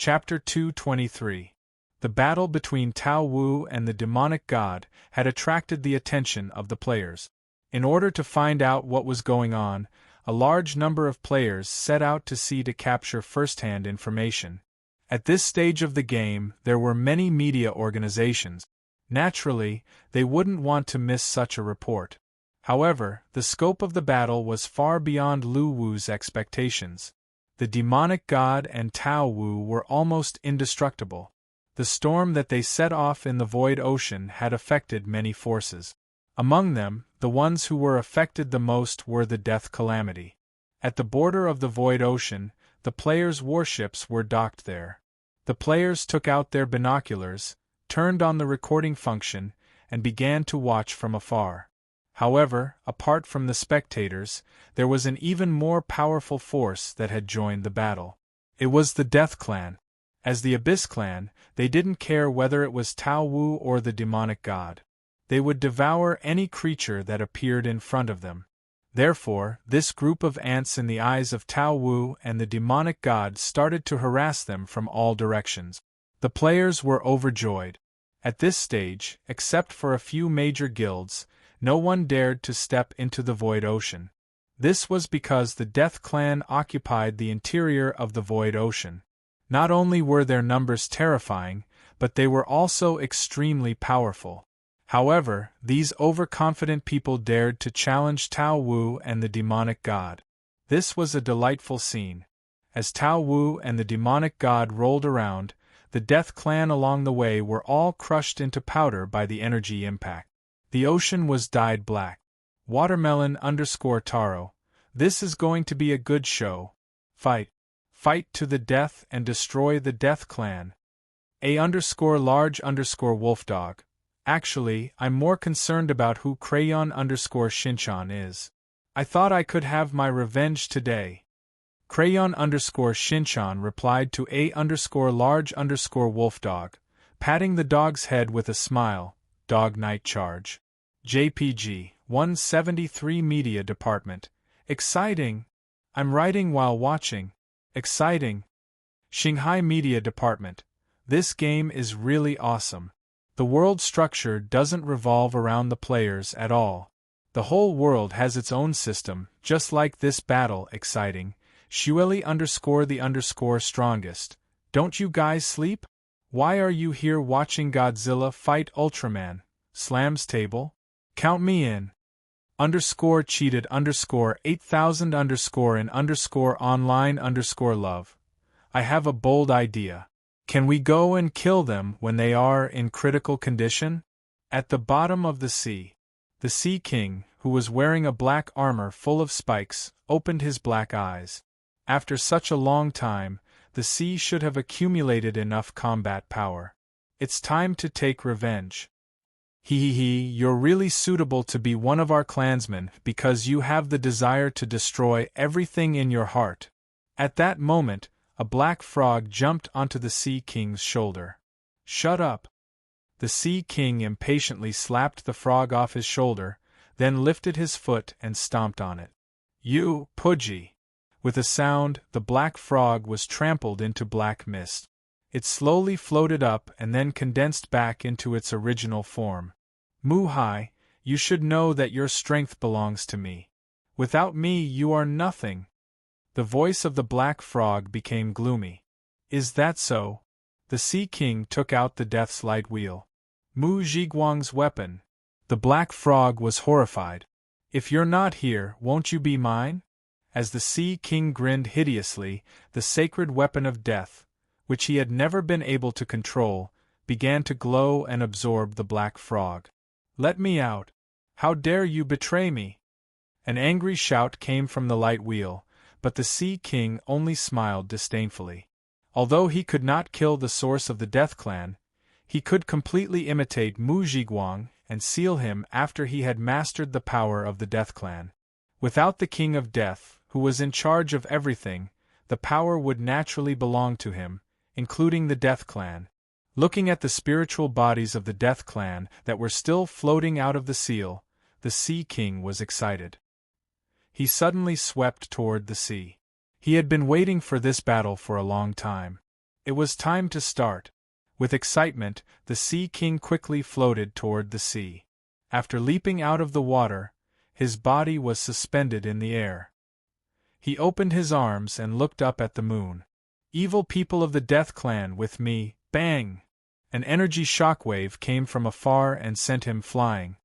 Chapter 223. The battle between Tao Wu and the demonic god had attracted the attention of the players. In order to find out what was going on, a large number of players set out to capture first-hand information. At this stage of the game, there were many media organizations. Naturally, they wouldn't want to miss such a report. However, the scope of the battle was far beyond Lu Wu's expectations. The demonic god and Tao Wu were almost indestructible. The storm that they set off in the void ocean had affected many forces. Among them, the ones who were affected the most were the Death Calamity. At the border of the void ocean, the players' warships were docked there. The players took out their binoculars, turned on the recording function, and began to watch from afar. However, apart from the spectators, there was an even more powerful force that had joined the battle. It was the Death Clan. As the Abyss Clan, they didn't care whether it was Tao Wu or the demonic god. They would devour any creature that appeared in front of them. Therefore, this group of ants in the eyes of Tao Wu and the demonic god started to harass them from all directions. The players were overjoyed. At this stage, except for a few major guilds, no one dared to step into the void ocean. This was because the Death Clan occupied the interior of the void ocean. Not only were their numbers terrifying, but they were also extremely powerful. However, these overconfident people dared to challenge Tao Wu and the demonic god. This was a delightful scene. As Tao Wu and the demonic god rolled around, the Death Clan along the way were all crushed into powder by the energy impact. The ocean was dyed black. Watermelon_Taro. This is going to be a good show. Fight. Fight to the death and destroy the Death Clan. A_large_wolfdog. Actually, I'm more concerned about who Crayon_Shinchan is. I thought I could have my revenge today. Crayon_Shinchan replied to A_large_wolfdog, patting the dog's head with a smile. Dog Night Charge. JPG 173 Media Department. Exciting! I'm writing while watching. Exciting! Shanghai Media Department. This game is really awesome. The world structure doesn't revolve around the players at all. The whole world has its own system, just like this battle. Exciting. Shueli_the_strongest. Don't you guys sleep? Why are you here watching Godzilla fight Ultraman? Slams table? Count me in. _cheated_8000_in_online_love. I have a bold idea. Can we go and kill them when they are in critical condition? At the bottom of the sea. The Sea King, who was wearing a black armor full of spikes, opened his black eyes. After such a long time, the sea should have accumulated enough combat power. It's time to take revenge. You're really suitable to be one of our clansmen because you have the desire to destroy everything in your heart. At that moment, a black frog jumped onto the Sea King's shoulder. Shut up! The Sea King impatiently slapped the frog off his shoulder, then lifted his foot and stomped on it. You, Pudgy! With a sound, the black frog was trampled into black mist. It slowly floated up and then condensed back into its original form. Mu-hai, you should know that your strength belongs to me. Without me you are nothing. The voice of the black frog became gloomy. Is that so? The Sea King took out the Death's light wheel. Mu Zhiguang's weapon. The black frog was horrified. If you're not here, won't you be mine? As the Sea King grinned hideously, the sacred weapon of death, which he had never been able to control, began to glow and absorb the black frog. Let me out! How dare you betray me? An angry shout came from the light wheel, but the Sea King only smiled disdainfully. Although he could not kill the source of the Death Clan, he could completely imitate Mu Zhiguang and seal him after he had mastered the power of the Death Clan. Without the King of Death, who was in charge of everything, the power would naturally belong to him, including the Death Clan. Looking at the spiritual bodies of the Death Clan that were still floating out of the seal, the Sea King was excited. He suddenly swept toward the sea. He had been waiting for this battle for a long time. It was time to start. With excitement, the Sea King quickly floated toward the sea. After leaping out of the water, his body was suspended in the air. He opened his arms and looked up at the moon. "Evil people of the Death Clan with me, bang!" An energy shockwave came from afar and sent him flying.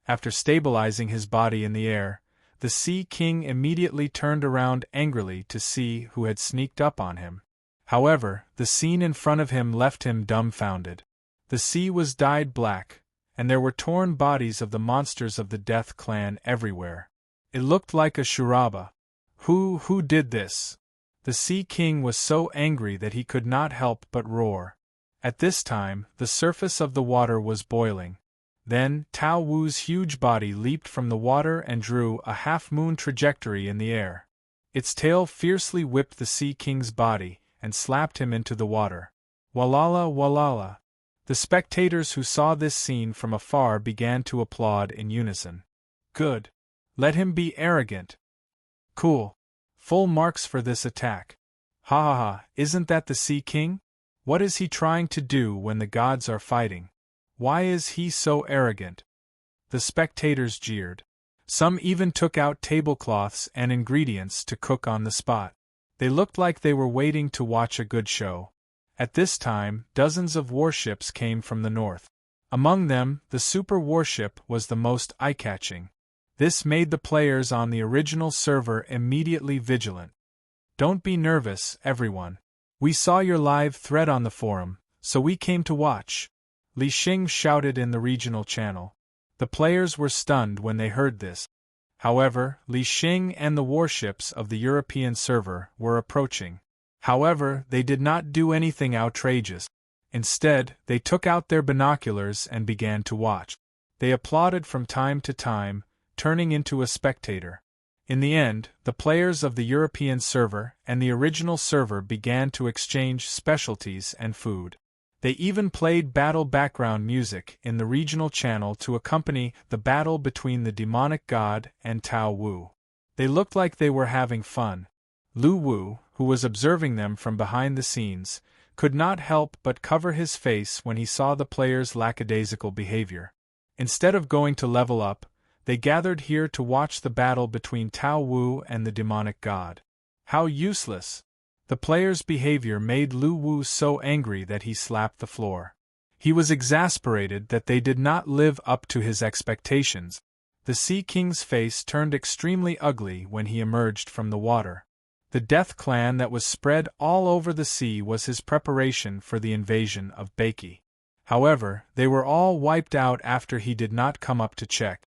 After stabilizing his body in the air, the Sea King immediately turned around angrily to see who had sneaked up on him. However, the scene in front of him left him dumbfounded. The sea was dyed black, and there were torn bodies of the monsters of the Death Clan everywhere. It looked like a charaba. Who did this? The Sea King was so angry that he could not help but roar. At this time, the surface of the water was boiling. Then, Tao Wu's huge body leaped from the water and drew a half-moon trajectory in the air. Its tail fiercely whipped the Sea King's body and slapped him into the water. Walala walala. The spectators who saw this scene from afar began to applaud in unison. Good. Let him be arrogant. Cool. Full marks for this attack. Ha ha ha, isn't that the Sea King? What is he trying to do when the gods are fighting? Why is he so arrogant? The spectators jeered. Some even took out tablecloths and ingredients to cook on the spot. They looked like they were waiting to watch a good show. At this time, dozens of warships came from the north. Among them, the super warship was the most eye-catching. This made the players on the original server immediately vigilant. Don't be nervous, everyone. We saw your live thread on the forum, so we came to watch. Li Xing shouted in the regional channel. The players were stunned when they heard this. However, Li Xing and the warships of the European server were approaching. However, they did not do anything outrageous. Instead, they took out their binoculars and began to watch. They applauded from time to time, turning into a spectator. In the end, the players of the European server and the original server began to exchange specialties and food. They even played battle background music in the regional channel to accompany the battle between the demonic god and Tao Wu. They looked like they were having fun. Lu Wu, who was observing them from behind the scenes, could not help but cover his face when he saw the players' lackadaisical behavior. Instead of going to level up, they gathered here to watch the battle between Tao Wu and the demonic god. How useless! The players' behavior made Lu Wu so angry that he slapped the floor. He was exasperated that they did not live up to his expectations. The Sea King's face turned extremely ugly when he emerged from the water. The Death Clan that was spread all over the sea was his preparation for the invasion of Baiki. However, they were all wiped out after he did not come up to check.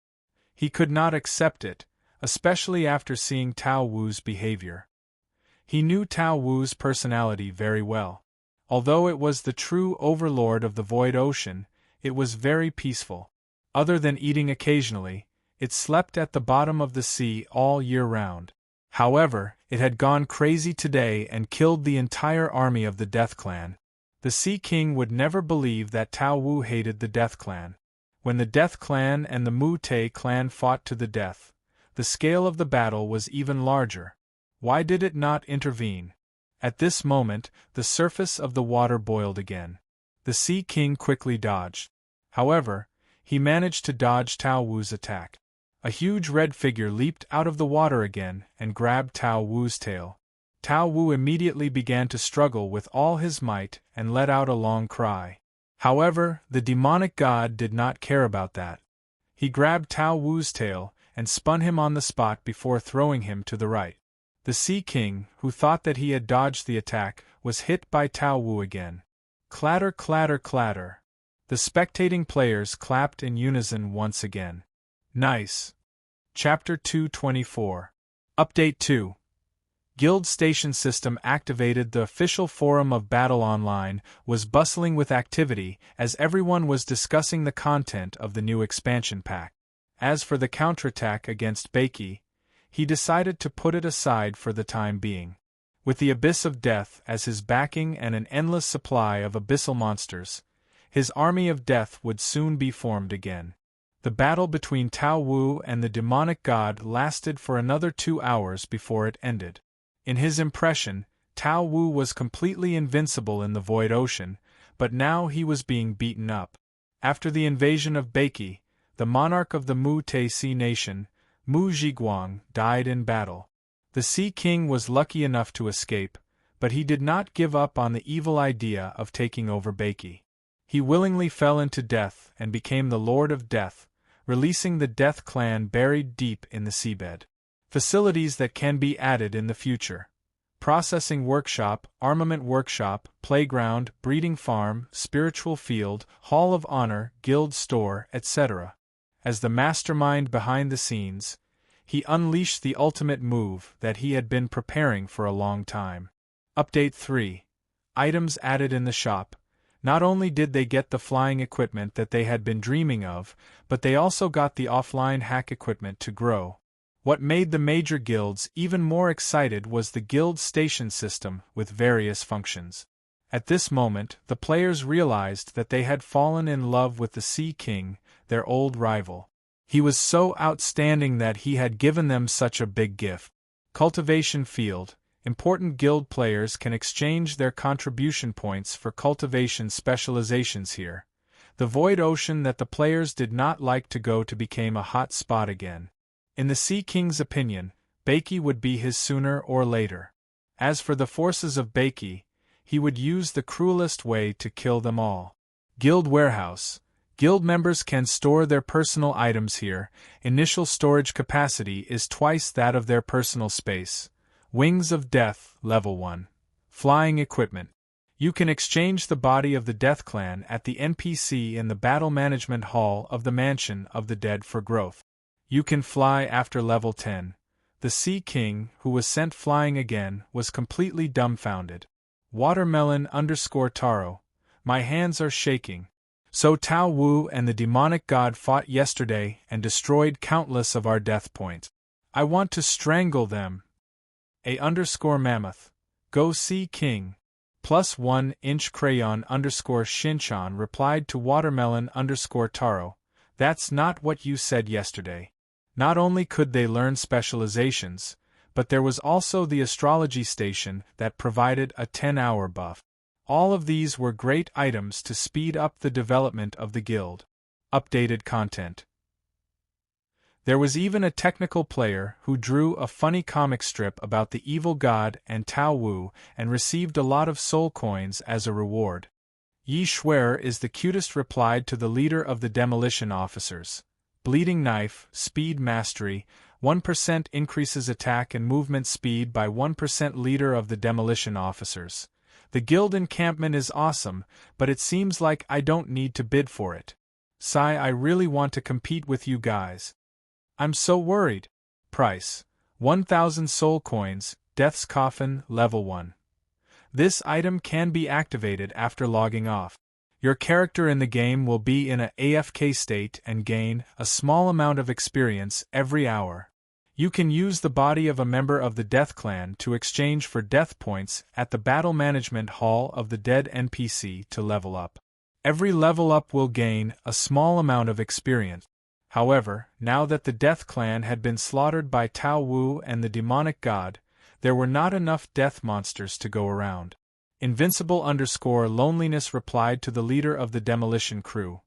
He could not accept it, especially after seeing Tao Wu's behavior. He knew Tao Wu's personality very well. Although it was the true overlord of the Void Ocean, it was very peaceful. Other than eating occasionally, it slept at the bottom of the sea all year round. However, it had gone crazy today and killed the entire army of the Death Clan. The Sea King would never believe that Tao Wu hated the Death Clan. When the Death Clan and the Mu Te clan fought to the death, the scale of the battle was even larger. Why did it not intervene? At this moment, the surface of the water boiled again. The Sea King quickly dodged. However, he managed to dodge Tao Wu's attack. A huge red figure leaped out of the water again and grabbed Tao Wu's tail. Tao Wu immediately began to struggle with all his might and let out a long cry. However, the demonic god did not care about that. He grabbed Tao Wu's tail and spun him on the spot before throwing him to the right. The Sea King, who thought that he had dodged the attack, was hit by Tao Wu again. Clatter, clatter, clatter. The spectating players clapped in unison once again. Nice. Chapter 224. Update 2. Guild Station System activated. The official forum of Battle Online was bustling with activity as everyone was discussing the content of the new expansion pack. As for the counterattack against Baiki, he decided to put it aside for the time being. With the Abyss of Death as his backing and an endless supply of abyssal monsters, his army of death would soon be formed again. The battle between Tao Wu and the demonic god lasted for another 2 hours before it ended. In his impression, Tao Wu was completely invincible in the void ocean, but now he was being beaten up. After the invasion of Beiki, the monarch of the Mu Te Sea nation, Mu Zhiguang, died in battle. The Sea King was lucky enough to escape, but he did not give up on the evil idea of taking over Beiki. He willingly fell into death and became the Lord of Death, releasing the Death Clan buried deep in the seabed. Facilities that can be added in the future: processing workshop, armament workshop, playground, breeding farm, spiritual field, hall of honor, guild store, etc. As the mastermind behind the scenes, he unleashed the ultimate move that he had been preparing for a long time. Update 3. Items added in the shop. Not only did they get the flying equipment that they had been dreaming of, but they also got the offline hack equipment to grow. What made the major guilds even more excited was the guild station system with various functions. At this moment, the players realized that they had fallen in love with the Sea King, their old rival. He was so outstanding that he had given them such a big gift. Cultivation field. Important guild players can exchange their contribution points for cultivation specializations here. The void ocean that the players did not like to go to became a hot spot again. In the Sea King's opinion, Beiki would be his sooner or later. As for the forces of Beiki, he would use the cruelest way to kill them all. Guild warehouse. Guild members can store their personal items here. Initial storage capacity is twice that of their personal space. Wings of Death, Level 1. Flying equipment. You can exchange the body of the Death Clan at the NPC in the Battle Management Hall of the Mansion of the Dead for growth. You can fly after level 10. The Sea King, who was sent flying again, was completely dumbfounded. Watermelon_Taro. My hands are shaking. So Tao Wu and the demonic god fought yesterday and destroyed countless of our death points. I want to strangle them. A_Mammoth. Go Sea King. +1 inch crayon _Shinchan replied to Watermelon_Taro. That's not what you said yesterday. Not only could they learn specializations, but there was also the astrology station that provided a 10-hour buff. All of these were great items to speed up the development of the guild. Updated content. There was even a technical player who drew a funny comic strip about the evil god and Tao Wu and received a lot of soul coins as a reward. Yi Schwer is the cutest replied to the leader of the demolition officers. Bleeding Knife, Speed Mastery, 1% increases attack and movement speed by 1%. Leader of the demolition officers. The guild encampment is awesome, but it seems like I don't need to bid for it. Sigh, I really want to compete with you guys. I'm so worried. Price: 1,000 soul coins, Death's Coffin, Level 1. This item can be activated after logging off. Your character in the game will be in a AFK state and gain a small amount of experience every hour. You can use the body of a member of the Death Clan to exchange for death points at the Battle Management Hall of the Dead NPC to level up. Every level up will gain a small amount of experience. However, now that the Death Clan had been slaughtered by Tao Wu and the demonic god, there were not enough death monsters to go around. Invincible_Loneliness replied to the leader of the demolition crew.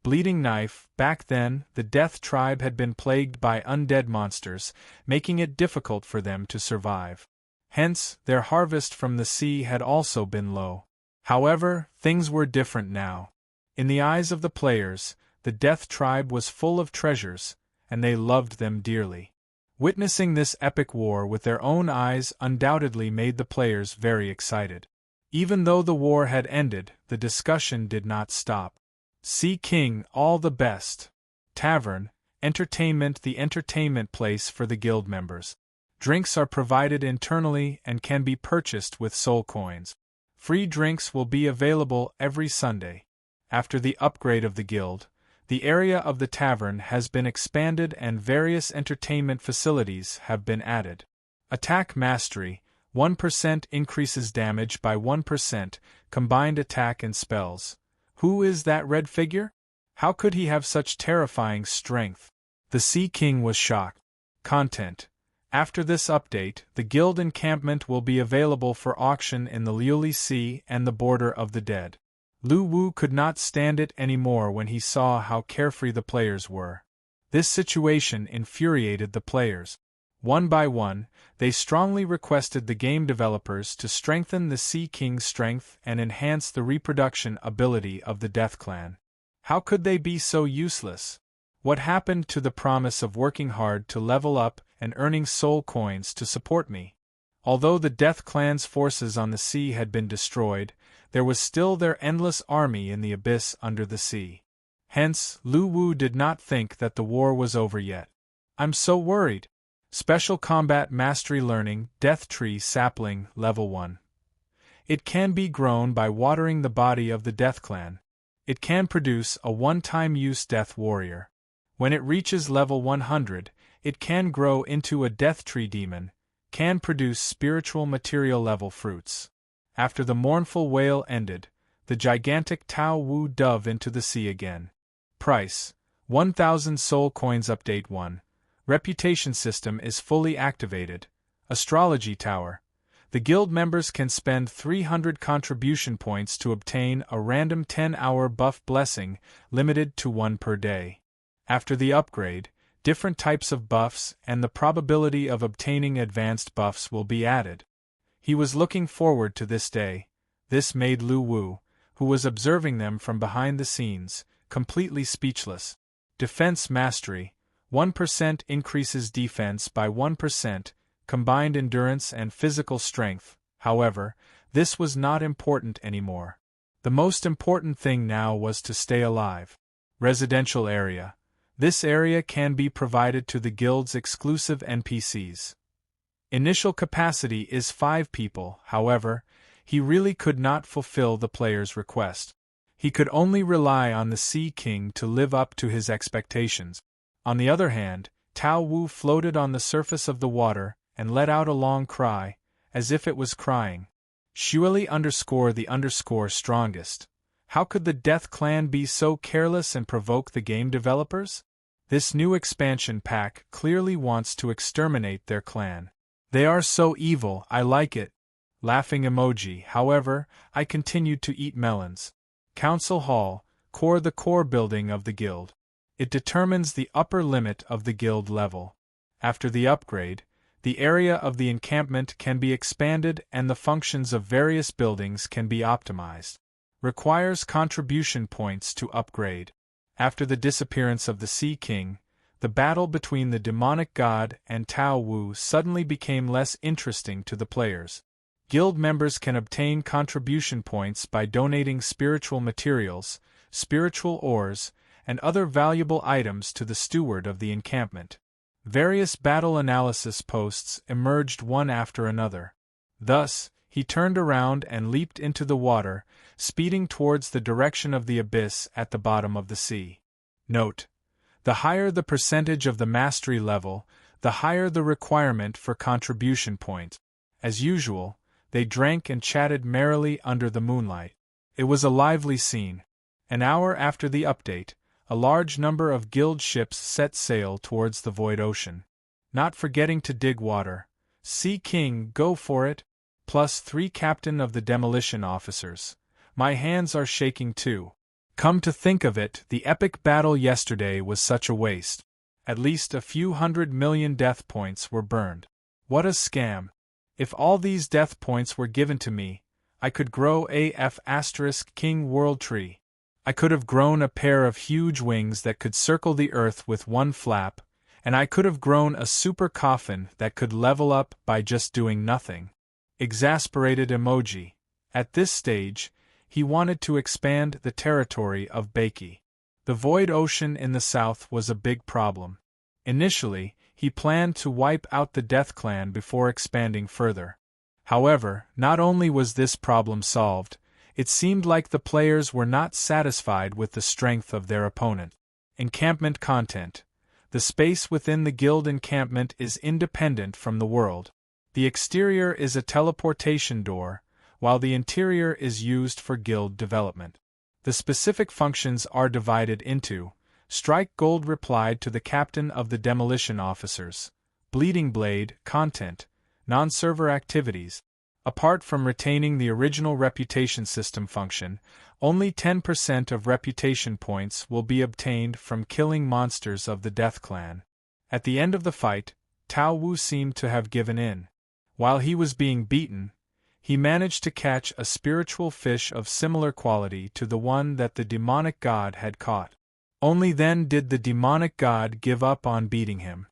Bleeding Knife, back then, the Death Tribe had been plagued by undead monsters, making it difficult for them to survive. Hence, their harvest from the sea had also been low. However, things were different now. In the eyes of the players, the Death Tribe was full of treasures, and they loved them dearly. Witnessing this epic war with their own eyes undoubtedly made the players very excited. Even though the war had ended, the discussion did not stop. Sea King, all the best. Tavern, entertainment, the entertainment place for the guild members. Drinks are provided internally and can be purchased with soul coins. Free drinks will be available every Sunday. After the upgrade of the guild, the area of the tavern has been expanded and various entertainment facilities have been added. Attack Mastery, 1% increases damage by 1%, combined attack and spells. Who is that red figure? How could he have such terrifying strength? The Sea King was shocked. Content. After this update, the guild encampment will be available for auction in the Liuli Sea and the border of the dead. Lu Wu could not stand it anymore when he saw how carefree the players were. This situation infuriated the players. One by one, they strongly requested the game developers to strengthen the Sea King's strength and enhance the reproduction ability of the Death Clan. How could they be so useless? What happened to the promise of working hard to level up and earning soul coins to support me? Although the Death Clan's forces on the sea had been destroyed, there was still their endless army in the abyss under the sea. Hence, Lu Wu did not think that the war was over yet. I'm so worried. Special Combat Mastery Learning, Death Tree Sapling, Level 1. It can be grown by watering the body of the Death Clan. It can produce a one-time use Death Warrior. When it reaches level 100, it can grow into a Death Tree Demon, can produce spiritual material level fruits. After the mournful wail ended, the gigantic Tao Wu dove into the sea again. Price: 1,000 soul coins. Update 1. Reputation system is fully activated. Astrology Tower. The guild members can spend 300 contribution points to obtain a random 10-hour buff blessing, limited to 1 per day. After the upgrade, different types of buffs and the probability of obtaining advanced buffs will be added. He was looking forward to this day. This made Lu Wu, who was observing them from behind the scenes, completely speechless. Defense Mastery. 1% increases defense by 1%, combined endurance and physical strength. However, this was not important anymore. The most important thing now was to stay alive. Residential Area. This area can be provided to the guild's exclusive NPCs. Initial capacity is 5 people, however, he really could not fulfill the player's request. He could only rely on the Sea King to live up to his expectations. On the other hand, Tao Wu floated on the surface of the water and let out a long cry, as if it was crying. Surely the strongest. How could the Death Clan be so careless and provoke the game developers? This new expansion pack clearly wants to exterminate their clan. They are so evil, I like it. Laughing emoji. However, I continued to eat melons. Council Hall, the core building of the guild. It determines the upper limit of the guild level. After the upgrade, the area of the encampment can be expanded and the functions of various buildings can be optimized. Requires contribution points to upgrade. After the disappearance of the Sea King, the battle between the demonic god and Tao Wu suddenly became less interesting to the players. Guild members can obtain contribution points by donating spiritual materials, spiritual ores, and other valuable items to the steward of the encampment. Various battle analysis posts emerged one after another. Thus, he turned around and leaped into the water, speeding towards the direction of the abyss at the bottom of the sea. Note: the higher the percentage of the mastery level, the higher the requirement for contribution points. As usual, they drank and chatted merrily under the moonlight. It was a lively scene. An hour after the update, a large number of guild ships set sail towards the void ocean. Not forgetting to dig water. Sea King, go for it! +3 Captain of the Demolition Officers. My hands are shaking too. Come to think of it, the epic battle yesterday was such a waste. At least a few 100 million death points were burned. What a scam. If all these death points were given to me, I could grow King World Tree. I could have grown a pair of huge wings that could circle the earth with one flap, and I could have grown a super coffin that could level up by just doing nothing. Exasperated emoji. At this stage, he wanted to expand the territory of Baiki. The void ocean in the south was a big problem. Initially, he planned to wipe out the Death Clan before expanding further. However, not only was this problem solved, it seemed like the players were not satisfied with the strength of their opponent. Encampment content. The space within the guild encampment is independent from the world. The exterior is a teleportation door, while the interior is used for guild development. The specific functions are divided into: Strike Gold replied to the captain of the demolition officers. Bleeding Blade, content, non-server activities. Apart from retaining the original reputation system function, only 10% of reputation points will be obtained from killing monsters of the Death Clan. At the end of the fight, Tao Wu seemed to have given in. While he was being beaten, he managed to catch a spiritual fish of similar quality to the one that the demonic god had caught. Only then did the demonic god give up on beating him.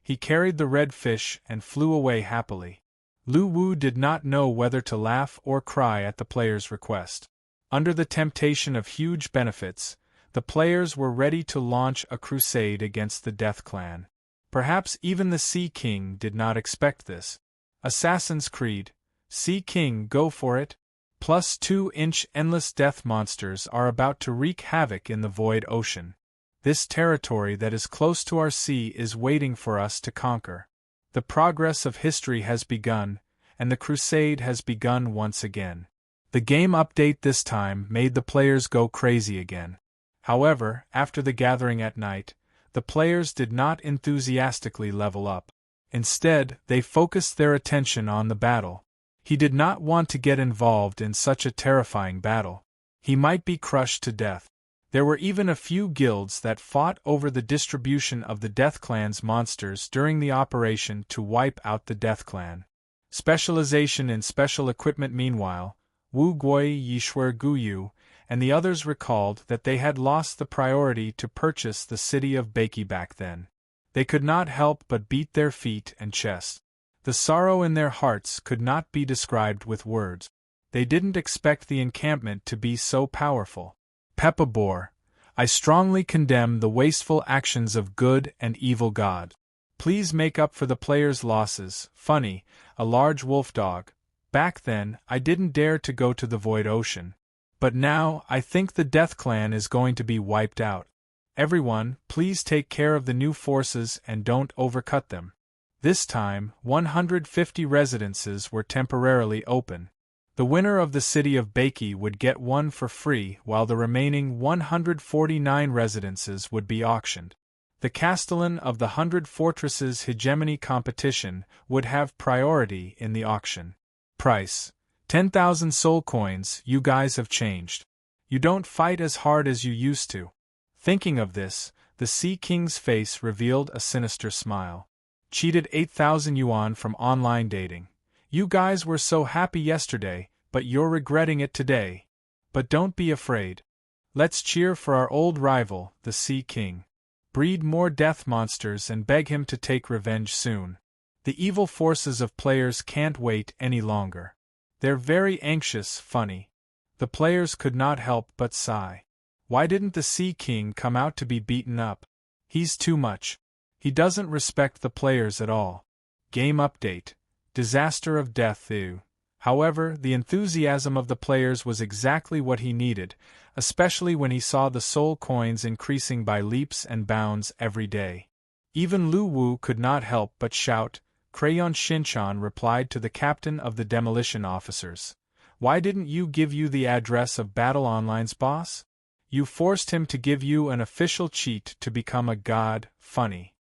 He carried the red fish and flew away happily. Lu Wu did not know whether to laugh or cry at the player's request. Under the temptation of huge benefits, the players were ready to launch a crusade against the Death Clan. Perhaps even the Sea King did not expect this. Assassin's Creed, Sea King, go for it! +2-inch endless death monsters are about to wreak havoc in the void ocean. This territory that is close to our sea is waiting for us to conquer. The progress of history has begun, and the crusade has begun once again. The game update this time made the players go crazy again. However, after the gathering at night, the players did not enthusiastically level up. Instead, they focused their attention on the battle. He did not want to get involved in such a terrifying battle. He might be crushed to death. There were even a few guilds that fought over the distribution of the Death Clan's monsters during the operation to wipe out the Death Clan. Specialization in special equipment. Meanwhile, Wu Gui Yishuer Guyu and the others recalled that they had lost the priority to purchase the city of Baki back then. They could not help but beat their feet and chest. The sorrow in their hearts could not be described with words. They didn't expect the encampment to be so powerful. Peppa Boar, I strongly condemn the wasteful actions of good and evil God. Please make up for the players' losses. Funny, a large wolf dog. Back then, I didn't dare to go to the void ocean. But now, I think the Death Clan is going to be wiped out. Everyone, please take care of the new forces and don't overcut them. This time, 150 residences were temporarily open. The winner of the city of Baki would get one for free, while the remaining 149 residences would be auctioned. The Castellan of the 100 Fortresses Hegemony competition would have priority in the auction. Price: 10,000 soul coins. You guys have changed. You don't fight as hard as you used to. Thinking of this, the Sea King's face revealed a sinister smile. Cheated 8,000 yuan from online dating. You guys were so happy yesterday, but you're regretting it today. But don't be afraid. Let's cheer for our old rival, the Sea King. Breed more death monsters and beg him to take revenge soon. The evil forces of players can't wait any longer. They're very anxious. Funny. The players could not help but sigh. Why didn't the Sea King come out to be beaten up? He's too much. He doesn't respect the players at all. Game update: Disaster of Death. However, the enthusiasm of the players was exactly what he needed, especially when he saw the soul coins increasing by leaps and bounds every day. Even Lu Wu could not help but shout. Crayon Shinchan replied to the captain of the demolition officers. Why didn't you give you the address of Battle Online's boss? You forced him to give you an official cheat to become a god. Funny.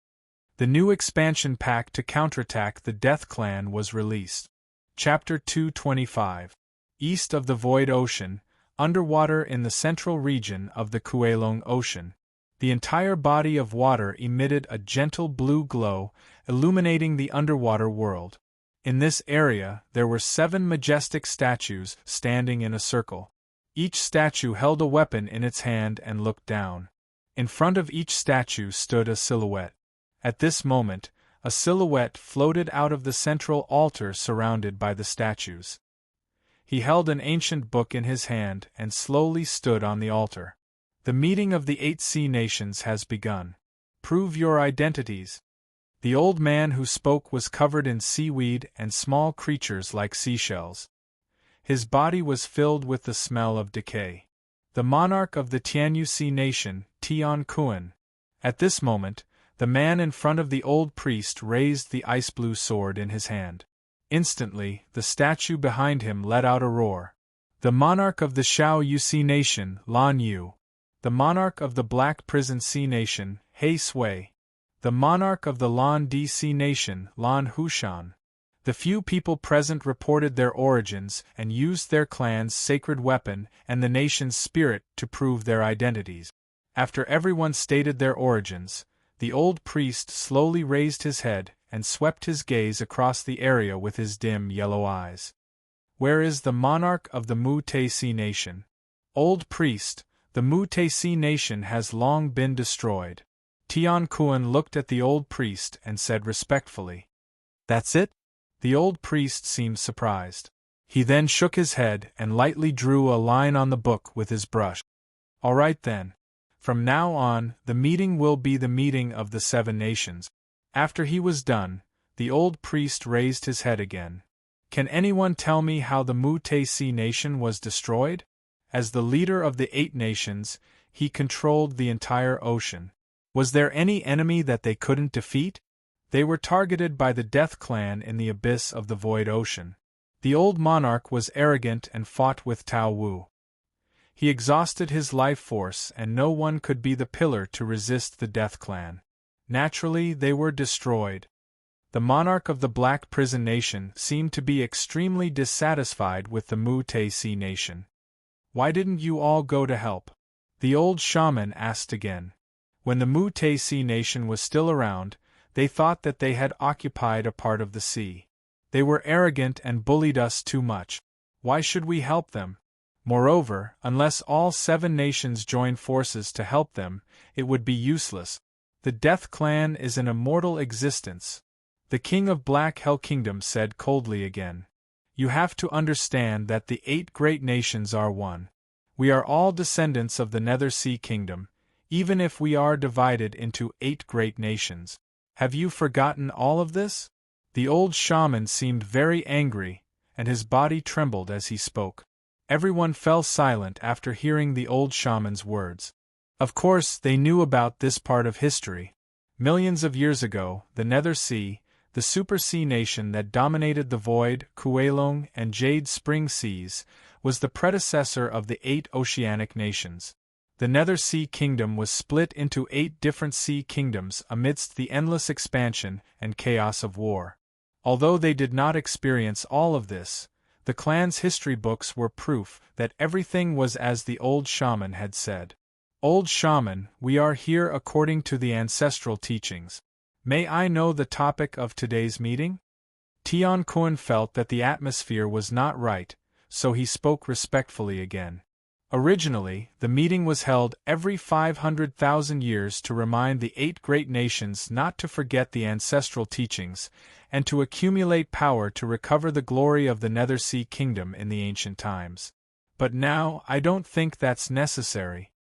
The new expansion pack to counterattack the Death Clan was released. Chapter 225. East of the Void Ocean, underwater in the central region of the Kuelong Ocean. The entire body of water emitted a gentle blue glow, illuminating the underwater world. In this area, there were 7 majestic statues standing in a circle. Each statue held a weapon in its hand and looked down. In front of each statue stood a silhouette. At this moment, a silhouette floated out of the central altar surrounded by the statues. He held an ancient book in his hand and slowly stood on the altar. The meeting of the 8 sea nations has begun. Prove your identities. The old man who spoke was covered in seaweed and small creatures like seashells. His body was filled with the smell of decay. The monarch of the Tianyu Sea nation, Tian Kuan. At this moment, the man in front of the old priest raised the ice-blue sword in his hand. Instantly, the statue behind him let out a roar. The monarch of the Shao Yu Sea nation, Lan Yu. The monarch of the Black Prison Sea nation, He Sui. the monarch of the Lan DC nation, Lan Hushan. The few people present reported their origins and used their clan's sacred weapon and the nation's spirit to prove their identities. After everyone stated their origins, the old priest slowly raised his head and swept his gaze across the area with his dim yellow eyes. Where is the monarch of the Mu-Taisi nation? Old priest, the Mu-Taisi nation has long been destroyed. Tian Kuan looked at the old priest and said respectfully, "That's it?" The old priest seemed surprised. He then shook his head and lightly drew a line on the book with his brush. "All right then. From now on, the meeting will be the meeting of the 7 nations." After he was done, the old priest raised his head again. "Can anyone tell me how the Mu-Taisi nation was destroyed?" As the leader of the 8 nations, he controlled the entire ocean. Was there any enemy that they couldn't defeat? They were targeted by the Death Clan in the abyss of the Void Ocean. The old monarch was arrogant and fought with Tao Wu. He exhausted his life force and no one could be the pillar to resist the Death Clan. Naturally, they were destroyed. The monarch of the Black Prison Nation seemed to be extremely dissatisfied with the Mu-Taisi nation. "Why didn't you all go to help?" the old shaman asked again. When the Mu-Taisi nation was still around, they thought that they had occupied a part of the sea. They were arrogant and bullied us too much. Why should we help them? Moreover, unless all 7 nations join forces to help them, it would be useless. The Death Clan is an immortal existence. The king of Black Hell Kingdom said coldly again. You have to understand that the 8 great nations are one. We are all descendants of the Nether Sea Kingdom, even if we are divided into 8 great nations. Have you forgotten all of this? The old shaman seemed very angry, and his body trembled as he spoke. Everyone fell silent after hearing the old shaman's words. Of course, they knew about this part of history. Millions of years ago, the Nether Sea, the Super Sea nation that dominated the Void, Kuelong, and Jade Spring Seas, was the predecessor of the 8 oceanic nations. The Nether Sea Kingdom was split into 8 different sea kingdoms amidst the endless expansion and chaos of war. Although they did not experience all of this, the clan's history books were proof that everything was as the old shaman had said. Old shaman, we are here according to the ancestral teachings. May I know the topic of today's meeting? Tian Kuan felt that the atmosphere was not right, so he spoke respectfully again. Originally, the meeting was held every 500,000 years to remind the 8 great nations not to forget the ancestral teachings, and to accumulate power to recover the glory of the Nether Sea Kingdom in the ancient times. But now, I don't think that's necessary.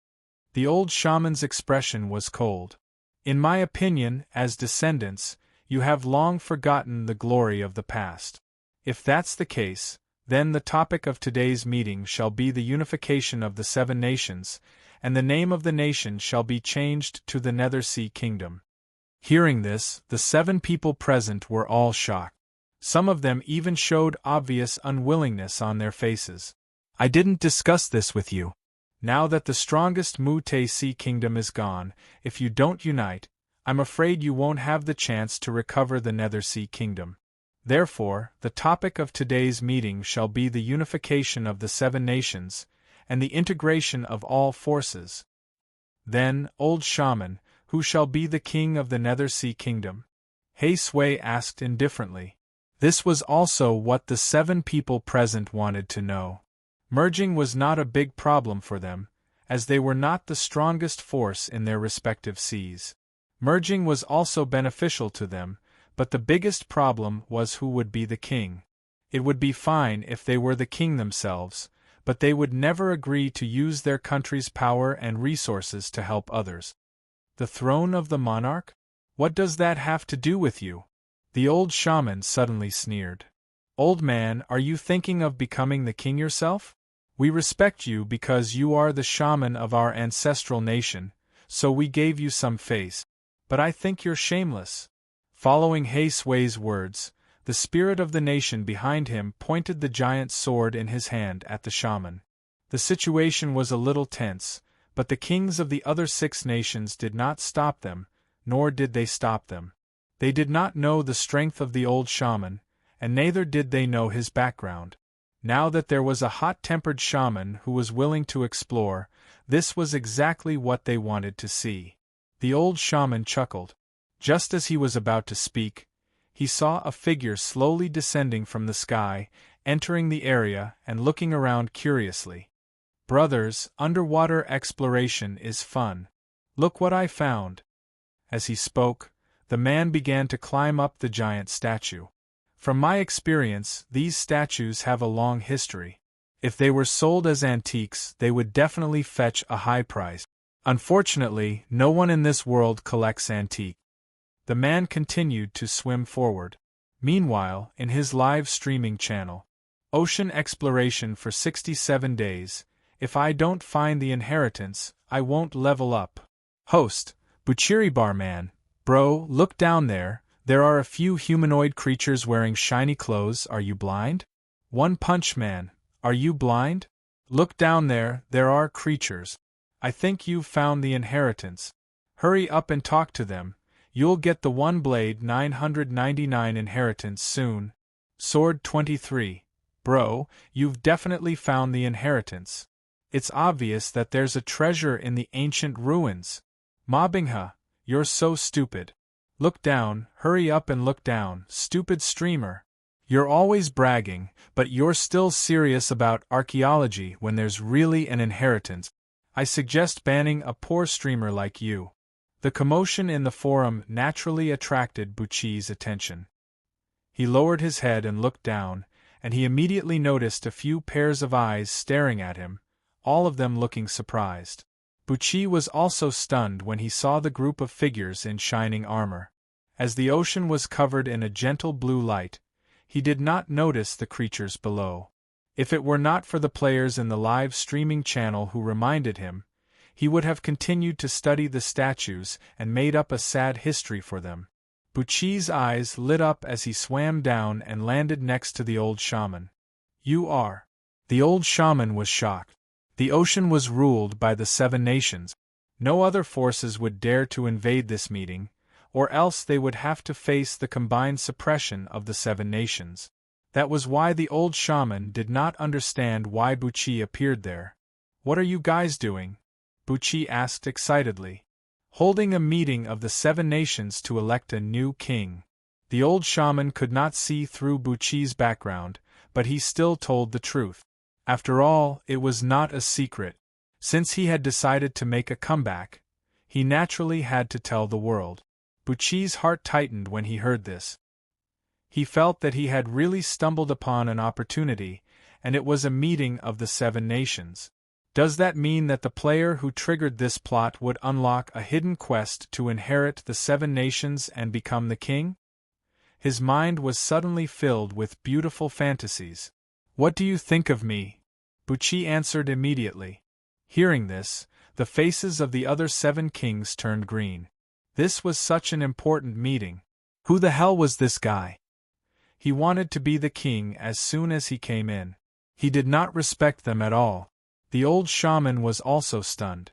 The old shaman's expression was cold. In my opinion, as descendants, you have long forgotten the glory of the past. If that's the case, then the topic of today's meeting shall be the unification of the 7 nations, and the name of the nation shall be changed to the Nether Sea Kingdom. Hearing this, the 7 people present were all shocked. Some of them even showed obvious unwillingness on their faces. I didn't discuss this with you. Now that the strongest Mu-Taisi kingdom is gone, if you don't unite, I'm afraid you won't have the chance to recover the Nether Sea Kingdom. Therefore, the topic of today's meeting shall be the unification of the 7 nations, and the integration of all forces. Then, old shaman, who shall be the king of the Nether Sea Kingdom? He Sui asked indifferently. This was also what the 7 people present wanted to know. Merging was not a big problem for them, as they were not the strongest force in their respective seas. Merging was also beneficial to them, but the biggest problem was who would be the king. It would be fine if they were the king themselves, but they would never agree to use their country's power and resources to help others. The throne of the monarch? What does that have to do with you? The old shaman suddenly sneered. Old man, are you thinking of becoming the king yourself? We respect you because you are the shaman of our ancestral nation, so we gave you some face. But I think you're shameless. Following He Sui's words, the spirit of the nation behind him pointed the giant sword in his hand at the shaman. The situation was a little tense, but the kings of the other 6 nations did not stop them. nor did they stop them. They did not know the strength of the old shaman, and neither did they know his background. Now that there was a hot-tempered shaman who was willing to explore, this was exactly what they wanted to see. The old shaman chuckled. Just as he was about to speak, he saw a figure slowly descending from the sky, entering the area and looking around curiously. "Brothers, underwater exploration is fun. Look what I found." As he spoke, the man began to climb up the giant statue. From my experience, these statues have a long history. If they were sold as antiques, they would definitely fetch a high price. Unfortunately, no one in this world collects antiques. The man continued to swim forward. Meanwhile, in his live streaming channel, Ocean Exploration for 67 days, if I don't find the inheritance, I won't level up. Host, Buchiri Barman, bro, look down there. There are a few humanoid creatures wearing shiny clothes. Are you blind? One Punch Man, are you blind? Look down there, there are creatures. I think you've found the inheritance. Hurry up and talk to them. You'll get the One Blade 999 inheritance soon. Sword 23. Bro, you've definitely found the inheritance. It's obvious that there's a treasure in the ancient ruins. Mobbingha, you're so stupid. Look down, hurry up and look down, stupid streamer. You're always bragging, but you're still serious about archaeology when there's really an inheritance. I suggest banning a poor streamer like you. The commotion in the forum naturally attracted Buchi's attention. He lowered his head and looked down, and he immediately noticed a few pairs of eyes staring at him, all of them looking surprised. Buchi was also stunned when he saw the group of figures in shining armor. As the ocean was covered in a gentle blue light, he did not notice the creatures below. If it were not for the players in the live streaming channel who reminded him, he would have continued to study the statues and made up a sad history for them. Buchi's eyes lit up as he swam down and landed next to the old shaman. "You are." The old shaman was shocked. The ocean was ruled by the 7 nations. No other forces would dare to invade this meeting, or else they would have to face the combined suppression of the 7 nations. That was why the old shaman did not understand why Buchi appeared there. "What are you guys doing?" Buchi asked excitedly. "Holding a meeting of the 7 nations to elect a new king." The old shaman could not see through Buchi's background, but he still told the truth. After all, it was not a secret. Since he had decided to make a comeback, he naturally had to tell the world. Buchi's heart tightened when he heard this. He felt that he had really stumbled upon an opportunity, and it was a meeting of the 7 nations. Does that mean that the player who triggered this plot would unlock a hidden quest to inherit the 7 nations and become the king? His mind was suddenly filled with beautiful fantasies. "What do you think of me?" Buchi answered immediately. Hearing this, the faces of the other 7 kings turned green. This was such an important meeting. Who the hell was this guy? He wanted to be the king as soon as he came in. He did not respect them at all. The old shaman was also stunned.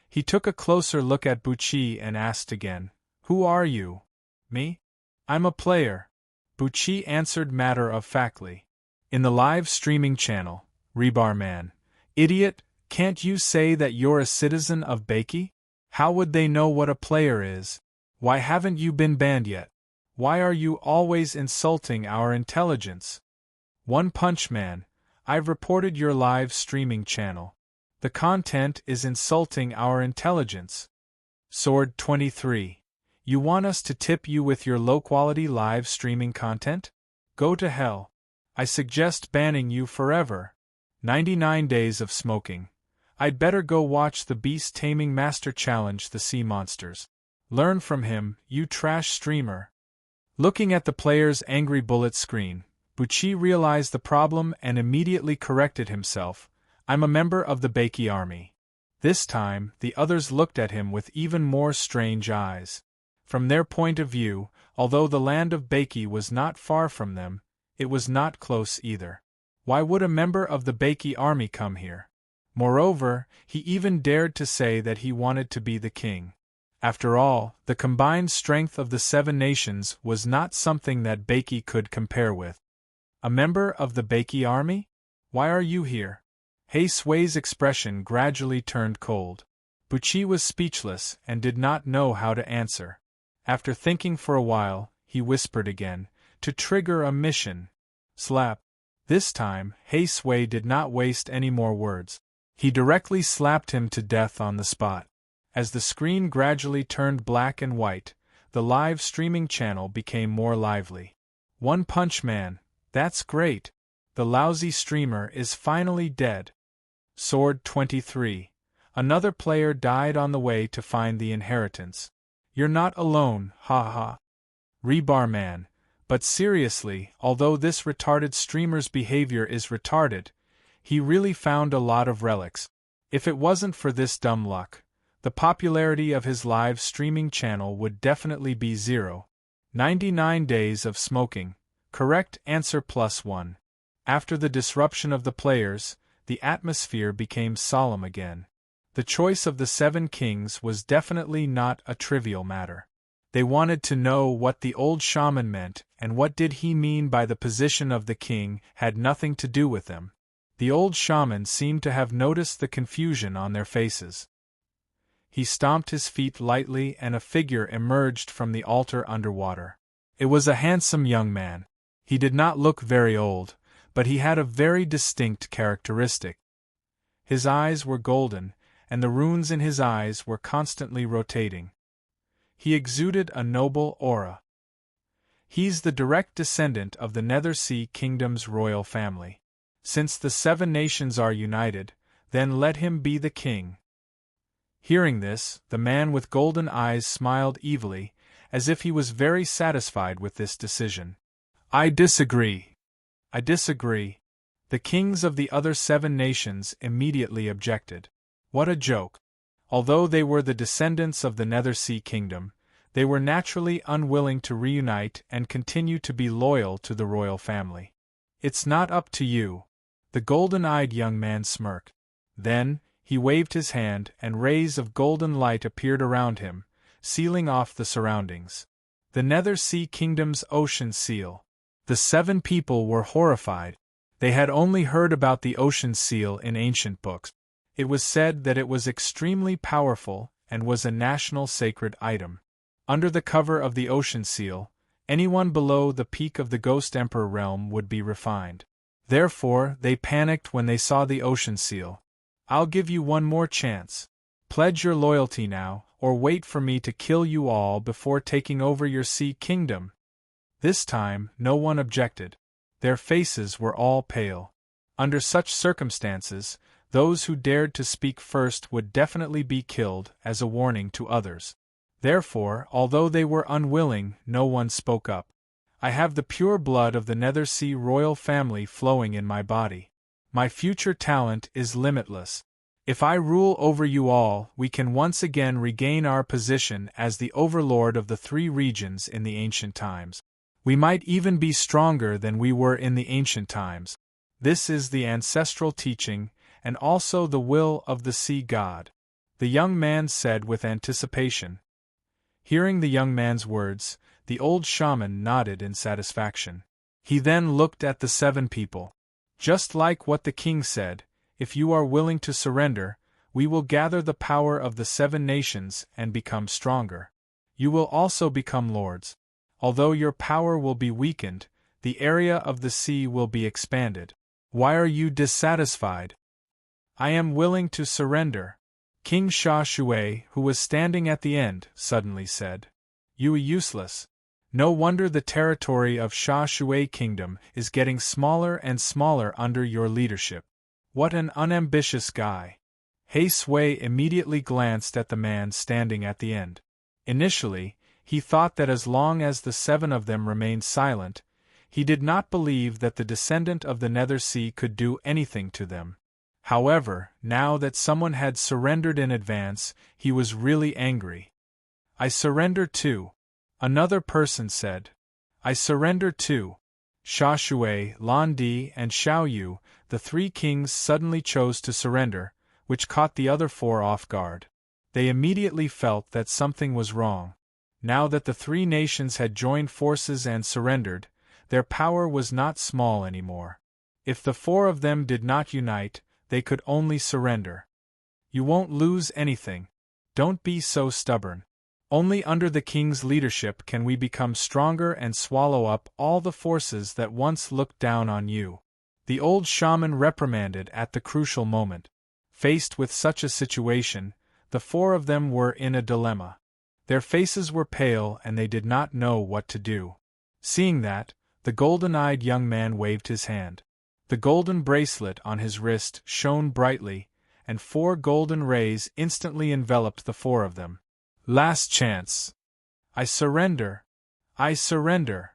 He took a closer look at Buchi and asked again, "Who are you?" "Me? I'm a player," Buchi answered matter-of-factly. In the live streaming channel, Rebar Man, "Idiot, can't you say that you're a citizen of Baki? How would they know what a player is? Why haven't you been banned yet? Why are you always insulting our intelligence?" One Punch Man, "I've reported your live streaming channel. The content is insulting our intelligence." Sword 23, "You want us to tip you with your low-quality live streaming content? Go to hell. I suggest banning you forever. 99 days of smoking. I'd better go watch the Beast Taming Master challenge the sea monsters. Learn from him, you trash streamer." Looking at the player's angry bullet screen, Buchi realized the problem and immediately corrected himself. "I'm a member of the Baki army." This time, the others looked at him with even more strange eyes. From their point of view, although the land of Baki was not far from them, it was not close either. Why would a member of the Baki army come here? Moreover, he even dared to say that he wanted to be the king. After all, the combined strength of the 7 nations was not something that Baiki could compare with. A member of the Baiki army? Why are you here? Hei Sui's expression gradually turned cold. Buqi was speechless and did not know how to answer. After thinking for a while, he whispered again, to trigger a mission. Slap. This time, Hei Sui did not waste any more words. He directly slapped him to death on the spot. As the screen gradually turned black and white, the live streaming channel became more lively. One Punch Man, that's great. The lousy streamer is finally dead. Sword 23. Another player died on the way to find the inheritance. You're not alone, ha ha. Rebar Man, but seriously, although this retarded streamer's behavior is retarded, he really found a lot of relics. If it wasn't for this dumb luck, the popularity of his live streaming channel would definitely be 0. 99 days of smoking. Correct answer +1. After the disruption of the players, the atmosphere became solemn again. The choice of the 7 kings was definitely not a trivial matter. They wanted to know what the old shaman meant, and what did he mean by the position of the king had nothing to do with them. The old shaman seemed to have noticed the confusion on their faces. He stomped his feet lightly and a figure emerged from the altar underwater. It was a handsome young man. He did not look very old, but he had a very distinct characteristic. His eyes were golden, and the runes in his eyes were constantly rotating. He exuded a noble aura. He's the direct descendant of the Nethersea Kingdom's royal family. Since the 7 nations are united, then let him be the king. Hearing this, the man with golden eyes smiled evilly, as if he was very satisfied with this decision. I disagree. I disagree. The kings of the other 7 nations immediately objected. What a joke. Although they were the descendants of the Nethersea Kingdom, they were naturally unwilling to reunite and continue to be loyal to the royal family. It's not up to you. The golden-eyed young man smirked. Then, he waved his hand and rays of golden light appeared around him, sealing off the surroundings. The Nethersea Kingdom's ocean seal. The 7 people were horrified. They had only heard about the ocean seal in ancient books. It was said that it was extremely powerful and was a national sacred item. Under the cover of the ocean seal, anyone below the peak of the Ghost Emperor realm would be refined. Therefore, they panicked when they saw the ocean seal. I'll give you one more chance. Pledge your loyalty now, or wait for me to kill you all before taking over your sea kingdom. This time, no one objected. Their faces were all pale. Under such circumstances, those who dared to speak first would definitely be killed as a warning to others. Therefore, although they were unwilling, no one spoke up. I have the pure blood of the Nethersea royal family flowing in my body. My future talent is limitless. If I rule over you all, we can once again regain our position as the overlord of the 3 regions in the ancient times. We might even be stronger than we were in the ancient times. This is the ancestral teaching, and also the will of the sea god, the young man said with anticipation. Hearing the young man's words, the old shaman nodded in satisfaction. He then looked at the 7 people. Just like what the king said, if you are willing to surrender, we will gather the power of the 7 nations and become stronger. You will also become lords. Although your power will be weakened, the area of the sea will be expanded. Why are you dissatisfied? I am willing to surrender. King Sha Shui, who was standing at the end, suddenly said. You are useless. No wonder the territory of Sha Shui Kingdom is getting smaller and smaller under your leadership. What an unambitious guy. Hei Sui immediately glanced at the man standing at the end. Initially, he thought that as long as the 7 of them remained silent, he did not believe that the descendant of the Nethersea could do anything to them. However, now that someone had surrendered in advance, he was really angry. I surrender too. Another person said. I surrender too. Sha Shui, Lan Di, and Xiao Yu, the 3 kings suddenly chose to surrender, which caught the other 4 off guard. They immediately felt that something was wrong. Now that the three nations had joined forces and surrendered, their power was not small anymore. If the four of them did not unite, they could only surrender. You won't lose anything. Don't be so stubborn. Only under the king's leadership can we become stronger and swallow up all the forces that once looked down on you. The old shaman reprimanded at the crucial moment. Faced with such a situation, the four of them were in a dilemma. Their faces were pale and they did not know what to do. Seeing that, the golden-eyed young man waved his hand. The golden bracelet on his wrist shone brightly, and 4 golden rays instantly enveloped the four of them. Last chance. I surrender. I surrender.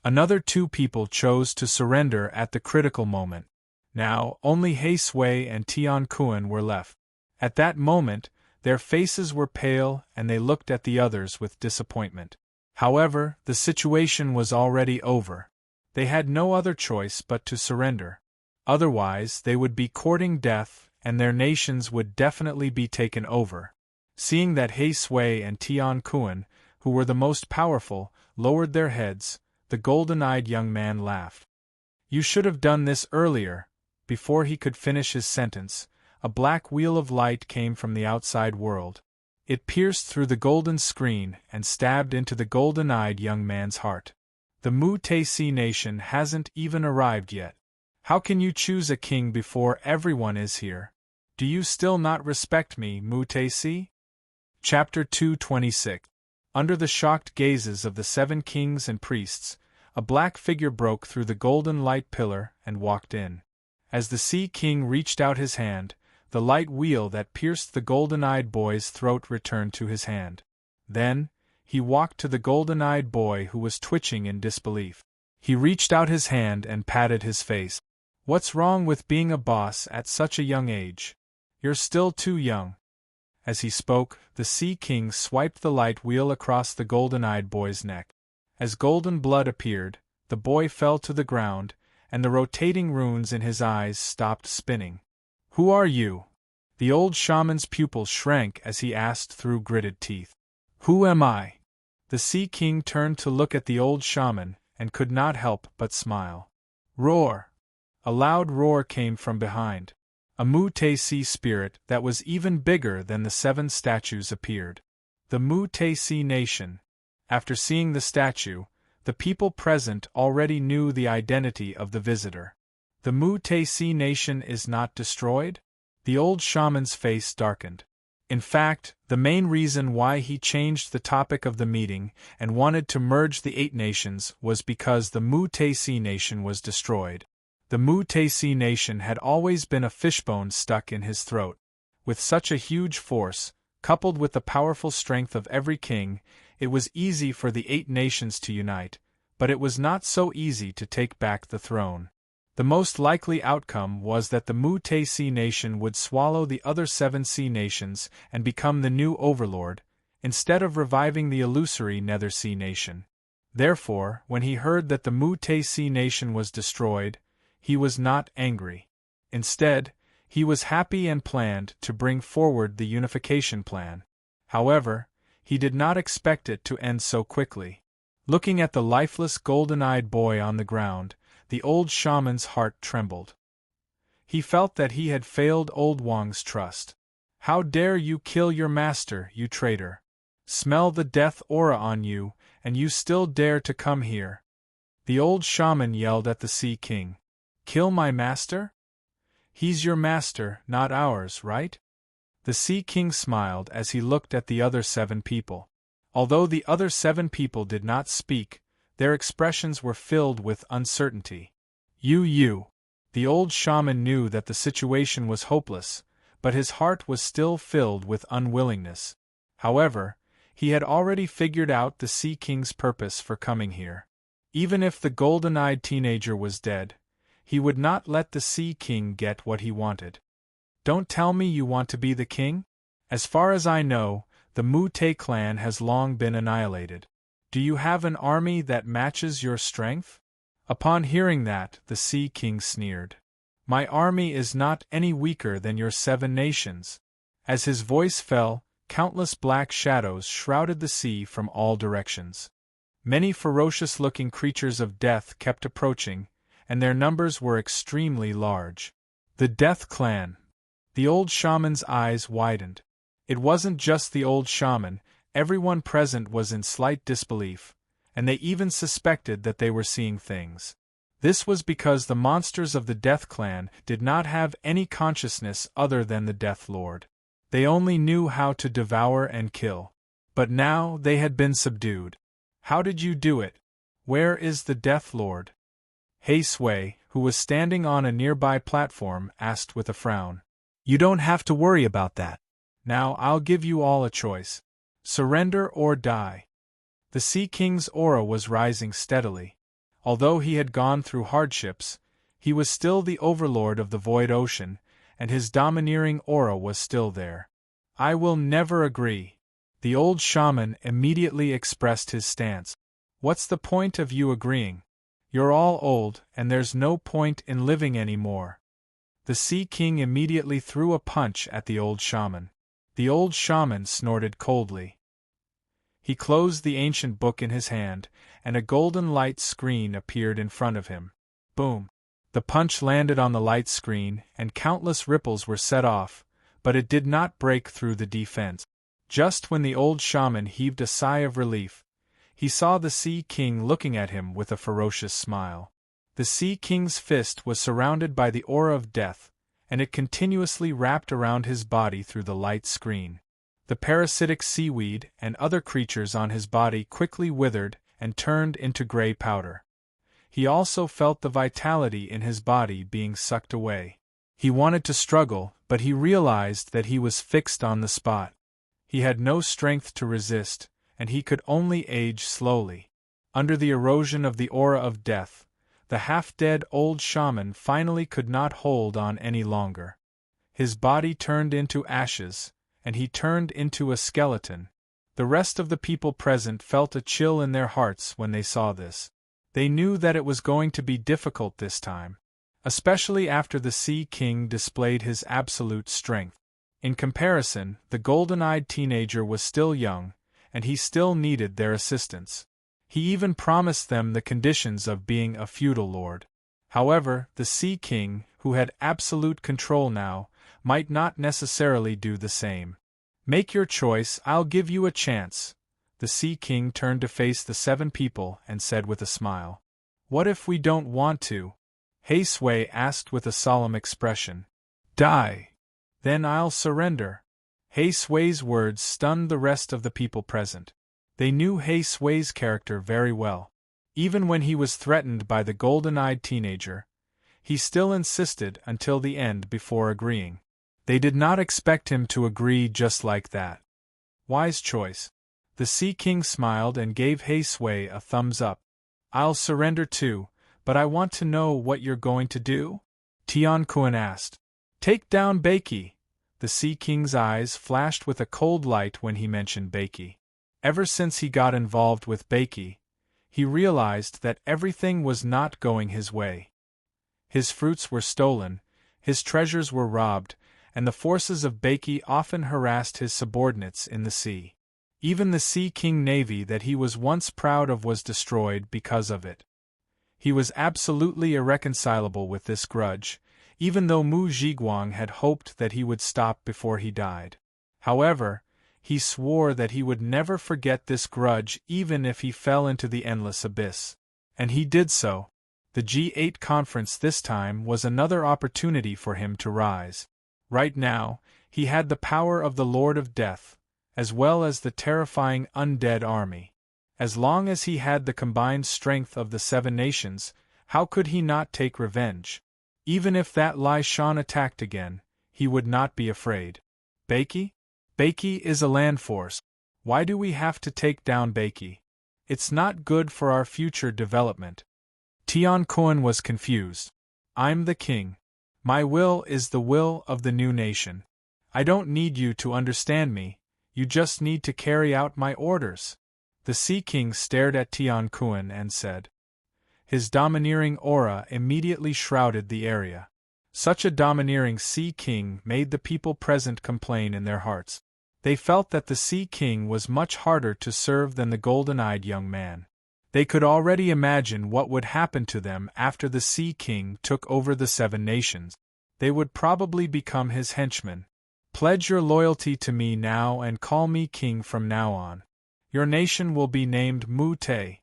Another 2 people chose to surrender at the critical moment. Now, only He Sui and Tian Kuan were left. At that moment, their faces were pale and they looked at the others with disappointment. However, the situation was already over. They had no other choice but to surrender. Otherwise, they would be courting death and their nations would definitely be taken over. Seeing that He Sui and Tian Kuan, who were the most powerful, lowered their heads, the golden-eyed young man laughed. You should have done this earlier. Before he could finish his sentence, a black wheel of light came from the outside world. It pierced through the golden screen and stabbed into the golden-eyed young man's heart. The Mu Si nation hasn't even arrived yet. How can you choose a king before everyone is here? Do you still not respect me, Mu Si? Chapter 226. Under the shocked gazes of the 7 kings and priests, a black figure broke through the golden light pillar and walked in. As the Sea King reached out his hand, the light wheel that pierced the golden-eyed boy's throat returned to his hand. Then, he walked to the golden-eyed boy who was twitching in disbelief. He reached out his hand and patted his face. What's wrong with being a boss at such a young age? You're still too young. As he spoke, the Sea King swiped the light wheel across the golden-eyed boy's neck. As golden blood appeared, the boy fell to the ground, and the rotating runes in his eyes stopped spinning. Who are you? The old shaman's pupils shrank as he asked through gritted teeth. Who am I? The Sea King turned to look at the old shaman, and could not help but smile. Roar! A loud roar came from behind. A Mu Si spirit that was even bigger than the 7 statues appeared. The Mu Si nation. After seeing the statue, the people present already knew the identity of the visitor. The Mu Si nation is not destroyed? The old shaman's face darkened. In fact, the main reason why he changed the topic of the meeting and wanted to merge the 8 nations was because the Mu Si nation was destroyed. The Mu Si nation had always been a fishbone stuck in his throat. With such a huge force, coupled with the powerful strength of every king, it was easy for the 8 nations to unite, but it was not so easy to take back the throne. The most likely outcome was that the Mu Si nation would swallow the other 7 sea nations and become the new overlord, instead of reviving the illusory Nether Sea nation. Therefore, when he heard that the Mu Si nation was destroyed, he was not angry. Instead, he was happy and planned to bring forward the unification plan. However, he did not expect it to end so quickly. Looking at the lifeless golden-eyed boy on the ground, the old shaman's heart trembled. He felt that he had failed Old Wang's trust. How dare you kill your master, you traitor! Smell the death aura on you, and you still dare to come here! The old shaman yelled at the Sea King. Kill my master? He's your master, not ours, right? The Sea King smiled as he looked at the other 7 people. Although the other 7 people did not speak, their expressions were filled with uncertainty. You. The old shaman knew that the situation was hopeless, but his heart was still filled with unwillingness. However, he had already figured out the Sea King's purpose for coming here. Even if the golden-eyed teenager was dead, he would not let the Sea King get what he wanted. Don't tell me you want to be the king? As far as I know, the Mu clan has long been annihilated. Do you have an army that matches your strength? Upon hearing that, the Sea King sneered. My army is not any weaker than your 7 nations. As his voice fell, countless black shadows shrouded the sea from all directions. Many ferocious-looking creatures of death kept approaching, and their numbers were extremely large. The Death Clan. The old shaman's eyes widened. It wasn't just the old shaman, everyone present was in slight disbelief, and they even suspected that they were seeing things. This was because the monsters of the Death Clan did not have any consciousness other than the Death Lord. They only knew how to devour and kill. But now they had been subdued. How did you do it? Where is the Death Lord? Hei Sui, who was standing on a nearby platform, asked with a frown. You don't have to worry about that. Now I'll give you all a choice. Surrender or die. The Sea King's aura was rising steadily. Although he had gone through hardships, he was still the overlord of the Void Ocean, and his domineering aura was still there. I will never agree. The old shaman immediately expressed his stance. What's the point of you agreeing? You're all old, and there's no point in living anymore. The Sea King immediately threw a punch at the old shaman. The old shaman snorted coldly. He closed the ancient book in his hand, and a golden light screen appeared in front of him. Boom! The punch landed on the light screen, and countless ripples were set off, but it did not break through the defense. Just when the old shaman heaved a sigh of relief, he saw the Sea King looking at him with a ferocious smile. The Sea King's fist was surrounded by the aura of death, and it continuously wrapped around his body through the light screen. The parasitic seaweed and other creatures on his body quickly withered and turned into gray powder. He also felt the vitality in his body being sucked away. He wanted to struggle, but he realized that he was fixed on the spot. He had no strength to resist, and he could only age slowly. Under the erosion of the aura of death, the half-dead old shaman finally could not hold on any longer. His body turned into ashes, and he turned into a skeleton. The rest of the people present felt a chill in their hearts when they saw this. They knew that it was going to be difficult this time, especially after the Sea King displayed his absolute strength. In comparison, the golden-eyed teenager was still young, and he still needed their assistance. He even promised them the conditions of being a feudal lord. However, the Sea King, who had absolute control now, might not necessarily do the same. Make your choice, I'll give you a chance. The Sea King turned to face the 7 people and said with a smile. What if we don't want to? Hei Sui asked with a solemn expression. Die. Then I'll surrender. Hei Sui's words stunned the rest of the people present. They knew Hei Sui's character very well. Even when he was threatened by the golden-eyed teenager, he still insisted until the end before agreeing. They did not expect him to agree just like that. Wise choice. The Sea King smiled and gave Hei Sui a thumbs up. I'll surrender too, but I want to know what you're going to do? Tian Kun asked. Take down Beiki. The Sea King's eyes flashed with a cold light when he mentioned Beiki. Ever since he got involved with Beiki, he realized that everything was not going his way. His fruits were stolen, his treasures were robbed, and the forces of Beiki often harassed his subordinates in the sea. Even the Sea King navy that he was once proud of was destroyed because of it. He was absolutely irreconcilable with this grudge, even though Mu Zhiguang had hoped that he would stop before he died. However, he swore that he would never forget this grudge even if he fell into the endless abyss. And he did so. The G8 conference this time was another opportunity for him to rise. Right now, he had the power of the Lord of Death, as well as the terrifying undead army. As long as he had the combined strength of the 7 nations, how could he not take revenge? Even if that Lai Shan attacked again, he would not be afraid. Beiki? Beiki is a land force. Why do we have to take down Beiki? It's not good for our future development. Tian Kun was confused. I'm the king. My will is the will of the new nation. I don't need you to understand me, you just need to carry out my orders. The Sea King stared at Tian Kun and said. His domineering aura immediately shrouded the area. Such a domineering Sea King made the people present complain in their hearts. They felt that the Sea King was much harder to serve than the golden-eyed young man. They could already imagine what would happen to them after the Sea King took over the 7 nations. They would probably become his henchmen. Pledge your loyalty to me now and call me king from now on. Your nation will be named Mu-Te.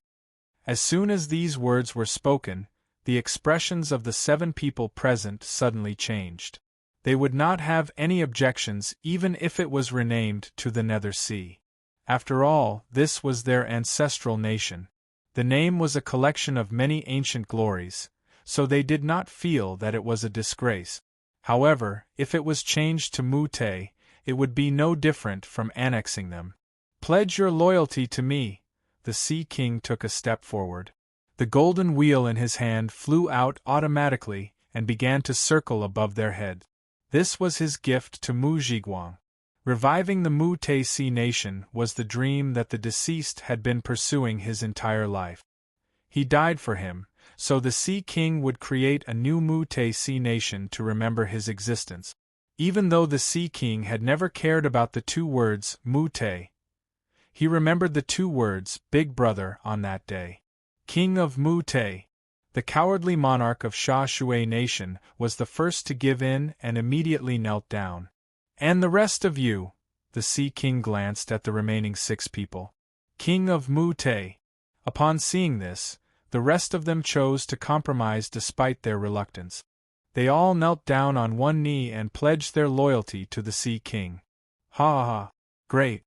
As soon as these words were spoken, the expressions of the 7 people present suddenly changed. They would not have any objections even if it was renamed to the Nether Sea. After all, this was their ancestral nation. The name was a collection of many ancient glories, so they did not feel that it was a disgrace. However, if it was changed to Mu-Te, it would be no different from annexing them. Pledge your loyalty to me. The Sea King took a step forward. The golden wheel in his hand flew out automatically and began to circle above their heads. This was his gift to Mu Zhiguang. Reviving the Mu-Te Sea nation was the dream that the deceased had been pursuing his entire life. He died for him, so the Sea King would create a new Mu-Te Sea nation to remember his existence. Even though the Sea King had never cared about the 2 words Mu-Te, he remembered the 2 words Big Brother on that day. King of Mu-Te. The cowardly monarch of Sha Shui Nation was the first to give in and immediately knelt down. And the rest of you? The Sea King glanced at the remaining 6 people. King of Mu-Te. Upon seeing this, the rest of them chose to compromise despite their reluctance. They all knelt down on one knee and pledged their loyalty to the Sea King. Ha ha ha! Great!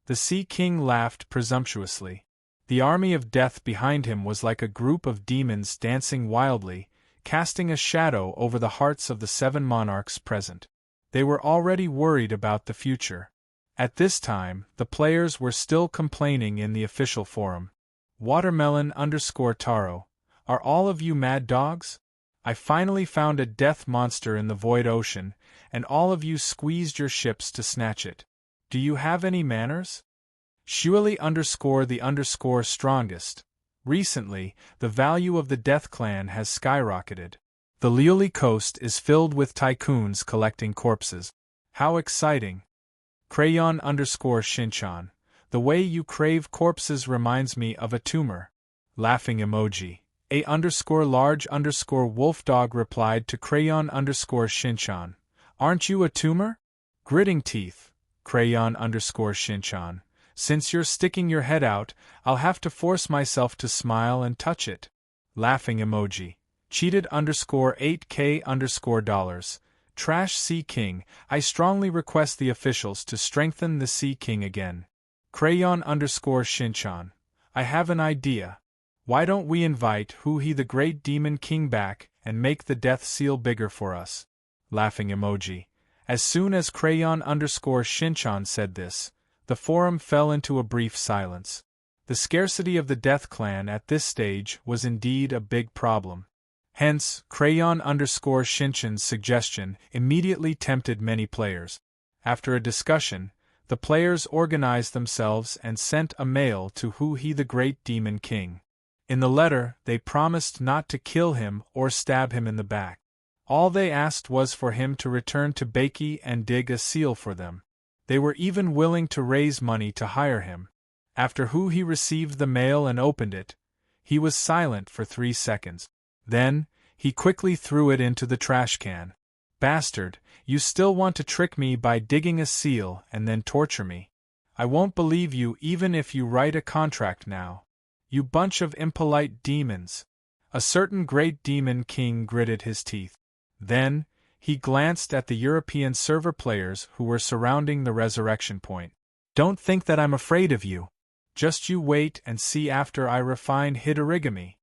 The Sea King laughed presumptuously. The army of death behind him was like a group of demons dancing wildly, casting a shadow over the hearts of the 7 monarchs present. They were already worried about the future. At this time, the players were still complaining in the official forum. Watermelon_Taro. Are all of you mad dogs? I finally found a death monster in the void ocean, and all of you squeezed your ships to snatch it. Do you have any manners? Shuali_the_strongest. Recently, the value of the Death Clan has skyrocketed. The Liuli coast is filled with tycoons collecting corpses. How exciting! Crayon_Shinchan. The way you crave corpses reminds me of a tumor. Laughing emoji. A_large_wolfdog replied to Crayon_Shinchan. Aren't you a tumor? Gritting teeth. Crayon_Shinchan. Since you're sticking your head out, I'll have to force myself to smile and touch it. Laughing emoji. Cheated_8K_dollars. Trash Sea King. I strongly request the officials to strengthen the Sea King again. Crayon_Shinchan. I have an idea. Why don't we invite Hu-He the Great Demon King back and make the death seal bigger for us? Laughing emoji. As soon as Crayon_Shinchan said this, the forum fell into a brief silence. The scarcity of the Death Clan at this stage was indeed a big problem. Hence, Crayon_Shinchan's suggestion immediately tempted many players. After a discussion, the players organized themselves and sent a mail to Hu-He the Great Demon King. In the letter, they promised not to kill him or stab him in the back. All they asked was for him to return to Beiki and dig a seal for them. They were even willing to raise money to hire him. After Hu-He received the mail and opened it, he was silent for 3 seconds. Then, he quickly threw it into the trash can. Bastard, you still want to trick me by digging a seal and then torture me. I won't believe you even if you write a contract now. You bunch of impolite demons. A certain great demon king gritted his teeth. Then, he glanced at the European server players who were surrounding the resurrection point. Don't think that I'm afraid of you. Just you wait and see after I refine Hidorigami.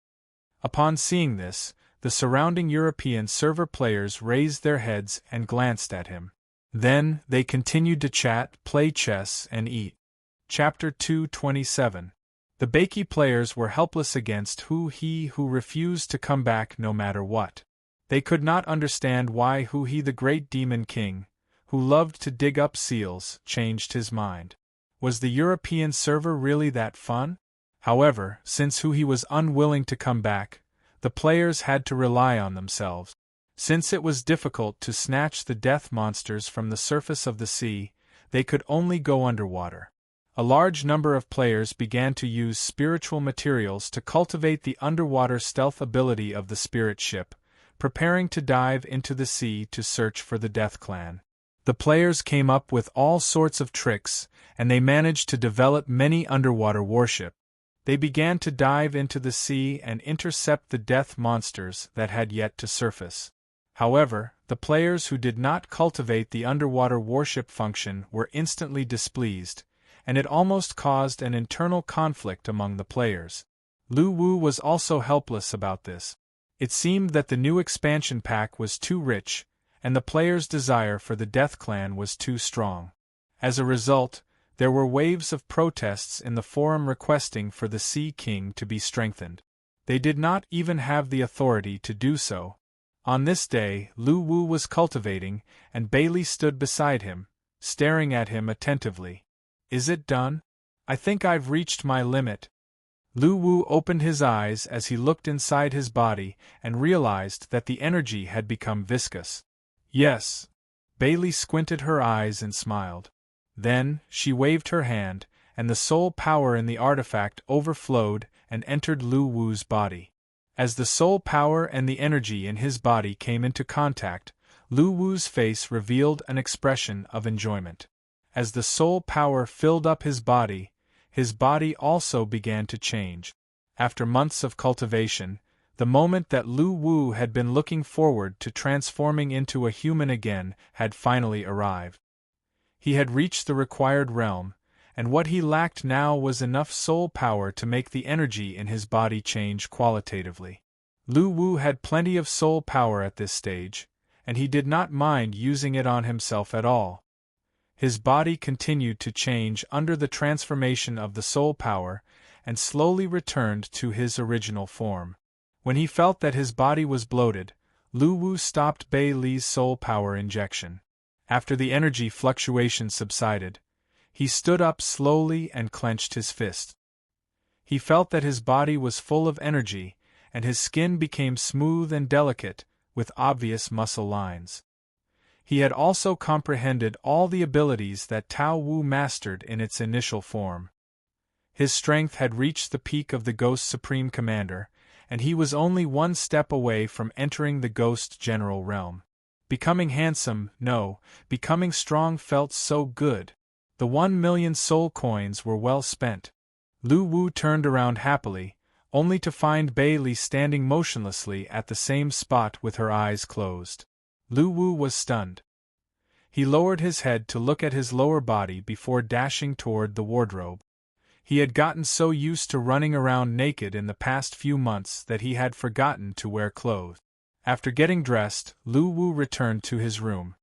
Upon seeing this, the surrounding European server players raised their heads and glanced at him. Then, they continued to chat, play chess, and eat. Chapter 227. The Beiki players were helpless against Hu-He who refused to come back no matter what. They could not understand why Hu-He the Great Demon King, who loved to dig up seals, changed his mind. Was the European server really that fun? However, since Hu-He was unwilling to come back, the players had to rely on themselves. Since it was difficult to snatch the death monsters from the surface of the sea, they could only go underwater. A large number of players began to use spiritual materials to cultivate the underwater stealth ability of the spirit ship, preparing to dive into the sea to search for the Death Clan. The players came up with all sorts of tricks, and they managed to develop many underwater warships. They began to dive into the sea and intercept the death monsters that had yet to surface. However, the players who did not cultivate the underwater warship function were instantly displeased, and it almost caused an internal conflict among the players. Lu Wu was also helpless about this. It seemed that the new expansion pack was too rich, and the players' desire for the Death Clan was too strong. As a result, there were waves of protests in the forum requesting for the Sea King to be strengthened. They did not even have the authority to do so. On this day, Lu Wu was cultivating, and Bailey stood beside him, staring at him attentively. "Is it done? I think I've reached my limit." Lu Wu opened his eyes as he looked inside his body and realized that the energy had become viscous. "Yes." Bailey squinted her eyes and smiled. Then, she waved her hand, and the soul power in the artifact overflowed and entered Lu Wu's body. As the soul power and the energy in his body came into contact, Lu Wu's face revealed an expression of enjoyment. As the soul power filled up his body also began to change. After months of cultivation, the moment that Lu Wu had been looking forward to transforming into a human again had finally arrived. He had reached the required realm, and what he lacked now was enough soul power to make the energy in his body change qualitatively. Lu Wu had plenty of soul power at this stage, and he did not mind using it on himself at all. His body continued to change under the transformation of the soul power, and slowly returned to his original form. When he felt that his body was bloated, Lu Wu stopped Bailey's soul power injection. After the energy fluctuation subsided, he stood up slowly and clenched his fist. He felt that his body was full of energy, and his skin became smooth and delicate, with obvious muscle lines. He had also comprehended all the abilities that Tao Wu mastered in its initial form. His strength had reached the peak of the Ghost Supreme Commander, and he was only one step away from entering the Ghost General realm. Becoming handsome, no, becoming strong felt so good. The 1,000,000 soul coins were well spent. Lu Wu turned around happily, only to find Bailey standing motionlessly at the same spot with her eyes closed. Lu Wu was stunned. He lowered his head to look at his lower body before dashing toward the wardrobe. He had gotten so used to running around naked in the past few months that he had forgotten to wear clothes. After getting dressed, Lu Wu returned to his room.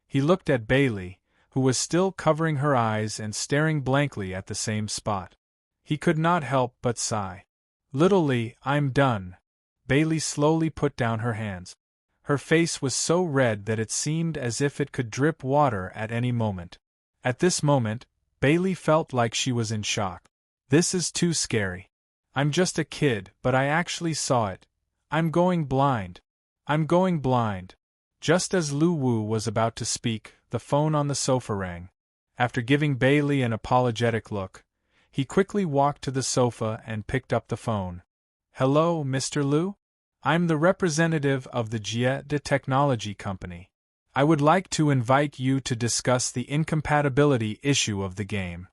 He looked at Bailey, who was still covering her eyes and staring blankly at the same spot. He could not help but sigh. "Little Lee, I'm done." Bailey slowly put down her hands. Her face was so red that it seemed as if it could drip water at any moment. At this moment, Bailey felt like she was in shock. "This is too scary. I'm just a kid, but I actually saw it. I'm going blind. I'm going blind." Just as Lu Wu was about to speak, the phone on the sofa rang. After giving Bailey an apologetic look, he quickly walked to the sofa and picked up the phone. "Hello, Mr. Lu? I'm the representative of the Jie de Technology Company. I would like to invite you to discuss the incompatibility issue of the game."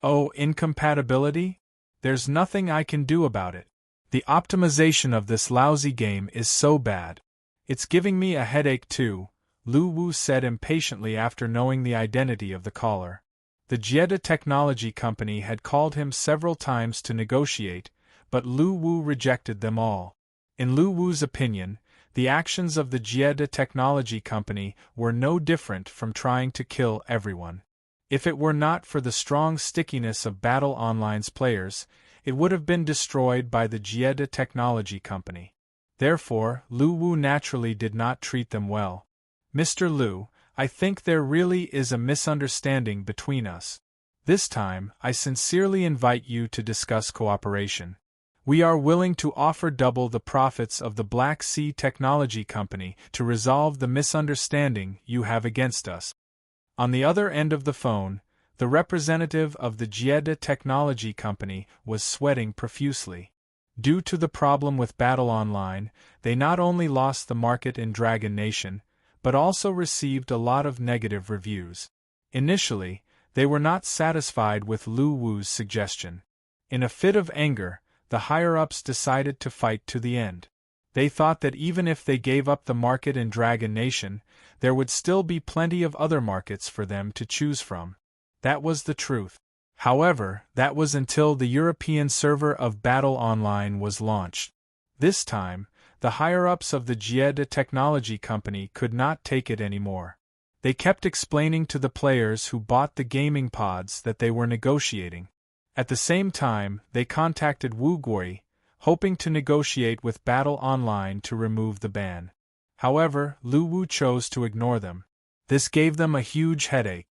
"Oh, incompatibility? There's nothing I can do about it. The optimization of this lousy game is so bad. It's giving me a headache too," Lu Wu said impatiently after knowing the identity of the caller. The Jie de Technology Company had called him several times to negotiate, but Lu Wu rejected them all. In Lu Wu's opinion, the actions of the Jie de Technology Company were no different from trying to kill everyone. If it were not for the strong stickiness of Battle Online's players, it would have been destroyed by the Jie de Technology Company. Therefore, Lu Wu naturally did not treat them well. "Mr. Lu, I think there really is a misunderstanding between us. This time, I sincerely invite you to discuss cooperation. We are willing to offer double the profits of the Black Sea Technology Company to resolve the misunderstanding you have against us." On the other end of the phone, the representative of the Gieda Technology Company was sweating profusely. Due to the problem with Battle Online, they not only lost the market in Dragon Nation, but also received a lot of negative reviews. Initially, they were not satisfied with Lu Wu's suggestion. In a fit of anger, the higher-ups decided to fight to the end. They thought that even if they gave up the market in Dragon Nation, there would still be plenty of other markets for them to choose from. That was the truth. However, that was until the European server of Battle Online was launched. This time, the higher-ups of the Gieda Technology Company could not take it anymore. They kept explaining to the players who bought the gaming pods that they were negotiating. At the same time, they contacted Wu Gui, hoping to negotiate with Battle Online to remove the ban. However, Lu Wu chose to ignore them. This gave them a huge headache.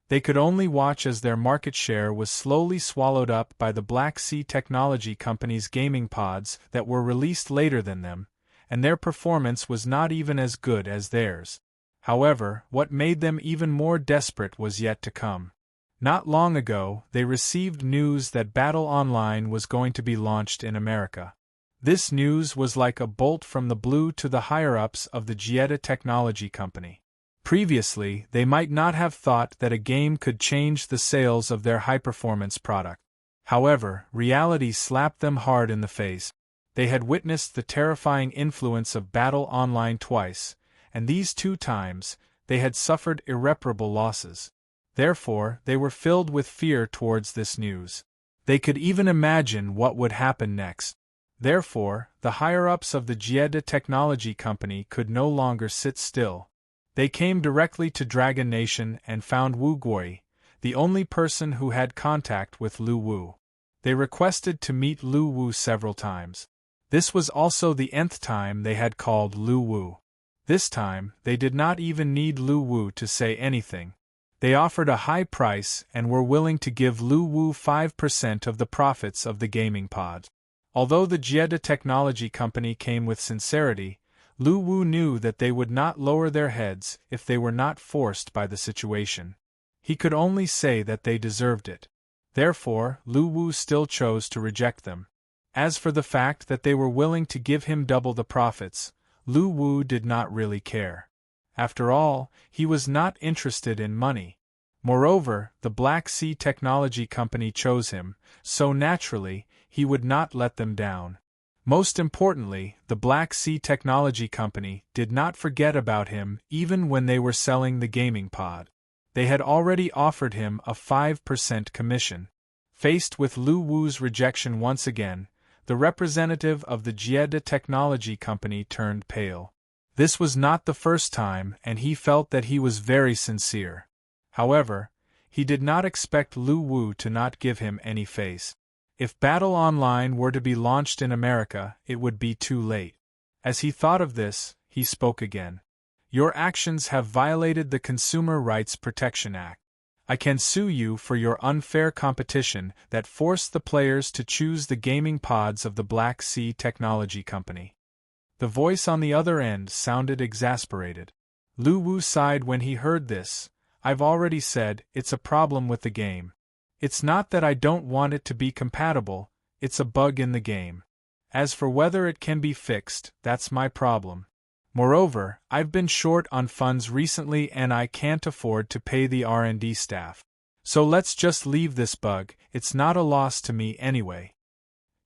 They could only watch as their market share was slowly swallowed up by the Black Sea Technology Company's gaming pods that were released later than them, and their performance was not even as good as theirs. However, what made them even more desperate was yet to come. Not long ago, they received news that Battle Online was going to be launched in America. This news was like a bolt from the blue to the higher-ups of the Gieda Technology Company. Previously, they might not have thought that a game could change the sales of their high-performance product. However, reality slapped them hard in the face. They had witnessed the terrifying influence of Battle Online twice, and these 2 times, they had suffered irreparable losses. Therefore, they were filled with fear towards this news. They could even imagine what would happen next. Therefore, the higher-ups of the Gieda Technology Company could no longer sit still. They came directly to Dragon Nation and found Wu Gui, the only person who had contact with Lu Wu. They requested to meet Lu Wu several times. This was also the nth time they had called Lu Wu. This time, they did not even need Lu Wu to say anything. They offered a high price and were willing to give Lu Wu 5% of the profits of the gaming pod. Although the Gieda Technology Company came with sincerity, Lu Wu knew that they would not lower their heads if they were not forced by the situation. He could only say that they deserved it. Therefore, Lu Wu still chose to reject them. As for the fact that they were willing to give him double the profits, Lu Wu did not really care. After all, he was not interested in money. Moreover, the Black Sea Technology Company chose him, so naturally, he would not let them down. Most importantly, the Black Sea Technology Company did not forget about him even when they were selling the gaming pod. They had already offered him a 5% commission. Faced with Lu Wu's rejection once again, the representative of the Gieda Technology Company turned pale. This was not the first time and he felt that he was very sincere. However, he did not expect Lu Wu to not give him any face. If Battle Online were to be launched in America, it would be too late. As he thought of this, he spoke again. Your actions have violated the Consumer Rights Protection Act. I can sue you for your unfair competition that forced the players to choose the gaming pods of the Black Sea Technology Company. The voice on the other end sounded exasperated. Lu Wu sighed when he heard this. I've already said, it's a problem with the game. It's not that I don't want it to be compatible, it's a bug in the game. As for whether it can be fixed, that's my problem. Moreover, I've been short on funds recently and I can't afford to pay the R&D staff. So let's just leave this bug, it's not a loss to me anyway.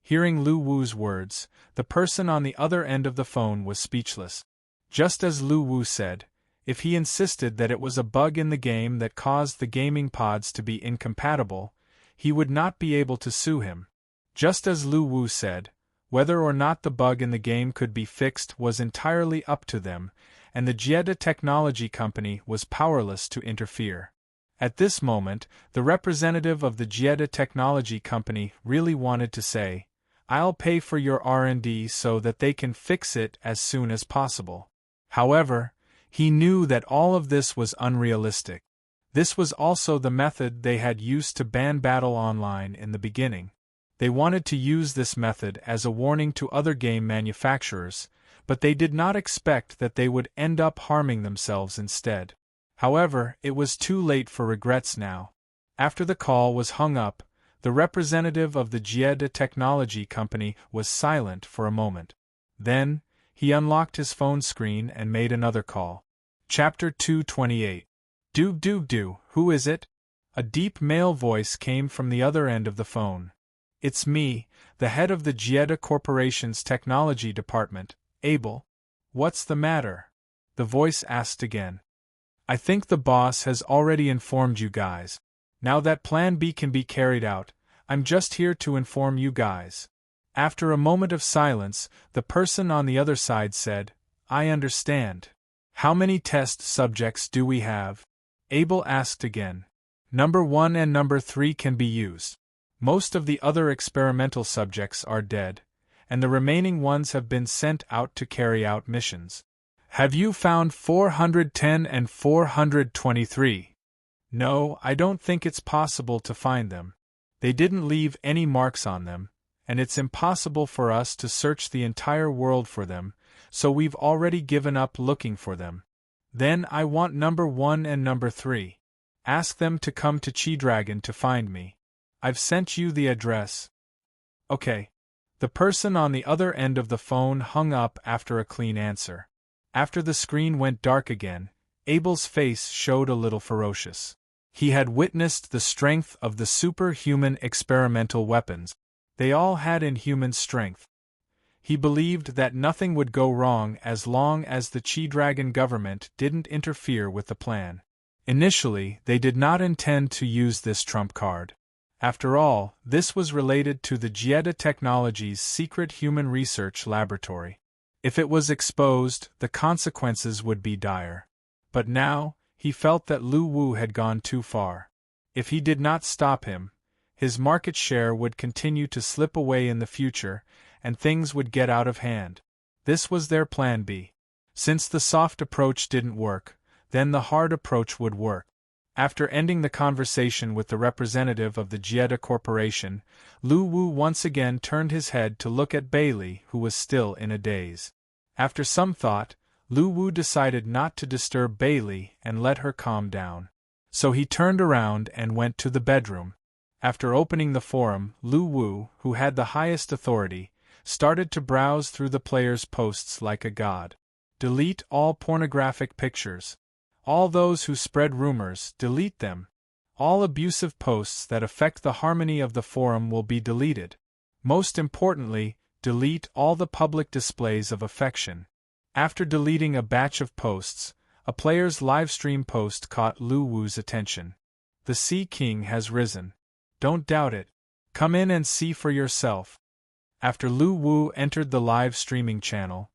Hearing Lu Wu's words, the person on the other end of the phone was speechless. Just as Lu Wu said, if he insisted that it was a bug in the game that caused the gaming pods to be incompatible, he would not be able to sue him. Just as Lu Wu said, whether or not the bug in the game could be fixed was entirely up to them, and the Gieda Technology Company was powerless to interfere. At this moment, the representative of the Gieda Technology Company really wanted to say, I'll pay for your R&D so that they can fix it as soon as possible. However, he knew that all of this was unrealistic. This was also the method they had used to ban Battle Online in the beginning. They wanted to use this method as a warning to other game manufacturers, but they did not expect that they would end up harming themselves instead. However, it was too late for regrets now. After the call was hung up, the representative of the Gieda Technology Company was silent for a moment. Then, he unlocked his phone screen and made another call. Chapter 228. Do, who is it? A deep male voice came from the other end of the phone. It's me, the head of the Gieda Corporation's technology department, Abel. What's the matter? The voice asked again. I think the boss has already informed you guys. Now that Plan B can be carried out, I'm just here to inform you guys. After a moment of silence, the person on the other side said, I understand. How many test subjects do we have? Abel asked again. Number 1 and number 3 can be used. Most of the other experimental subjects are dead, and the remaining ones have been sent out to carry out missions. Have you found 410 and 423? No, I don't think it's possible to find them. They didn't leave any marks on them, and it's impossible for us to search the entire world for them, so we've already given up looking for them. Then I want number 1 and number 3. Ask them to come to Chi-Dragon to find me. I've sent you the address. Okay. The person on the other end of the phone hung up after a clean answer. After the screen went dark again, Abel's face showed a little ferocious. He had witnessed the strength of the superhuman experimental weapons. They all had inhuman strength. He believed that nothing would go wrong as long as the Chi-Dragon government didn't interfere with the plan. Initially, they did not intend to use this trump card. After all, this was related to the Gieda Technology's secret human research laboratory. If it was exposed, the consequences would be dire. But now, he felt that Lu Wu had gone too far. If he did not stop him, his market share would continue to slip away in the future, and things would get out of hand. This was their plan B. Since the soft approach didn't work, then the hard approach would work. After ending the conversation with the representative of the Gieda Corporation, Lu Wu once again turned his head to look at Bailey, who was still in a daze. After some thought, Lu Wu decided not to disturb Bailey and let her calm down. So he turned around and went to the bedroom. After opening the forum, Lu Wu, who had the highest authority, started to browse through the players' posts like a god. Delete all pornographic pictures. All those who spread rumors, delete them. All abusive posts that affect the harmony of the forum will be deleted. Most importantly, delete all the public displays of affection. After deleting a batch of posts, a player's livestream post caught Lu Wu's attention. The Sea King has risen. Don't doubt it. Come in and see for yourself. After Lu Wu entered the live streaming channel,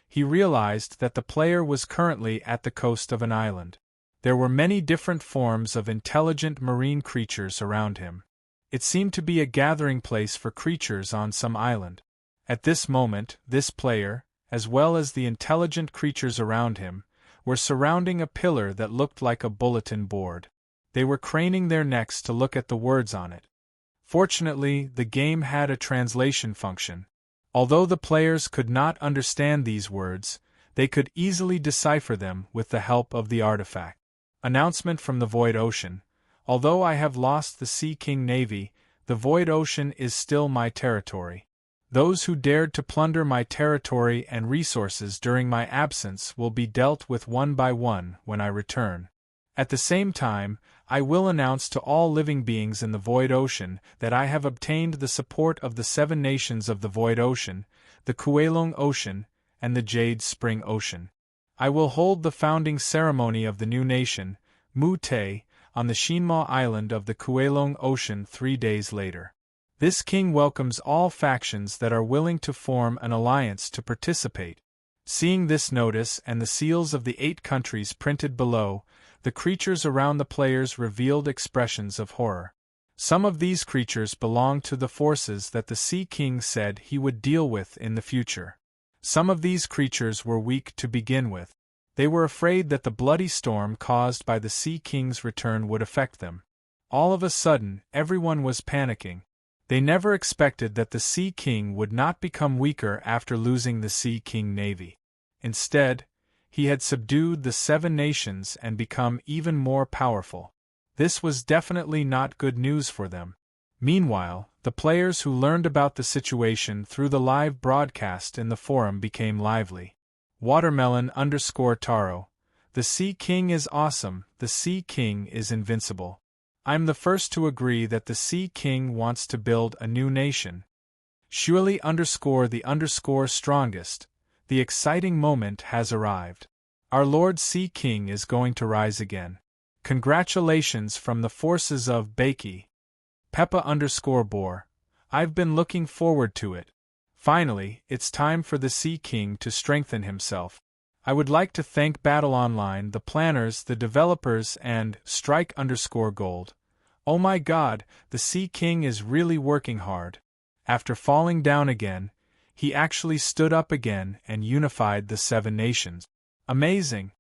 he realized that the player was currently at the coast of an island. There were many different forms of intelligent marine creatures around him. It seemed to be a gathering place for creatures on some island. At this moment, this player, as well as the intelligent creatures around him, were surrounding a pillar that looked like a bulletin board. They were craning their necks to look at the words on it. Fortunately, the game had a translation function. Although the players could not understand these words, they could easily decipher them with the help of the artifact. Announcement from the Void Ocean. Although I have lost the Sea King Navy, the Void Ocean is still my territory. Those who dared to plunder my territory and resources during my absence will be dealt with one by one when I return. At the same time, I will announce to all living beings in the Void Ocean that I have obtained the support of the 7 nations of the Void Ocean, the Kuelong Ocean, and the Jade Spring Ocean. I will hold the founding ceremony of the new nation, Mu Te, on the Shinma Island of the Kuelong Ocean 3 days later. This king welcomes all factions that are willing to form an alliance to participate. Seeing this notice and the seals of the 8 countries printed below, the creatures around the players revealed expressions of horror. Some of these creatures belonged to the forces that the Sea King said he would deal with in the future. Some of these creatures were weak to begin with. They were afraid that the bloody storm caused by the Sea King's return would affect them. All of a sudden, everyone was panicking. They never expected that the Sea King would not become weaker after losing the Sea King Navy. Instead, he had subdued the 7 nations and become even more powerful. This was definitely not good news for them. Meanwhile, the players who learned about the situation through the live broadcast in the forum became lively. Watermelon_Taro. The Sea King is awesome, the Sea King is invincible. I'm the first to agree that the Sea King wants to build a new nation. Surely_the_strongest. The exciting moment has arrived. Our Lord Sea King is going to rise again. Congratulations from the forces of Baki. Peppa_Boar. I've been looking forward to it. Finally, it's time for the Sea King to strengthen himself. I would like to thank Battle Online, the planners, the developers, and Strike_Gold. Oh my god, the Sea King is really working hard. After falling down again, he actually stood up again and unified the 7 nations. Amazing!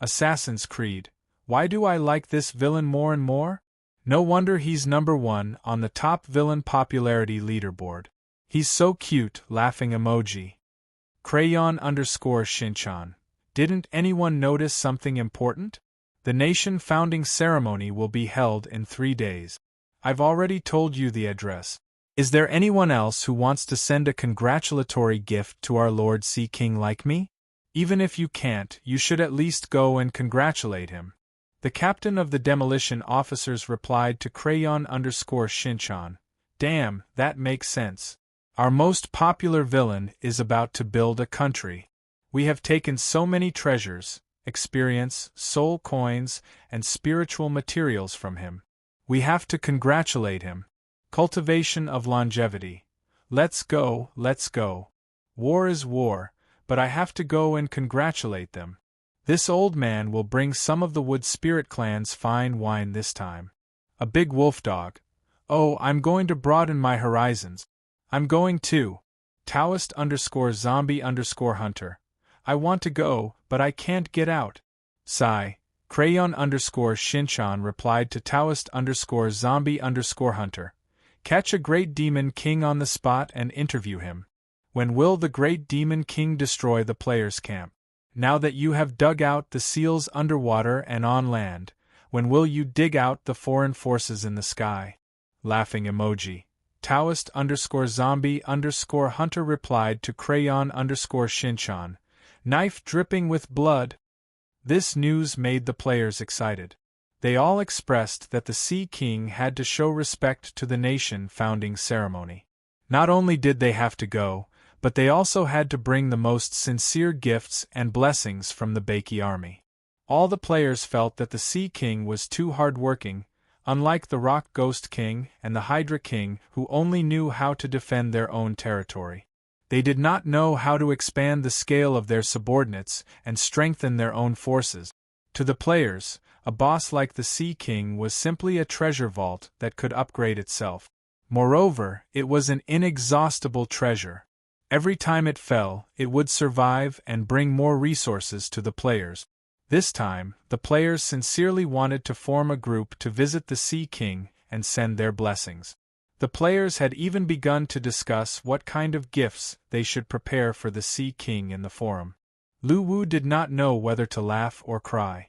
Assassin's Creed. Why do I like this villain more and more? No wonder he's number 1 on the top villain popularity leaderboard. He's so cute, laughing emoji. Crayon_Shinchan. Didn't anyone notice something important? The nation founding ceremony will be held in 3 days. I've already told you the address. Is there anyone else who wants to send a congratulatory gift to our Lord Sea King like me? Even if you can't, you should at least go and congratulate him. The captain of the demolition officers replied to Crayon_Shinchan. Damn, that makes sense. Our most popular villain is about to build a country. We have taken so many treasures, experience, soul coins, and spiritual materials from him. We have to congratulate him. Cultivation of longevity. Let's go, let's go. War is war, but I have to go and congratulate them. This old man will bring some of the Wood Spirit clan's fine wine this time. A big wolf dog. Oh, I'm going to broaden my horizons. I'm going too. Taoist_zombie_hunter. I want to go, but I can't get out. Sigh. Crayon_Shinchan replied to Taoist_zombie_hunter. Catch a great demon king on the spot and interview him. When will the great demon king destroy the players' camp? Now that you have dug out the seals underwater and on land, when will you dig out the foreign forces in the sky? Laughing emoji. Taoist_zombie_hunter replied to Crayon_Shinchan. Knife dripping with blood. This news made the players excited. They all expressed that the Sea King had to show respect to the nation founding ceremony. Not only did they have to go, but they also had to bring the most sincere gifts and blessings from the Baki army. All the players felt that the Sea King was too hard-working, unlike the Rock Ghost King and the Hydra King who only knew how to defend their own territory. They did not know how to expand the scale of their subordinates and strengthen their own forces. To the players, a boss like the Sea King was simply a treasure vault that could upgrade itself. Moreover, it was an inexhaustible treasure. Every time it fell, it would survive and bring more resources to the players. This time, the players sincerely wanted to form a group to visit the Sea King and send their blessings. The players had even begun to discuss what kind of gifts they should prepare for the Sea King in the forum. Lu Wu did not know whether to laugh or cry.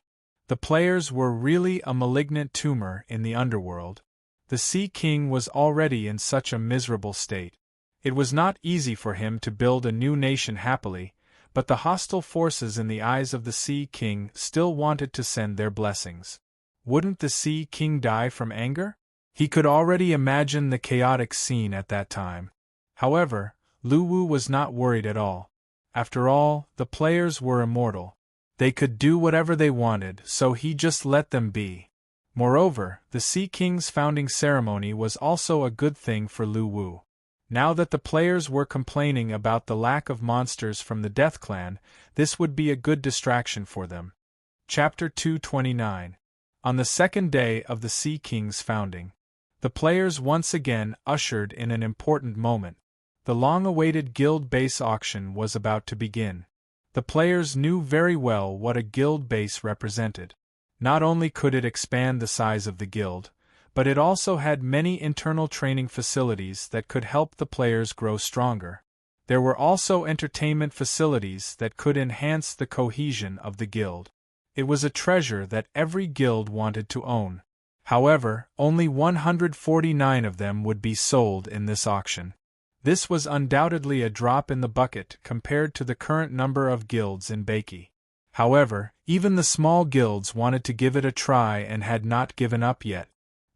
The players were really a malignant tumor in the underworld. The Sea King was already in such a miserable state. It was not easy for him to build a new nation happily, but the hostile forces in the eyes of the Sea King still wanted to send their blessings. Wouldn't the Sea King die from anger? He could already imagine the chaotic scene at that time. However, Lu Wu was not worried at all. After all, the players were immortal. They could do whatever they wanted, so he just let them be. Moreover, the Sea King's founding ceremony was also a good thing for Lu Wu. Now that the players were complaining about the lack of monsters from the Death Clan, this would be a good distraction for them. Chapter 229. On the second day of the Sea King's founding, the players once again ushered in an important moment. The long-awaited guild base auction was about to begin. The players knew very well what a guild base represented. Not only could it expand the size of the guild, but it also had many internal training facilities that could help the players grow stronger. There were also entertainment facilities that could enhance the cohesion of the guild. It was a treasure that every guild wanted to own. However, only 149 of them would be sold in this auction. This was undoubtedly a drop in the bucket compared to the current number of guilds in Baiki. However, even the small guilds wanted to give it a try and had not given up yet.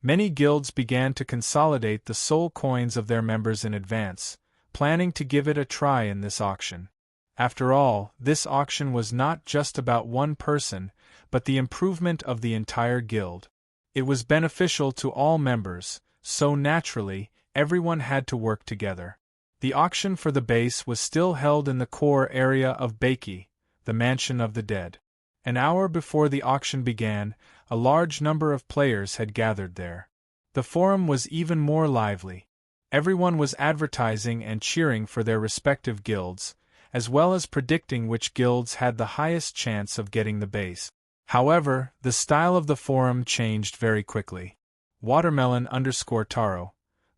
Many guilds began to consolidate the soul coins of their members in advance, planning to give it a try in this auction. After all, this auction was not just about one person, but the improvement of the entire guild. It was beneficial to all members, so naturally, everyone had to work together. The auction for the base was still held in the core area of Baiki, the Mansion of the Dead. An hour before the auction began, a large number of players had gathered there. The forum was even more lively. Everyone was advertising and cheering for their respective guilds, as well as predicting which guilds had the highest chance of getting the base. However, the style of the forum changed very quickly. Watermelon_Taro.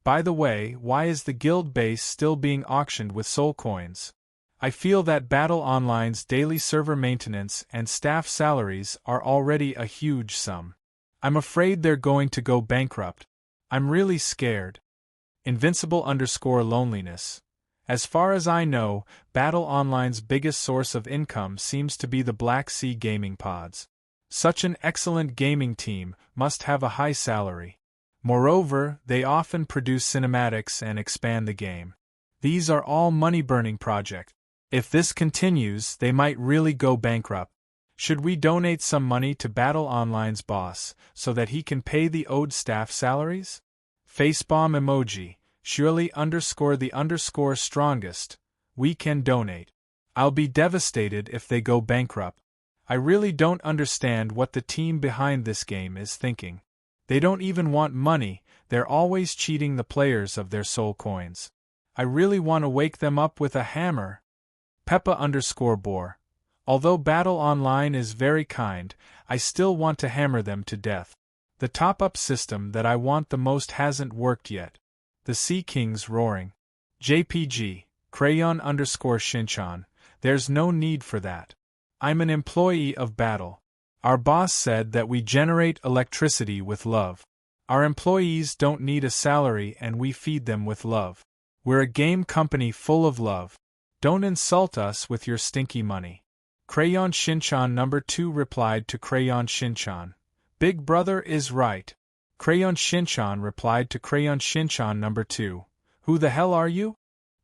By the way, why is the guild base still being auctioned with soul coins? I feel that Battle Online's daily server maintenance and staff salaries are already a huge sum. I'm afraid they're going to go bankrupt. I'm really scared. Invincible_loneliness. As far as I know, Battle Online's biggest source of income seems to be the Black Sea gaming pods. Such an excellent gaming team must have a high salary. Moreover, they often produce cinematics and expand the game. These are all money-burning projects. If this continues, they might really go bankrupt. Should we donate some money to Battle Online's boss so that he can pay the owed staff salaries? Facepalm emoji. Surely_the_strongest. We can donate. I'll be devastated if they go bankrupt. I really don't understand what the team behind this game is thinking. They don't even want money, they're always cheating the players of their soul coins. I really want to wake them up with a hammer. Peppa_Boar. Although Battle Online is very kind, I still want to hammer them to death. The top-up system that I want the most hasn't worked yet. The Sea King's roaring. JPG, Crayon_Shinchan, there's no need for that. I'm an employee of Battle. Our boss said that we generate electricity with love. Our employees don't need a salary and we feed them with love. We're a game company full of love. Don't insult us with your stinky money. Crayon Shinchan number 2 replied to Crayon Shinchan. Big brother is right. Crayon Shinchan replied to Crayon Shinchan number 2. Who the hell are you?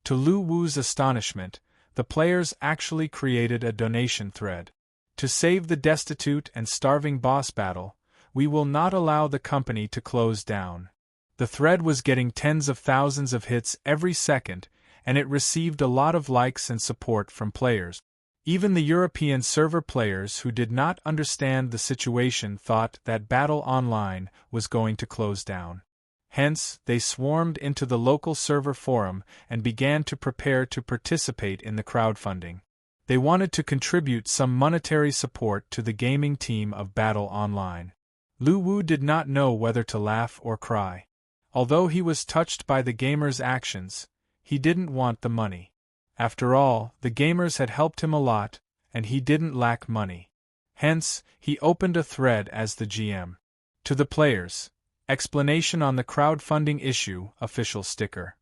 To Lu Wu's astonishment, the players actually created a donation thread. To save the destitute and starving boss battle, we will not allow the company to close down. The thread was getting tens of thousands of hits every second, and it received a lot of likes and support from players. Even the European server players who did not understand the situation thought that Battle Online was going to close down. Hence, they swarmed into the local server forum and began to prepare to participate in the crowdfunding. They wanted to contribute some monetary support to the gaming team of Battle Online. Lu Wu did not know whether to laugh or cry. Although he was touched by the gamers' actions, he didn't want the money. After all, the gamers had helped him a lot, and he didn't lack money. Hence, he opened a thread as the GM. To the players, explanation on the crowdfunding issue, official sticker.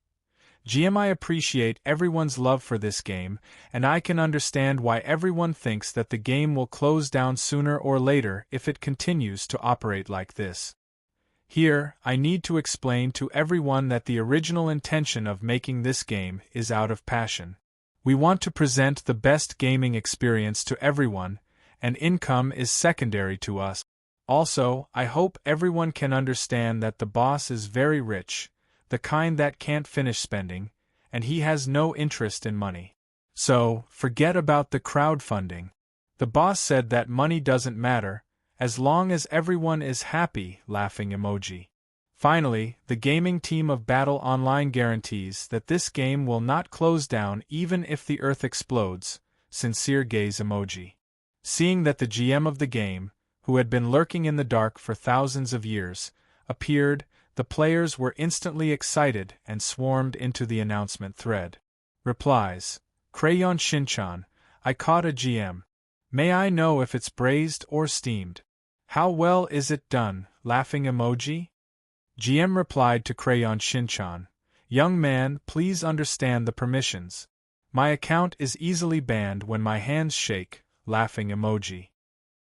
GM, I appreciate everyone's love for this game, and I can understand why everyone thinks that the game will close down sooner or later if it continues to operate like this. Here, I need to explain to everyone that the original intention of making this game is out of passion. We want to present the best gaming experience to everyone, and income is secondary to us. Also, I hope everyone can understand that the boss is very rich, the kind that can't finish spending, and he has no interest in money. So, forget about the crowdfunding. The boss said that money doesn't matter, as long as everyone is happy, laughing emoji. Finally, the gaming team of Battle Online guarantees that this game will not close down even if the earth explodes, sincere gaze emoji. Seeing that the GM of the game, who had been lurking in the dark for thousands of years, appeared, the players were instantly excited and swarmed into the announcement thread. Replies, Crayon Shinchan, I caught a GM. May I know if it's braised or steamed? How well is it done? Laughing emoji? GM replied to Crayon Shinchan, Young man, please understand the permissions. My account is easily banned when my hands shake. Laughing emoji.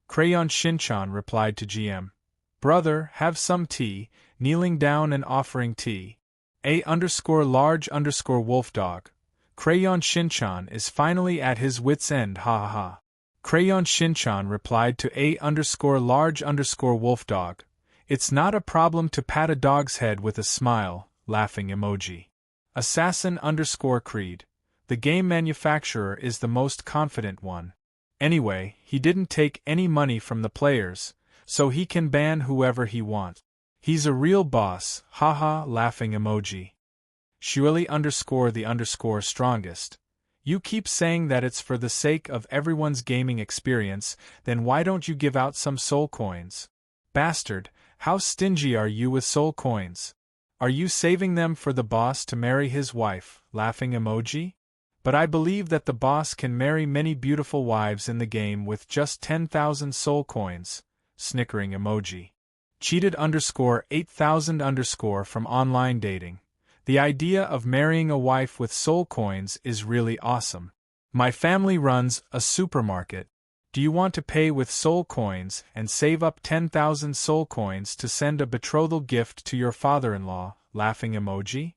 Crayon Shinchan replied to GM, Brother, have some tea, kneeling down and offering tea. A_large_wolfdog. Crayon Shinchan is finally at his wit's end, ha ha ha. Crayon Shinchan replied to A_large_wolfdog, It's not a problem to pat a dog's head with a smile, laughing emoji. Assassin_Creed. The game manufacturer is the most confident one. Anyway, he didn't take any money from the players, so he can ban whoever he wants. He's a real boss, haha, laughing emoji. Shirley_the_strongest. You keep saying that it's for the sake of everyone's gaming experience, then why don't you give out some soul coins? Bastard, how stingy are you with soul coins? Are you saving them for the boss to marry his wife, laughing emoji? But I believe that the boss can marry many beautiful wives in the game with just 10,000 soul coins, snickering emoji. Cheated_8000_ from online dating. The idea of marrying a wife with soul coins is really awesome. My family runs a supermarket. Do you want to pay with soul coins and save up 10,000 soul coins to send a betrothal gift to your father-in-law, laughing emoji?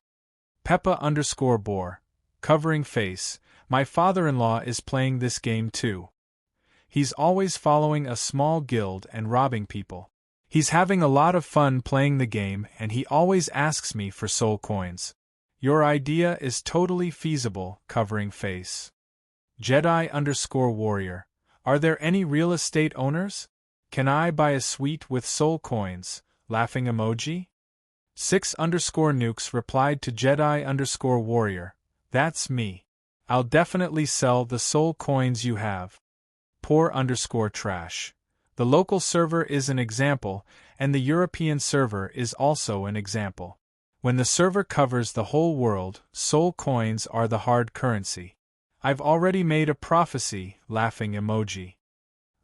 Peppa_Boar. Covering face, my father-in-law is playing this game too. He's always following a small guild and robbing people. He's having a lot of fun playing the game and he always asks me for soul coins. Your idea is totally feasible, covering face. Jedi_warrior. Are there any real estate owners? Can I buy a suite with soul coins, laughing emoji? 6_nukes replied to Jedi_warrior. That's me. I'll definitely sell the soul coins you have. Poor_trash. The local server is an example, and the European server is also an example. When the server covers the whole world, soul coins are the hard currency. I've already made a prophecy, laughing emoji.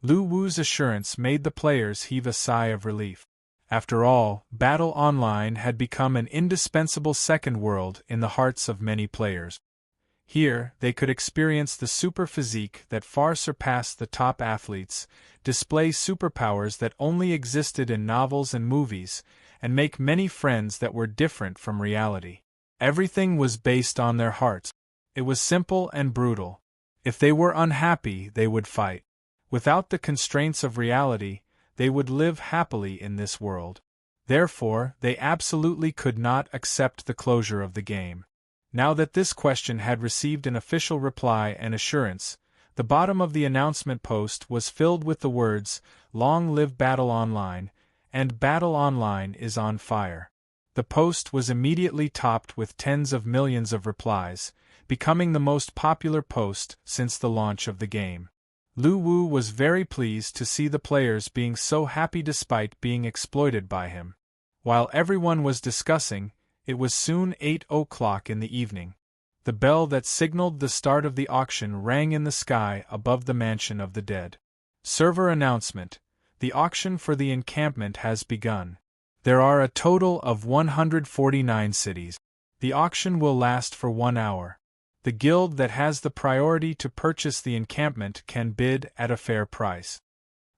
Lu Wu's assurance made the players heave a sigh of relief. After all, Battle Online had become an indispensable second world in the hearts of many players. Here, they could experience the super physique that far surpassed the top athletes, display superpowers that only existed in novels and movies, and make many friends that were different from reality. Everything was based on their hearts. It was simple and brutal. If they were unhappy, they would fight. Without the constraints of reality, they would live happily in this world. Therefore, they absolutely could not accept the closure of the game. Now that this question had received an official reply and assurance, the bottom of the announcement post was filled with the words, "Long live Battle Online," and "Battle Online is on fire." The post was immediately topped with tens of millions of replies, becoming the most popular post since the launch of the game. Lu Wu was very pleased to see the players being so happy despite being exploited by him. While everyone was discussing, it was soon 8 o'clock in the evening. The bell that signaled the start of the auction rang in the sky above the mansion of the dead. Server announcement: the auction for the encampment has begun. There are a total of 149 cities. The auction will last for 1 hour. The guild that has the priority to purchase the encampment can bid at a fair price.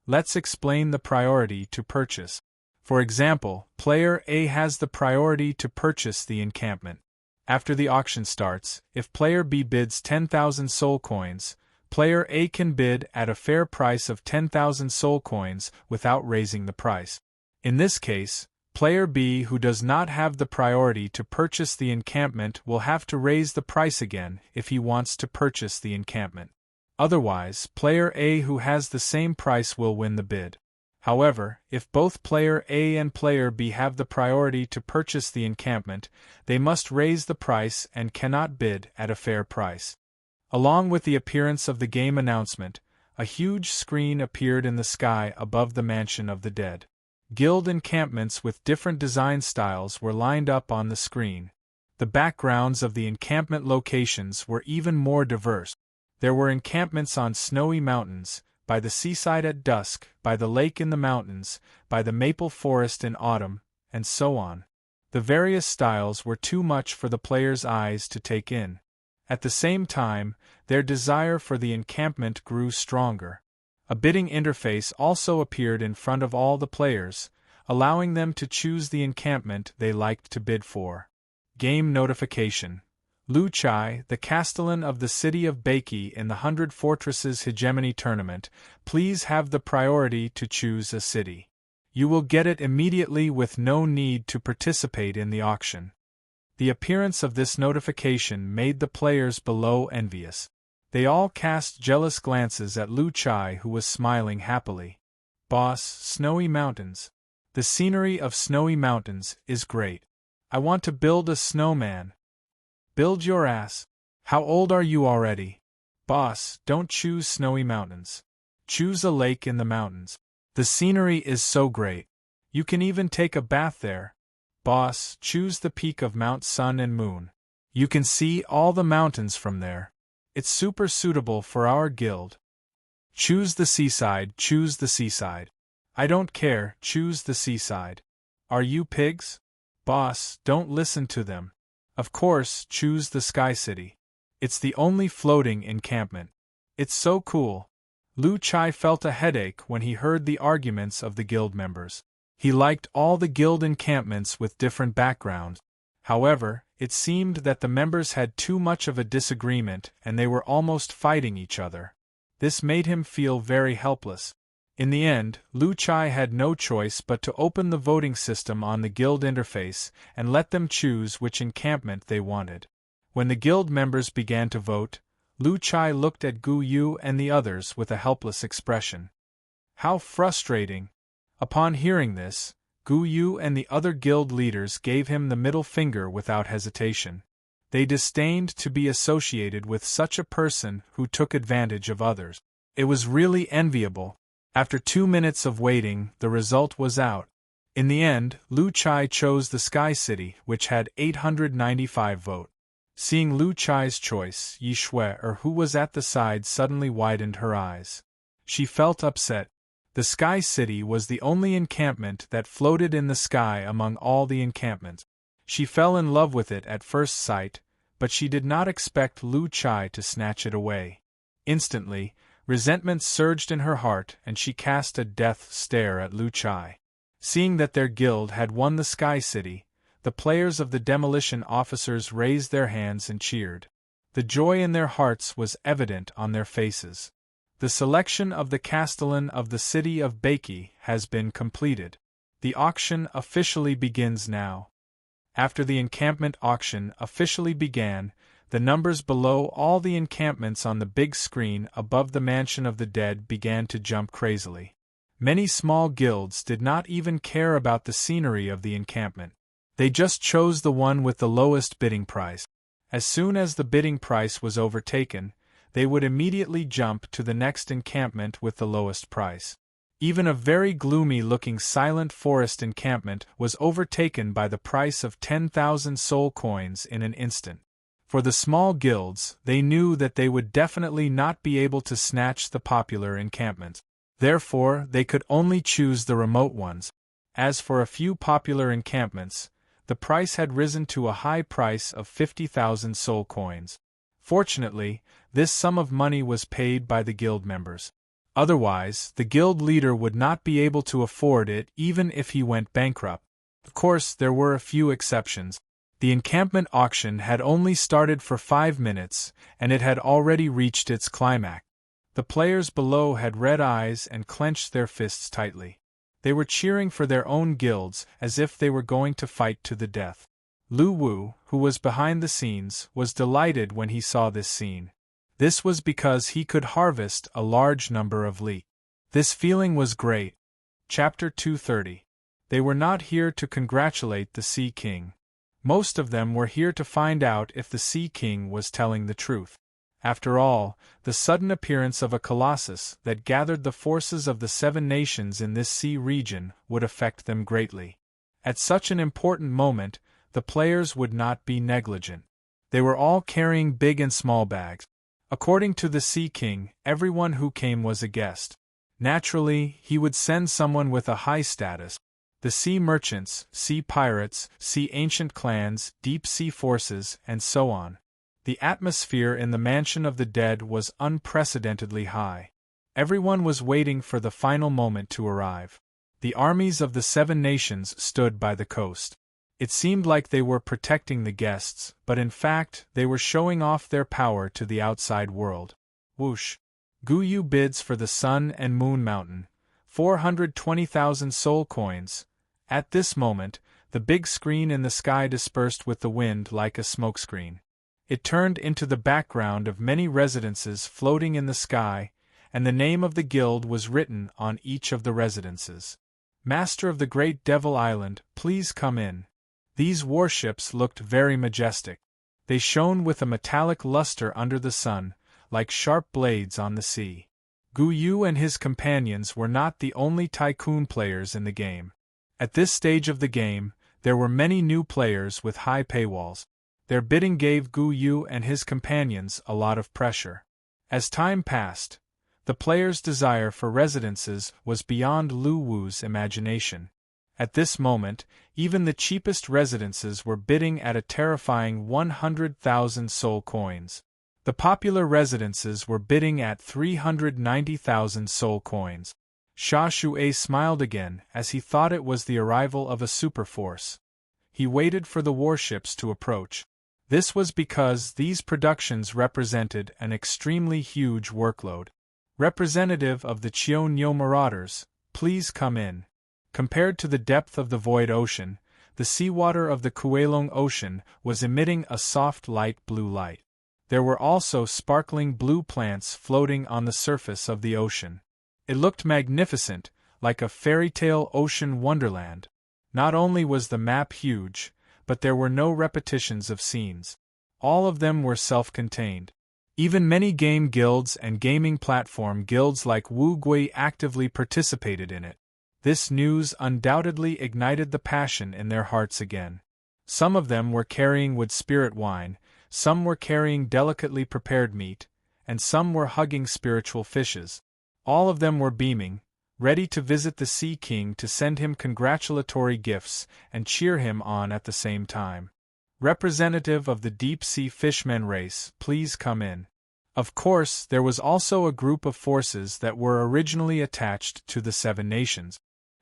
Let's explain the priority to purchase. For example, player A has the priority to purchase the encampment. After the auction starts, if player B bids 10,000 soul coins, player A can bid at a fair price of 10,000 soul coins without raising the price. In this case, player B who does not have the priority to purchase the encampment will have to raise the price again if he wants to purchase the encampment. Otherwise, player A who has the same price will win the bid. However, if both player A and player B have the priority to purchase the encampment, they must raise the price and cannot bid at a fair price. Along with the appearance of the game announcement, a huge screen appeared in the sky above the mansion of the dead. Guild encampments with different design styles were lined up on the screen. The backgrounds of the encampment locations were even more diverse. There were encampments on snowy mountains, by the seaside at dusk, by the lake in the mountains, by the maple forest in autumn, and so on. The various styles were too much for the players' eyes to take in. At the same time, their desire for the encampment grew stronger. A bidding interface also appeared in front of all the players, allowing them to choose the encampment they liked to bid for. Game notification. Lu Chai, the castellan of the city of Beiki in the 100 Fortresses Hegemony Tournament, please have the priority to choose a city. You will get it immediately with no need to participate in the auction. The appearance of this notification made the players below envious. They all cast jealous glances at Lu Chai, who was smiling happily. Boss, Snowy Mountains. The scenery of Snowy Mountains is great. I want to build a snowman. Build your ass. How old are you already? Boss, don't choose Snowy Mountains. Choose a lake in the mountains. The scenery is so great. You can even take a bath there. Boss, choose the peak of Mount Sun and Moon. You can see all the mountains from there. It's super suitable for our guild. Choose the seaside, choose the seaside. I don't care, choose the seaside. Are you pigs? Boss, don't listen to them. Of course, choose the Sky City. It's the only floating encampment. It's so cool. Lu Chai felt a headache when he heard the arguments of the guild members. He liked all the guild encampments with different backgrounds. However, it seemed that the members had too much of a disagreement and they were almost fighting each other. This made him feel very helpless. In the end, Lu Chai had no choice but to open the voting system on the guild interface and let them choose which encampment they wanted. When the guild members began to vote, Lu Chai looked at Gu Yu and the others with a helpless expression. How frustrating! Upon hearing this, Gu Yu and the other guild leaders gave him the middle finger without hesitation. They disdained to be associated with such a person who took advantage of others. It was really enviable. After 2 minutes of waiting, the result was out. In the end, Lu Chai chose the Sky City, which had 895 votes. Seeing Lu Chai's choice, Yi Shui, who was at the side, suddenly widened her eyes. She felt upset. The Sky City was the only encampment that floated in the sky among all the encampments. She fell in love with it at first sight, but she did not expect Lu Chai to snatch it away. Instantly, resentment surged in her heart and she cast a death stare at Lu Chai. Seeing that their guild had won the Sky City, the players of the demolition officers raised their hands and cheered. The joy in their hearts was evident on their faces. The selection of the castellan of the city of Beiki has been completed. The auction officially begins now. After the encampment auction officially began, the numbers below all the encampments on the big screen above the Mansion of the Dead began to jump crazily. Many small guilds did not even care about the scenery of the encampment. They just chose the one with the lowest bidding price. As soon as the bidding price was overtaken, they would immediately jump to the next encampment with the lowest price. Even a very gloomy-looking silent forest encampment was overtaken by the price of 10,000 soul coins in an instant. For the small guilds, they knew that they would definitely not be able to snatch the popular encampment. Therefore, they could only choose the remote ones. As for a few popular encampments, the price had risen to a high price of 50,000 soul coins. Fortunately, this sum of money was paid by the guild members. Otherwise, the guild leader would not be able to afford it even if he went bankrupt. Of course, there were a few exceptions. The encampment auction had only started for 5 minutes, and it had already reached its climax. The players below had red eyes and clenched their fists tightly. They were cheering for their own guilds as if they were going to fight to the death. Lu Wu, who was behind the scenes, was delighted when he saw this scene. This was because he could harvest a large number of leek. This feeling was great. Chapter 230. They were not here to congratulate the Sea King. Most of them were here to find out if the Sea King was telling the truth. After all, the sudden appearance of a colossus that gathered the forces of the 7 nations in this sea region would affect them greatly. At such an important moment, the players would not be negligent. They were all carrying big and small bags. According to the Sea King, everyone who came was a guest. Naturally, he would send someone with a high status. The sea merchants, sea pirates, sea ancient clans, deep sea forces, and so on. The atmosphere in the Mansion of the Dead was unprecedentedly high. Everyone was waiting for the final moment to arrive. The armies of the 7 nations stood by the coast. It seemed like they were protecting the guests, but in fact, they were showing off their power to the outside world. Whoosh! Guyu bids for the Sun and Moon Mountain, 420,000 soul coins. At this moment, the big screen in the sky dispersed with the wind like a smokescreen. It turned into the background of many residences floating in the sky, and the name of the guild was written on each of the residences. Master of the Great Devil Island, please come in. These warships looked very majestic. They shone with a metallic luster under the sun, like sharp blades on the sea. Guyu and his companions were not the only tycoon players in the game. At this stage of the game, there were many new players with high paywalls. Their bidding gave Guyu and his companions a lot of pressure. As time passed, the players' desire for residences was beyond Lu Wu's imagination. At this moment, even the cheapest residences were bidding at a terrifying 100,000 soul coins. The popular residences were bidding at 390,000 soul coins. Sha Shui smiled again as he thought it was the arrival of a superforce. He waited for the warships to approach. This was because these productions represented an extremely huge workload. Representative of the Cheonyo Marauders, please come in. Compared to the depth of the void ocean, the seawater of the Kuelong Ocean was emitting a soft light blue light. There were also sparkling blue plants floating on the surface of the ocean. It looked magnificent, like a fairy tale ocean wonderland. Not only was the map huge, but there were no repetitions of scenes. All of them were self-contained. Even many game guilds and gaming platform guilds like Wu Gui actively participated in it. This news undoubtedly ignited the passion in their hearts again. Some of them were carrying wood spirit wine, some were carrying delicately prepared meat, and some were hugging spiritual fishes. All of them were beaming, ready to visit the Sea King to send him congratulatory gifts and cheer him on at the same time. Representative of the deep-sea fishmen race, please come in. Of course, there was also a group of forces that were originally attached to the 7 nations.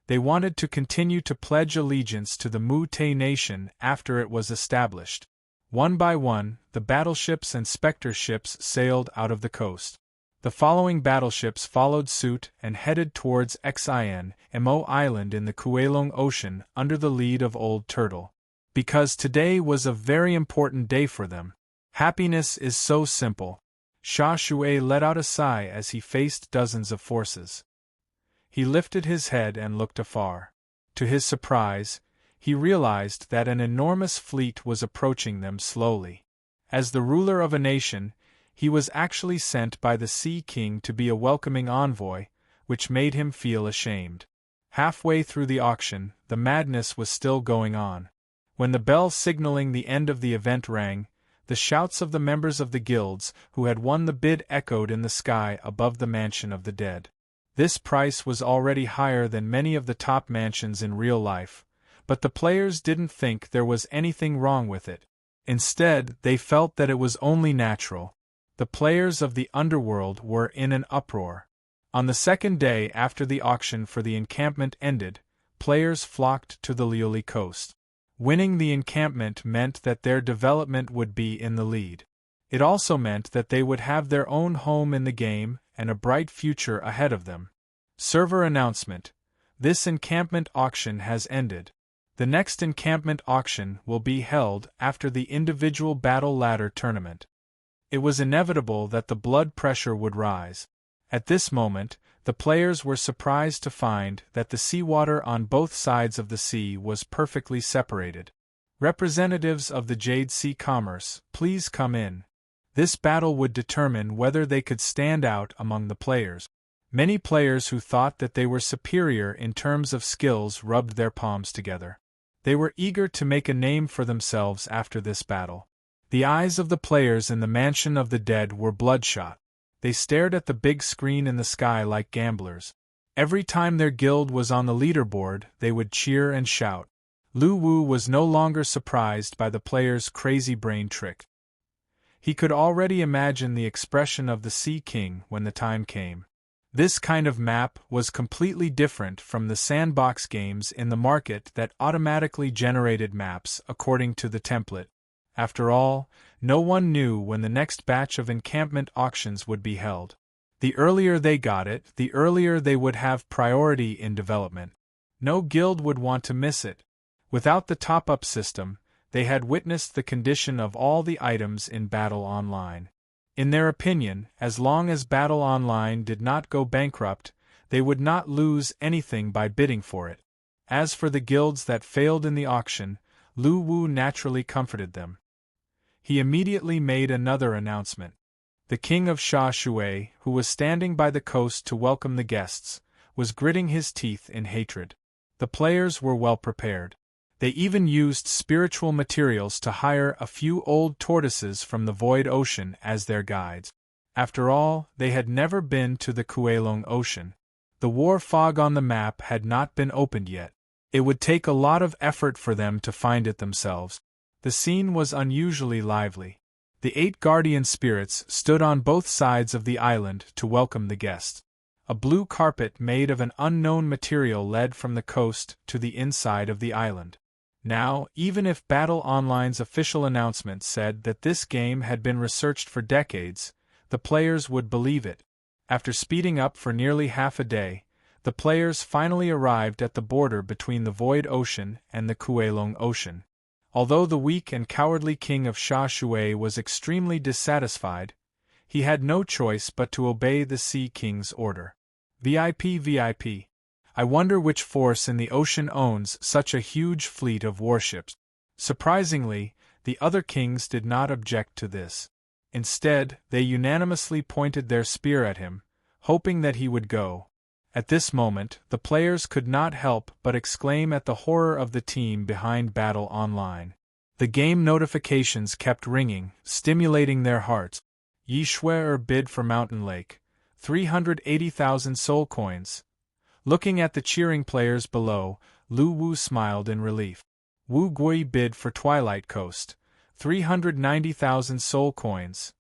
They wanted to continue to pledge allegiance to the Mu-Te nation after it was established. One by one, the battleships and specter ships sailed out of the coast. The following battleships followed suit and headed towards Xin-Mo Island in the Kuelong Ocean under the lead of Old Turtle. Because today was a very important day for them. Happiness is so simple. Sha Shui let out a sigh as he faced dozens of forces. He lifted his head and looked afar. To his surprise, he realized that an enormous fleet was approaching them slowly. As the ruler of a nation, he was actually sent by the Sea King to be a welcoming envoy, which made him feel ashamed. Halfway through the auction, the madness was still going on. When the bell signaling the end of the event rang, the shouts of the members of the guilds who had won the bid echoed in the sky above the Mansion of the Dead. This price was already higher than many of the top mansions in real life, but the players didn't think there was anything wrong with it. Instead, they felt that it was only natural. The players of the underworld were in an uproar. On the second day after the auction for the encampment ended, players flocked to the Liuli coast. Winning the encampment meant that their development would be in the lead. It also meant that they would have their own home in the game and a bright future ahead of them. Server announcement: this encampment auction has ended. The next encampment auction will be held after the individual battle ladder tournament. It was inevitable that the blood pressure would rise. At this moment, the players were surprised to find that the seawater on both sides of the sea was perfectly separated. Representatives of the Jade Sea Commerce, please come in. This battle would determine whether they could stand out among the players. Many players who thought that they were superior in terms of skills rubbed their palms together. They were eager to make a name for themselves after this battle. The eyes of the players in the Mansion of the Dead were bloodshot. They stared at the big screen in the sky like gamblers. Every time their guild was on the leaderboard, they would cheer and shout. Lu Wu was no longer surprised by the players' crazy brain trick. He could already imagine the expression of the Sea King when the time came. This kind of map was completely different from the sandbox games in the market that automatically generated maps according to the template. After all, no one knew when the next batch of encampment auctions would be held. The earlier they got it, the earlier they would have priority in development. No guild would want to miss it. Without the top-up system, they had witnessed the condition of all the items in Battle Online. In their opinion, as long as Battle Online did not go bankrupt, they would not lose anything by bidding for it. As for the guilds that failed in the auction, Lu Wu naturally comforted them. He immediately made another announcement. The king of Sha Shui, who was standing by the coast to welcome the guests, was gritting his teeth in hatred. The players were well prepared. They even used spiritual materials to hire a few old tortoises from the Void Ocean as their guides. After all, they had never been to the Kuelong Ocean. The war fog on the map had not been opened yet. It would take a lot of effort for them to find it themselves. The scene was unusually lively. The 8 guardian spirits stood on both sides of the island to welcome the guests. A blue carpet made of an unknown material led from the coast to the inside of the island. Now, even if Battle Online's official announcement said that this game had been researched for decades, the players would believe it. After speeding up for nearly half a day, the players finally arrived at the border between the Void Ocean and the Kuelong Ocean. Although the weak and cowardly king of Sha Shui was extremely dissatisfied, he had no choice but to obey the Sea King's order. VIP. I wonder which force in the ocean owns such a huge fleet of warships. Surprisingly, the other kings did not object to this. Instead, they unanimously pointed their spear at him, hoping that he would go. At this moment, the players could not help but exclaim at the horror of the team behind Battle Online. The game notifications kept ringing, stimulating their hearts. Yi Shuer bid for Mountain Lake, 380,000 soul coins. Looking at the cheering players below, Lu Wu smiled in relief. Wu Gui bid for Twilight Coast, 390,000 soul coins.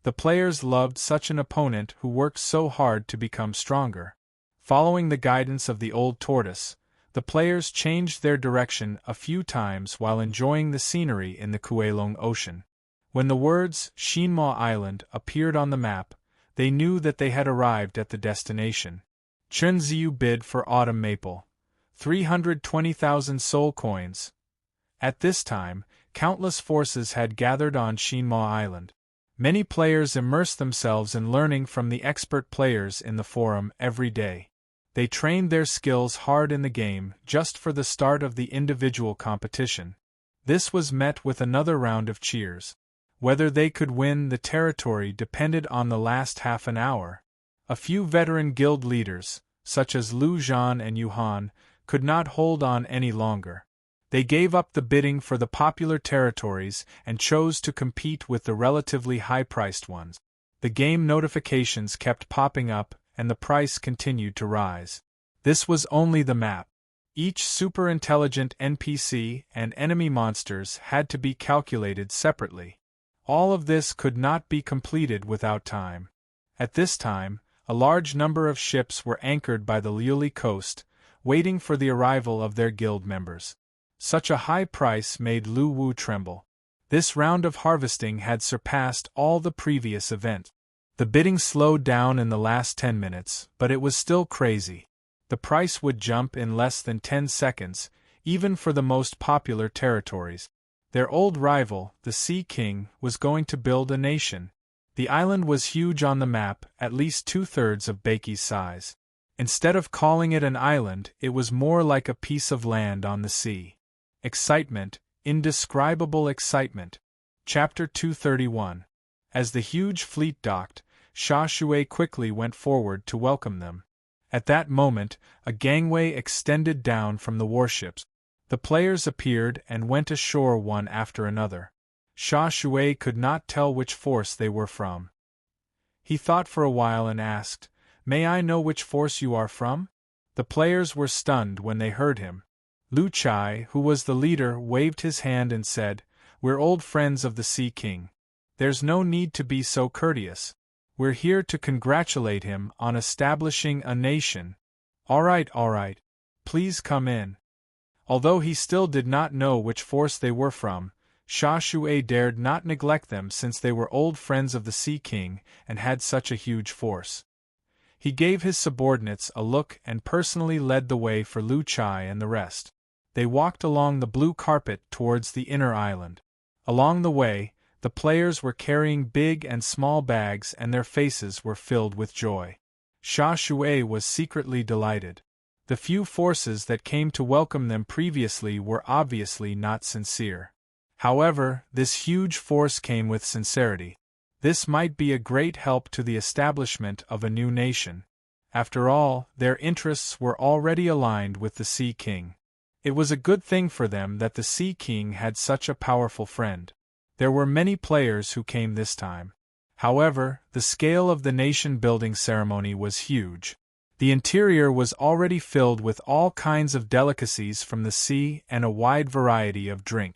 The players loved such an opponent who worked so hard to become stronger. Following the guidance of the old tortoise, the players changed their direction a few times while enjoying the scenery in the Kuelong Ocean. When the words Shinma Island appeared on the map, they knew that they had arrived at the destination. Chen Ziyu bid for Autumn Maple, 320,000 soul coins. At this time, countless forces had gathered on Shinma Island. Many players immersed themselves in learning from the expert players in the forum every day. They trained their skills hard in the game just for the start of the individual competition. This was met with another round of cheers. Whether they could win the territory depended on the last half an hour. A few veteran guild leaders, such as Lu Zhan and Yuhan, could not hold on any longer. They gave up the bidding for the popular territories and chose to compete with the relatively high-priced ones. The game notifications kept popping up, and the price continued to rise. This was only the map. Each super-intelligent NPC and enemy monsters had to be calculated separately. All of this could not be completed without time. At this time, a large number of ships were anchored by the Liuli coast, waiting for the arrival of their guild members. Such a high price made Lu Wu tremble. This round of harvesting had surpassed all the previous events. The bidding slowed down in the last 10 minutes, but it was still crazy. The price would jump in less than 10 seconds, even for the most popular territories. Their old rival, the Sea King, was going to build a nation. The island was huge on the map, at least 2/3 of Baki's size. Instead of calling it an island, it was more like a piece of land on the sea. Excitement, indescribable excitement. Chapter 231. As the huge fleet docked, Sha Shui quickly went forward to welcome them. At that moment, a gangway extended down from the warships. The players appeared and went ashore one after another. Sha Shui could not tell which force they were from. He thought for a while and asked, "May I know which force you are from?" The players were stunned when they heard him. Lu Chai, who was the leader, waved his hand and said, "We're old friends of the Sea King. There's no need to be so courteous. We're here to congratulate him on establishing a nation." All right. Please come in." Although he still did not know which force they were from, Sha Shui dared not neglect them since they were old friends of the Sea King and had such a huge force. He gave his subordinates a look and personally led the way for Lu Chai and the rest. They walked along the blue carpet towards the inner island. Along the way, the players were carrying big and small bags and their faces were filled with joy. Sha Shui was secretly delighted. The few forces that came to welcome them previously were obviously not sincere. However, this huge force came with sincerity. This might be a great help to the establishment of a new nation. After all, their interests were already aligned with the Sea King. It was a good thing for them that the Sea King had such a powerful friend. There were many players who came this time. However, the scale of the nation-building ceremony was huge. The interior was already filled with all kinds of delicacies from the sea and a wide variety of drink.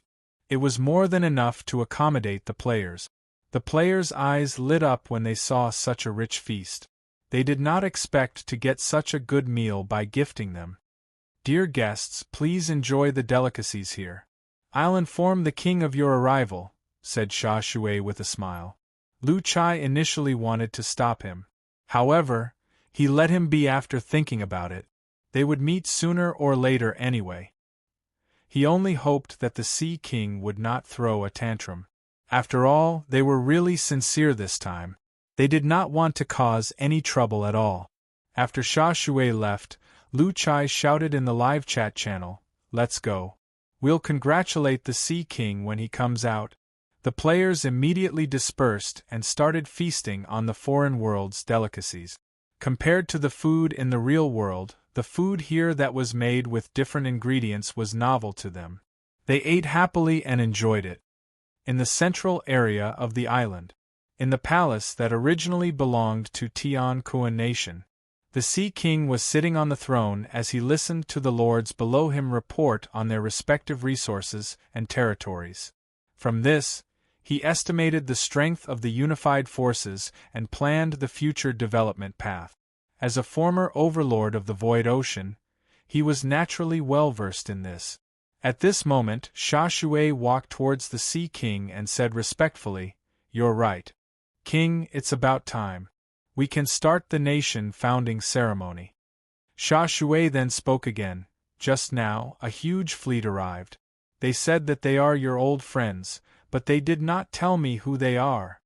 It was more than enough to accommodate the players. The players' eyes lit up when they saw such a rich feast. They did not expect to get such a good meal by gifting them. "Dear guests, please enjoy the delicacies here. I'll inform the king of your arrival," said Sha Shui with a smile. Lu Chai initially wanted to stop him. However, he let him be after thinking about it. They would meet sooner or later anyway. He only hoped that the Sea King would not throw a tantrum. After all, they were really sincere this time. They did not want to cause any trouble at all. After Sha Shui left, Lu Chai shouted in the live chat channel, "Let's go. We'll congratulate the Sea King when he comes out." The players immediately dispersed and started feasting on the foreign world's delicacies. Compared to the food in the real world, the food here that was made with different ingredients was novel to them. They ate happily and enjoyed it. In the central area of the island, in the palace that originally belonged to Tian Kuan Nation, the Sea King was sitting on the throne as he listened to the lords below him report on their respective resources and territories. From this, he estimated the strength of the unified forces and planned the future development path. As a former overlord of the Void Ocean, he was naturally well versed in this. At this moment, Sha Shui walked towards the Sea King and said respectfully, "You're right. King, it's about time. We can start the nation founding ceremony." Sha Shui then spoke again. "Just now, a huge fleet arrived. They said that they are your old friends, but they did not tell me who they are."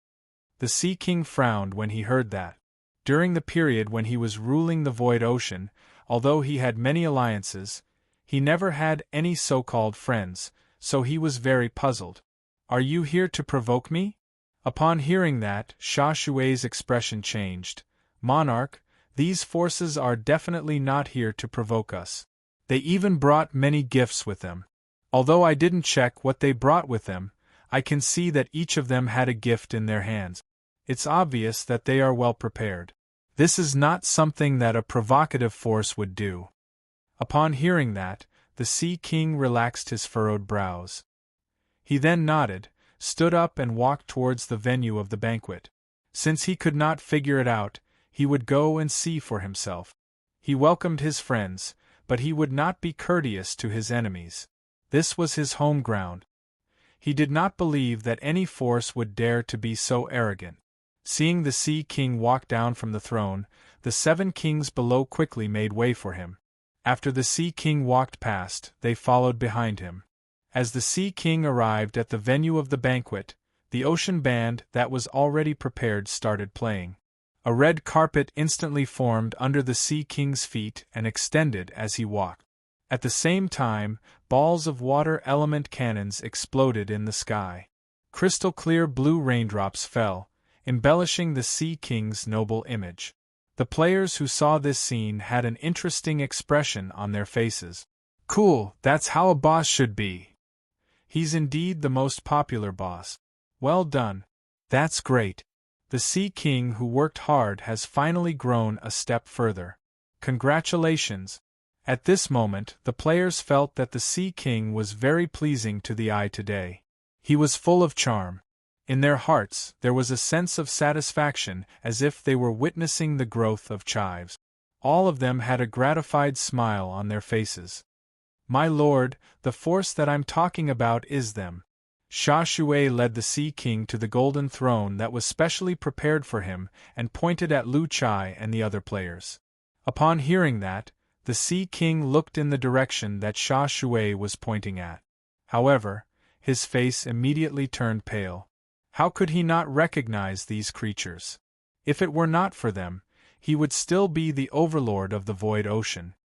The Sea King frowned when he heard that. During the period when he was ruling the Void Ocean, although he had many alliances, he never had any so-called friends, so he was very puzzled. "Are you here to provoke me?" Upon hearing that, Sha Shui's expression changed. "Monarch, these forces are definitely not here to provoke us. They even brought many gifts with them. Although I didn't check what they brought with them, I can see that each of them had a gift in their hands. It's obvious that they are well prepared. This is not something that a provocative force would do." Upon hearing that, the Sea King relaxed his furrowed brows. He then nodded, stood up and walked towards the venue of the banquet. Since he could not figure it out, he would go and see for himself. He welcomed his friends, but he would not be courteous to his enemies. This was his home ground. He did not believe that any force would dare to be so arrogant. Seeing the Sea King walk down from the throne, the 7 kings below quickly made way for him. After the Sea King walked past, they followed behind him. As the Sea King arrived at the venue of the banquet, the ocean band that was already prepared started playing. A red carpet instantly formed under the Sea King's feet and extended as he walked. At the same time, balls of water element cannons exploded in the sky. Crystal-clear blue raindrops fell, embellishing the Sea King's noble image. The players who saw this scene had an interesting expression on their faces. Cool, that's how a boss should be. He's indeed the most popular boss. Well done. That's great. The Sea King who worked hard has finally grown a step further. Congratulations. At this moment, the players felt that the Sea King was very pleasing to the eye today. He was full of charm. In their hearts, there was a sense of satisfaction, as if they were witnessing the growth of chives. All of them had a gratified smile on their faces. My lord, the force that I'm talking about is them. Sha Shui led the Sea King to the golden throne that was specially prepared for him and pointed at Lu Chai and the other players. Upon hearing that, the Sea King looked in the direction that Sha Shui was pointing at. However, his face immediately turned pale. How could he not recognize these creatures? If it were not for them, he would still be the overlord of the void ocean.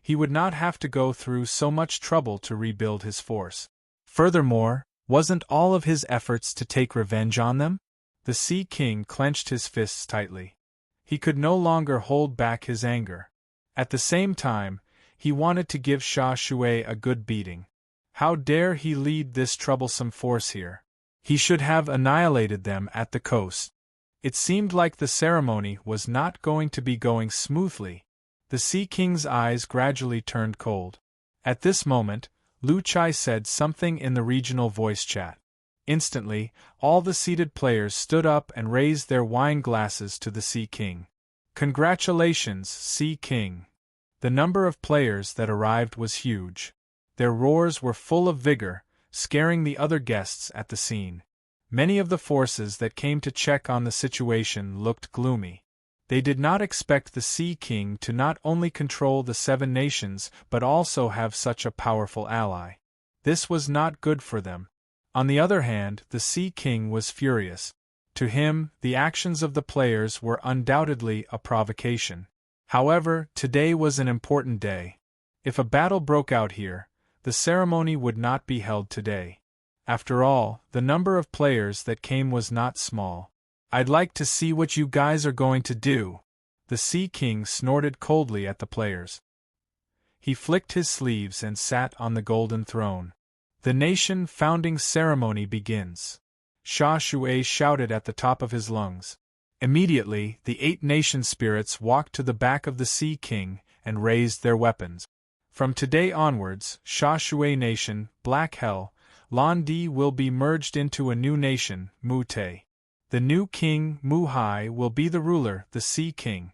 He would not have to go through so much trouble to rebuild his force. Furthermore, wasn't all of his efforts to take revenge on them? The Sea King clenched his fists tightly. He could no longer hold back his anger. At the same time, he wanted to give Sha Shui a good beating. How dare he lead this troublesome force here? He should have annihilated them at the coast. It seemed like the ceremony was not going to be going smoothly. The Sea King's eyes gradually turned cold. At this moment, Lu Chai said something in the regional voice chat. Instantly, all the seated players stood up and raised their wine glasses to the Sea King. Congratulations, Sea King! The number of players that arrived was huge. Their roars were full of vigor, scaring the other guests at the scene. Many of the forces that came to check on the situation looked gloomy. They did not expect the Sea King to not only control the 7 nations but also have such a powerful ally. This was not good for them. On the other hand, the Sea King was furious. To him, the actions of the players were undoubtedly a provocation. However, today was an important day. If a battle broke out here, the ceremony would not be held today. After all, the number of players that came was not small. I'd like to see what you guys are going to do. The Sea King snorted coldly at the players. He flicked his sleeves and sat on the golden throne. The nation founding ceremony begins. Sha Shui shouted at the top of his lungs. Immediately, the 8 nation spirits walked to the back of the Sea King and raised their weapons. From today onwards, Sha Shui Nation, Black Hell, Lan Di will be merged into a new nation, Mu Te. The new king, Mu Hai, will be the ruler, the Sea King.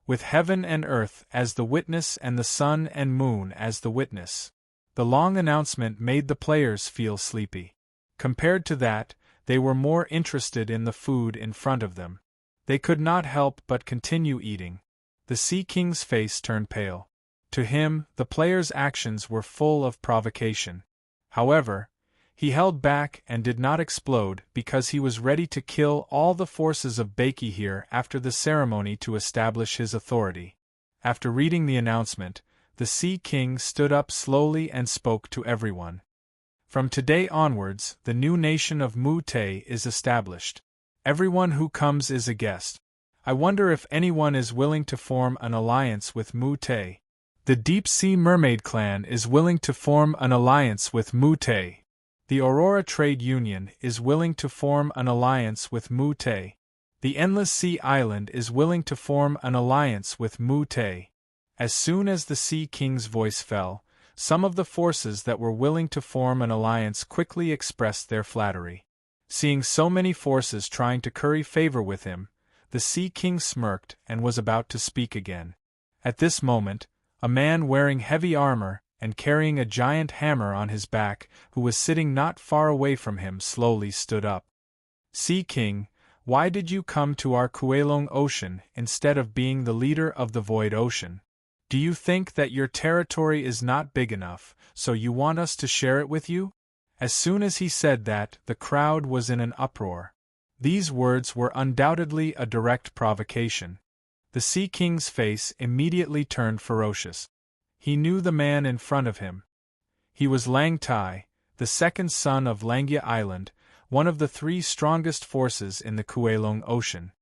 With heaven and earth as the witness and the sun and moon as the witness. The long announcement made the players feel sleepy. Compared to that, they were more interested in the food in front of them. They could not help but continue eating. The Sea King's face turned pale. To him, the players' actions were full of provocation. However, he held back and did not explode because he was ready to kill all the forces of Baiki here after the ceremony to establish his authority. After reading the announcement, the Sea King stood up slowly and spoke to everyone. From today onwards, the new nation of Mu Te is established. Everyone who comes is a guest. I wonder if anyone is willing to form an alliance with Mu Te. The Deep Sea Mermaid Clan is willing to form an alliance with Mu Te. The Aurora Trade Union is willing to form an alliance with Mu Te. The Endless Sea Island is willing to form an alliance with Mu Te. As soon as the Sea King's voice fell, some of the forces that were willing to form an alliance quickly expressed their flattery. Seeing so many forces trying to curry favor with him, the Sea King smirked and was about to speak again. At this moment, a man wearing heavy armor and carrying a giant hammer on his back, who was sitting not far away from him, slowly stood up. Sea King, why did you come to our Kuelong Ocean instead of being the leader of the Void Ocean? Do you think that your territory is not big enough, so you want us to share it with you? As soon as he said that, the crowd was in an uproar. These words were undoubtedly a direct provocation. The Sea King's face immediately turned ferocious. He knew the man in front of him. He was Lang Tai, the second son of Langia Island, one of the 3 strongest forces in the Kuelong Ocean.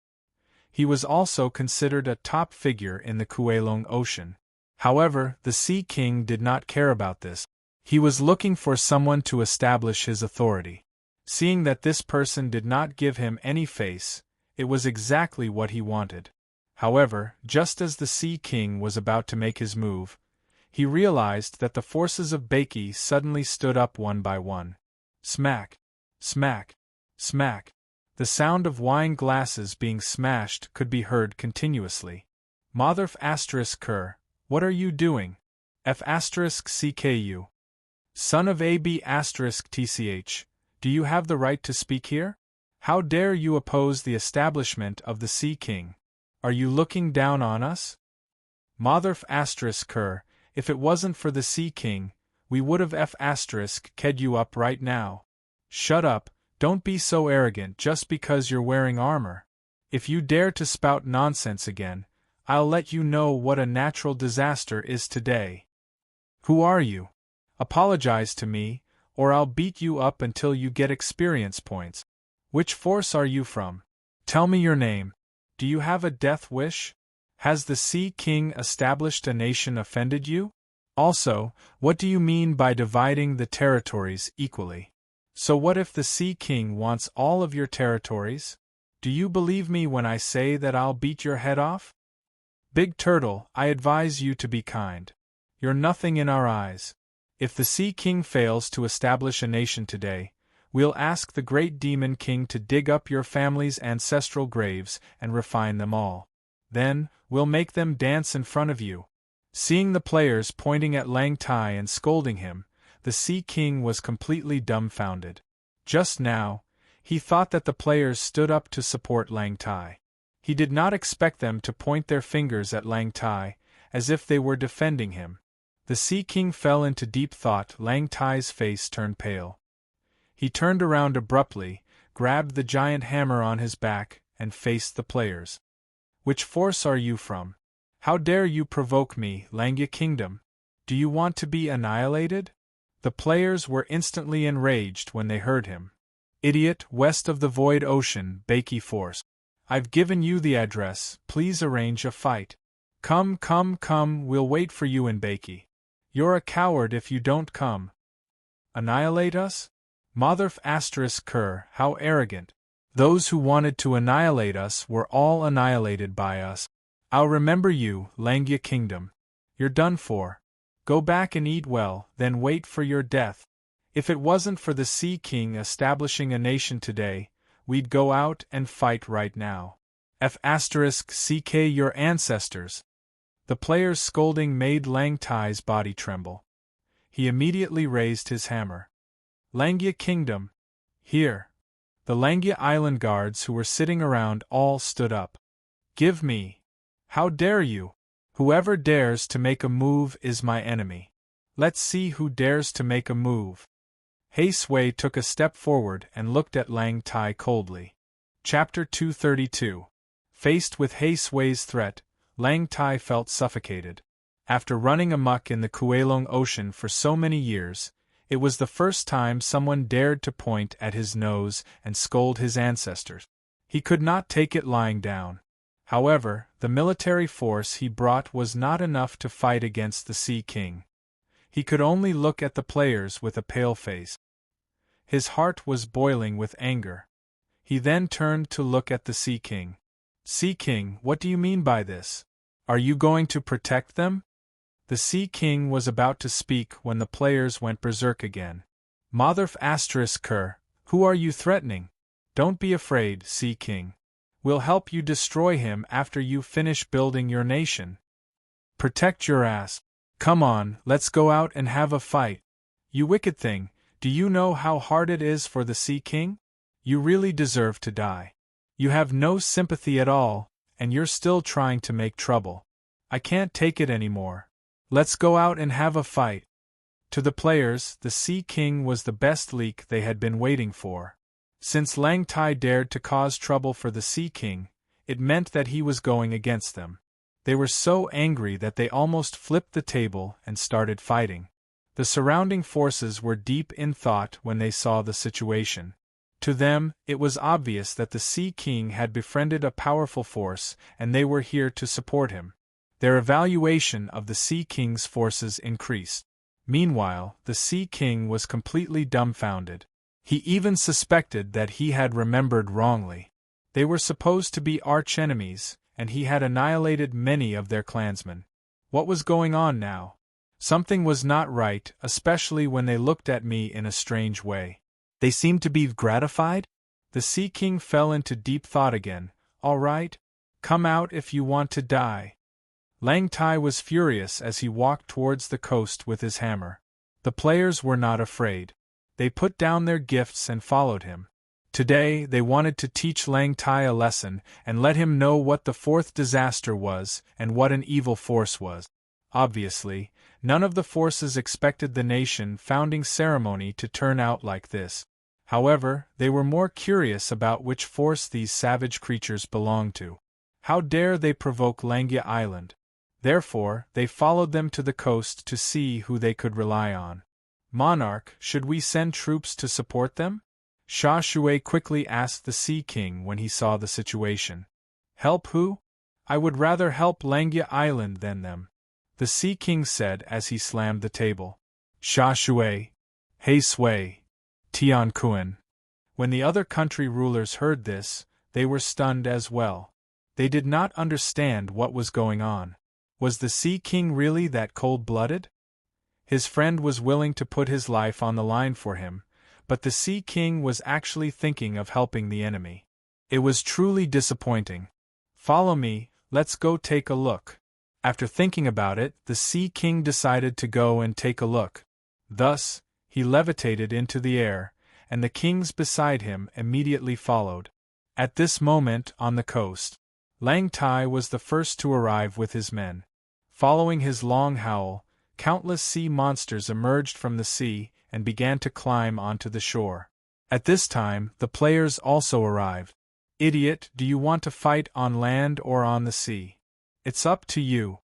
He was also considered a top figure in the Kuelong Ocean. However, the Sea King did not care about this. He was looking for someone to establish his authority. Seeing that this person did not give him any face, it was exactly what he wanted. However, just as the Sea King was about to make his move, he realized that the forces of Baki suddenly stood up one by one. Smack! Smack! Smack! The sound of wine glasses being smashed could be heard continuously. Motherf *Ker, what are you doing? F *CKU. Son of AB *TCH, do you have the right to speak here? How dare you oppose the establishment of the Sea King? Are you looking down on us? Motherf *Ker, if it wasn't for the Sea King, we would have F ked you up right now. Shut up, don't be so arrogant just because you're wearing armor. If you dare to spout nonsense again, I'll let you know what a natural disaster is today. Who are you? Apologize to me, or I'll beat you up until you get experience points. Which force are you from? Tell me your name. Do you have a death wish? Has the Sea King established a nation offended you? Also, what do you mean by dividing the territories equally? So what if the Sea King wants all of your territories? Do you believe me when I say that I'll beat your head off? Big Turtle, I advise you to be kind. You're nothing in our eyes. If the Sea King fails to establish a nation today, we'll ask the Great Demon King to dig up your family's ancestral graves and refine them all. Then, we'll make them dance in front of you. Seeing the players pointing at Lang Tai and scolding him, the Sea King was completely dumbfounded. Just now, he thought that the players stood up to support Lang Tai. He did not expect them to point their fingers at Lang Tai, as if they were defending him. The Sea King fell into deep thought. Lang Tai's face turned pale. He turned around abruptly, grabbed the giant hammer on his back, and faced the players. Which force are you from? How dare you provoke me, Langya Kingdom? Do you want to be annihilated? The players were instantly enraged when they heard him. Idiot, west of the Void Ocean, Baki Force. I've given you the address, please arrange a fight. Come, we'll wait for you in Baki. You're a coward if you don't come. Annihilate us? Motherf *Ker, how arrogant. Those who wanted to annihilate us were all annihilated by us. I'll remember you, Langya Kingdom. You're done for. Go back and eat well, then wait for your death. If it wasn't for the Sea King establishing a nation today, we'd go out and fight right now. F *CK your ancestors. The player's scolding made Lang Tai's body tremble. He immediately raised his hammer. Langya Kingdom. Here. The Langya Island guards who were sitting around all stood up. Give me. How dare you? Whoever dares to make a move is my enemy. Let's see who dares to make a move. Hei Sui took a step forward and looked at Lang Tai coldly. Chapter 232. Faced with Hei Sui's threat, Lang Tai felt suffocated. After running amok in the Kuelong Ocean for so many years, it was the first time someone dared to point at his nose and scold his ancestors. He could not take it lying down. However, the military force he brought was not enough to fight against the Sea King. He could only look at the players with a pale face. His heart was boiling with anger. He then turned to look at the Sea King. Sea King, what do you mean by this? Are you going to protect them? The Sea King was about to speak when the players went berserk again. Motherf *Ker, who are you threatening? Don't be afraid, Sea King. We'll help you destroy him after you finish building your nation. Protect your ass. Come on, let's go out and have a fight. You wicked thing, do you know how hard it is for the Sea King? You really deserve to die. You have no sympathy at all, and you're still trying to make trouble. I can't take it anymore. Let's go out and have a fight. To the players, the Sea King was the best leak they had been waiting for. Since Lang Tai dared to cause trouble for the Sea King, it meant that he was going against them. They were so angry that they almost flipped the table and started fighting. The surrounding forces were deep in thought when they saw the situation. To them, it was obvious that the Sea King had befriended a powerful force and they were here to support him. Their evaluation of the Sea King's forces increased. Meanwhile, the Sea King was completely dumbfounded. He even suspected that he had remembered wrongly. They were supposed to be arch-enemies, and he had annihilated many of their clansmen. What was going on now? Something was not right, especially when they looked at me in a strange way. They seemed to be gratified? The Sea King fell into deep thought again. All right, come out if you want to die. Lang Tai was furious as he walked towards the coast with his hammer. The players were not afraid. They put down their gifts and followed him. Today, they wanted to teach Lang Tai a lesson and let him know what the fourth disaster was and what an evil force was. Obviously, none of the forces expected the nation-founding ceremony to turn out like this. However, they were more curious about which force these savage creatures belonged to. How dare they provoke Langya Island? Therefore, they followed them to the coast to see who they could rely on. Monarch, should we send troops to support them? Sha Shui quickly asked the Sea King when he saw the situation. Help who? I would rather help Langya Island than them, the Sea King said as he slammed the table. Sha Shui, He Sui, Tian Kuan. When the other country rulers heard this, they were stunned as well. They did not understand what was going on. Was the Sea King really that cold-blooded? His friend was willing to put his life on the line for him, but the Sea King was actually thinking of helping the enemy. It was truly disappointing. Follow me, let's go take a look. After thinking about it, the Sea King decided to go and take a look. Thus, he levitated into the air, and the kings beside him immediately followed. At this moment, on the coast, Lang Tai was the first to arrive with his men. Following his long howl, countless sea monsters emerged from the sea and began to climb onto the shore. At this time, the players also arrived. Idiot, do you want to fight on land or on the sea? It's up to you,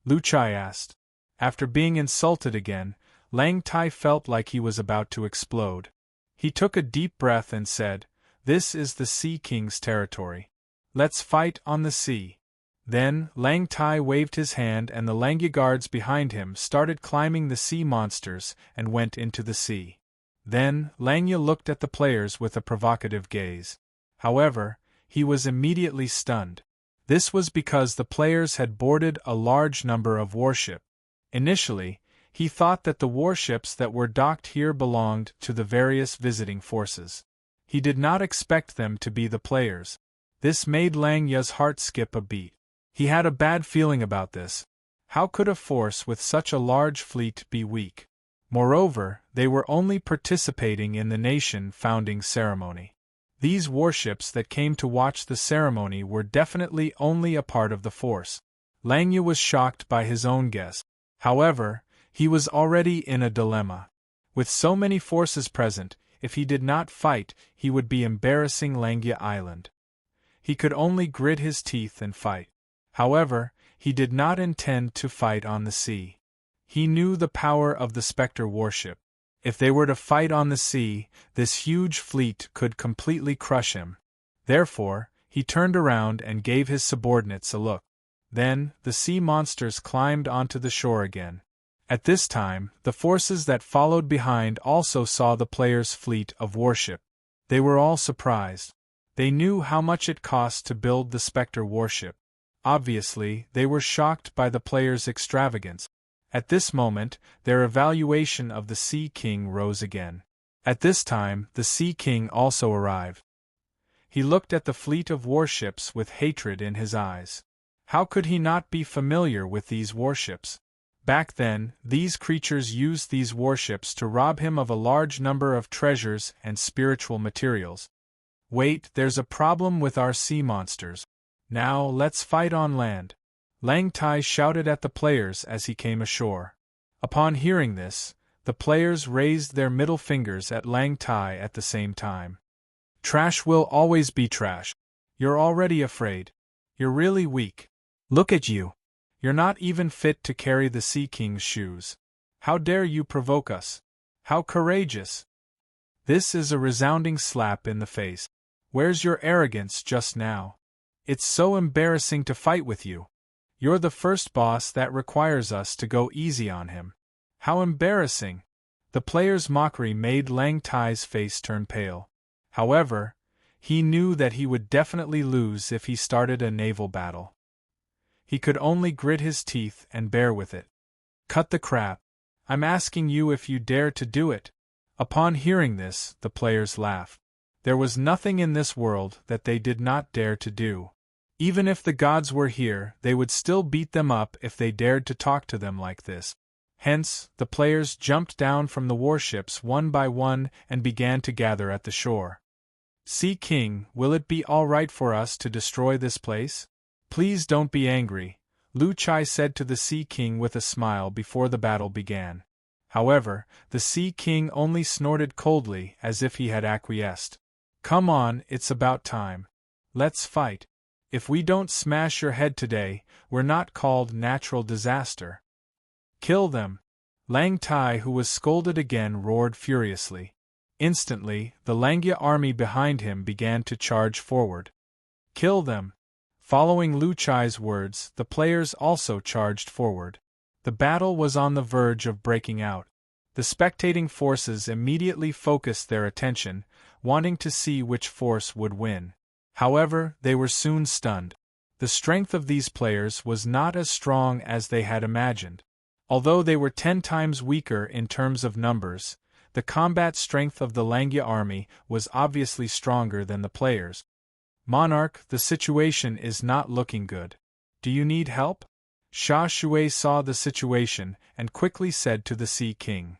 Lu Chai asked. After being insulted again, Lang Tai felt like he was about to explode. He took a deep breath and said, This is the Sea King's territory. Let's fight on the sea. Then, Lang Tai waved his hand and the Langya guards behind him started climbing the sea monsters and went into the sea. Then, Langya looked at the players with a provocative gaze. However, he was immediately stunned. This was because the players had boarded a large number of warships. Initially, he thought that the warships that were docked here belonged to the various visiting forces. He did not expect them to be the players. This made Langya's heart skip a beat. He had a bad feeling about this. How could a force with such a large fleet be weak? Moreover, they were only participating in the nation-founding ceremony. These warships that came to watch the ceremony were definitely only a part of the force. Langya was shocked by his own guess. However, he was already in a dilemma. With so many forces present, if he did not fight, he would be embarrassing Langya Island. He could only grit his teeth and fight. However, he did not intend to fight on the sea. He knew the power of the Spectre warship. If they were to fight on the sea, this huge fleet could completely crush him. Therefore, he turned around and gave his subordinates a look. Then, the sea monsters climbed onto the shore again. At this time, the forces that followed behind also saw the players' fleet of warship. They were all surprised. They knew how much it cost to build the Spectre warship. Obviously, they were shocked by the players' extravagance. At this moment, their evaluation of the Sea King rose again. At this time, the Sea King also arrived. He looked at the fleet of warships with hatred in his eyes. How could he not be familiar with these warships? Back then, these creatures used these warships to rob him of a large number of treasures and spiritual materials. Wait, there's a problem with our sea monsters. Now, let's fight on land. Lang Tai shouted at the players as he came ashore. Upon hearing this, the players raised their middle fingers at Lang Tai at the same time. Trash will always be trash. You're already afraid. You're really weak. Look at you. You're not even fit to carry the Sea King's shoes. How dare you provoke us? How courageous! This is a resounding slap in the face. Where's your arrogance just now? It's so embarrassing to fight with you. You're the first boss that requires us to go easy on him. How embarrassing! The player's mockery made Lang Tai's face turn pale. However, he knew that he would definitely lose if he started a naval battle. He could only grit his teeth and bear with it. Cut the crap. I'm asking you if you dare to do it. Upon hearing this, the players laughed. There was nothing in this world that they did not dare to do. Even if the gods were here, they would still beat them up if they dared to talk to them like this. Hence, the players jumped down from the warships one by one and began to gather at the shore. Sea King, will it be all right for us to destroy this place? Please don't be angry, Lu Chai said to the Sea King with a smile before the battle began. However, the Sea King only snorted coldly as if he had acquiesced. Come on, it's about time. Let's fight. If we don't smash your head today, we're not called natural disaster. Kill them! Lang Tai, who was scolded again, roared furiously. Instantly, the Langya army behind him began to charge forward. Kill them! Following Lu Chai's words, the players also charged forward. The battle was on the verge of breaking out. The spectating forces immediately focused their attention, wanting to see which force would win. However, they were soon stunned. The strength of these players was not as strong as they had imagined. Although they were 10 times weaker in terms of numbers, the combat strength of the Langya army was obviously stronger than the players. Monarch, the situation is not looking good. Do you need help? Sha Shui saw the situation and quickly said to the Sea King.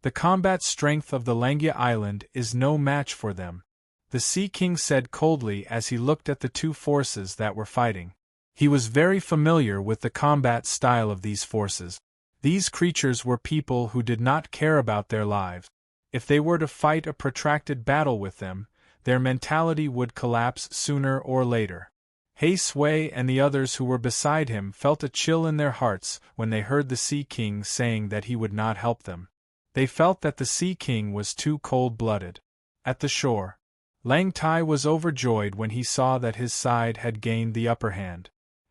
The combat strength of the Langya island is no match for them. The Sea King said coldly as he looked at the two forces that were fighting. He was very familiar with the combat style of these forces. These creatures were people who did not care about their lives. If they were to fight a protracted battle with them, their mentality would collapse sooner or later. He Sui and the others who were beside him felt a chill in their hearts when they heard the Sea King saying that he would not help them. They felt that the Sea King was too cold-blooded. At the shore, Lang Tai was overjoyed when he saw that his side had gained the upper hand.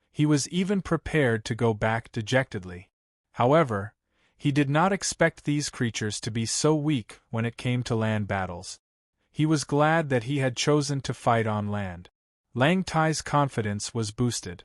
He was even prepared to go back dejectedly. However, he did not expect these creatures to be so weak when it came to land battles. He was glad that he had chosen to fight on land. Lang Tai's confidence was boosted.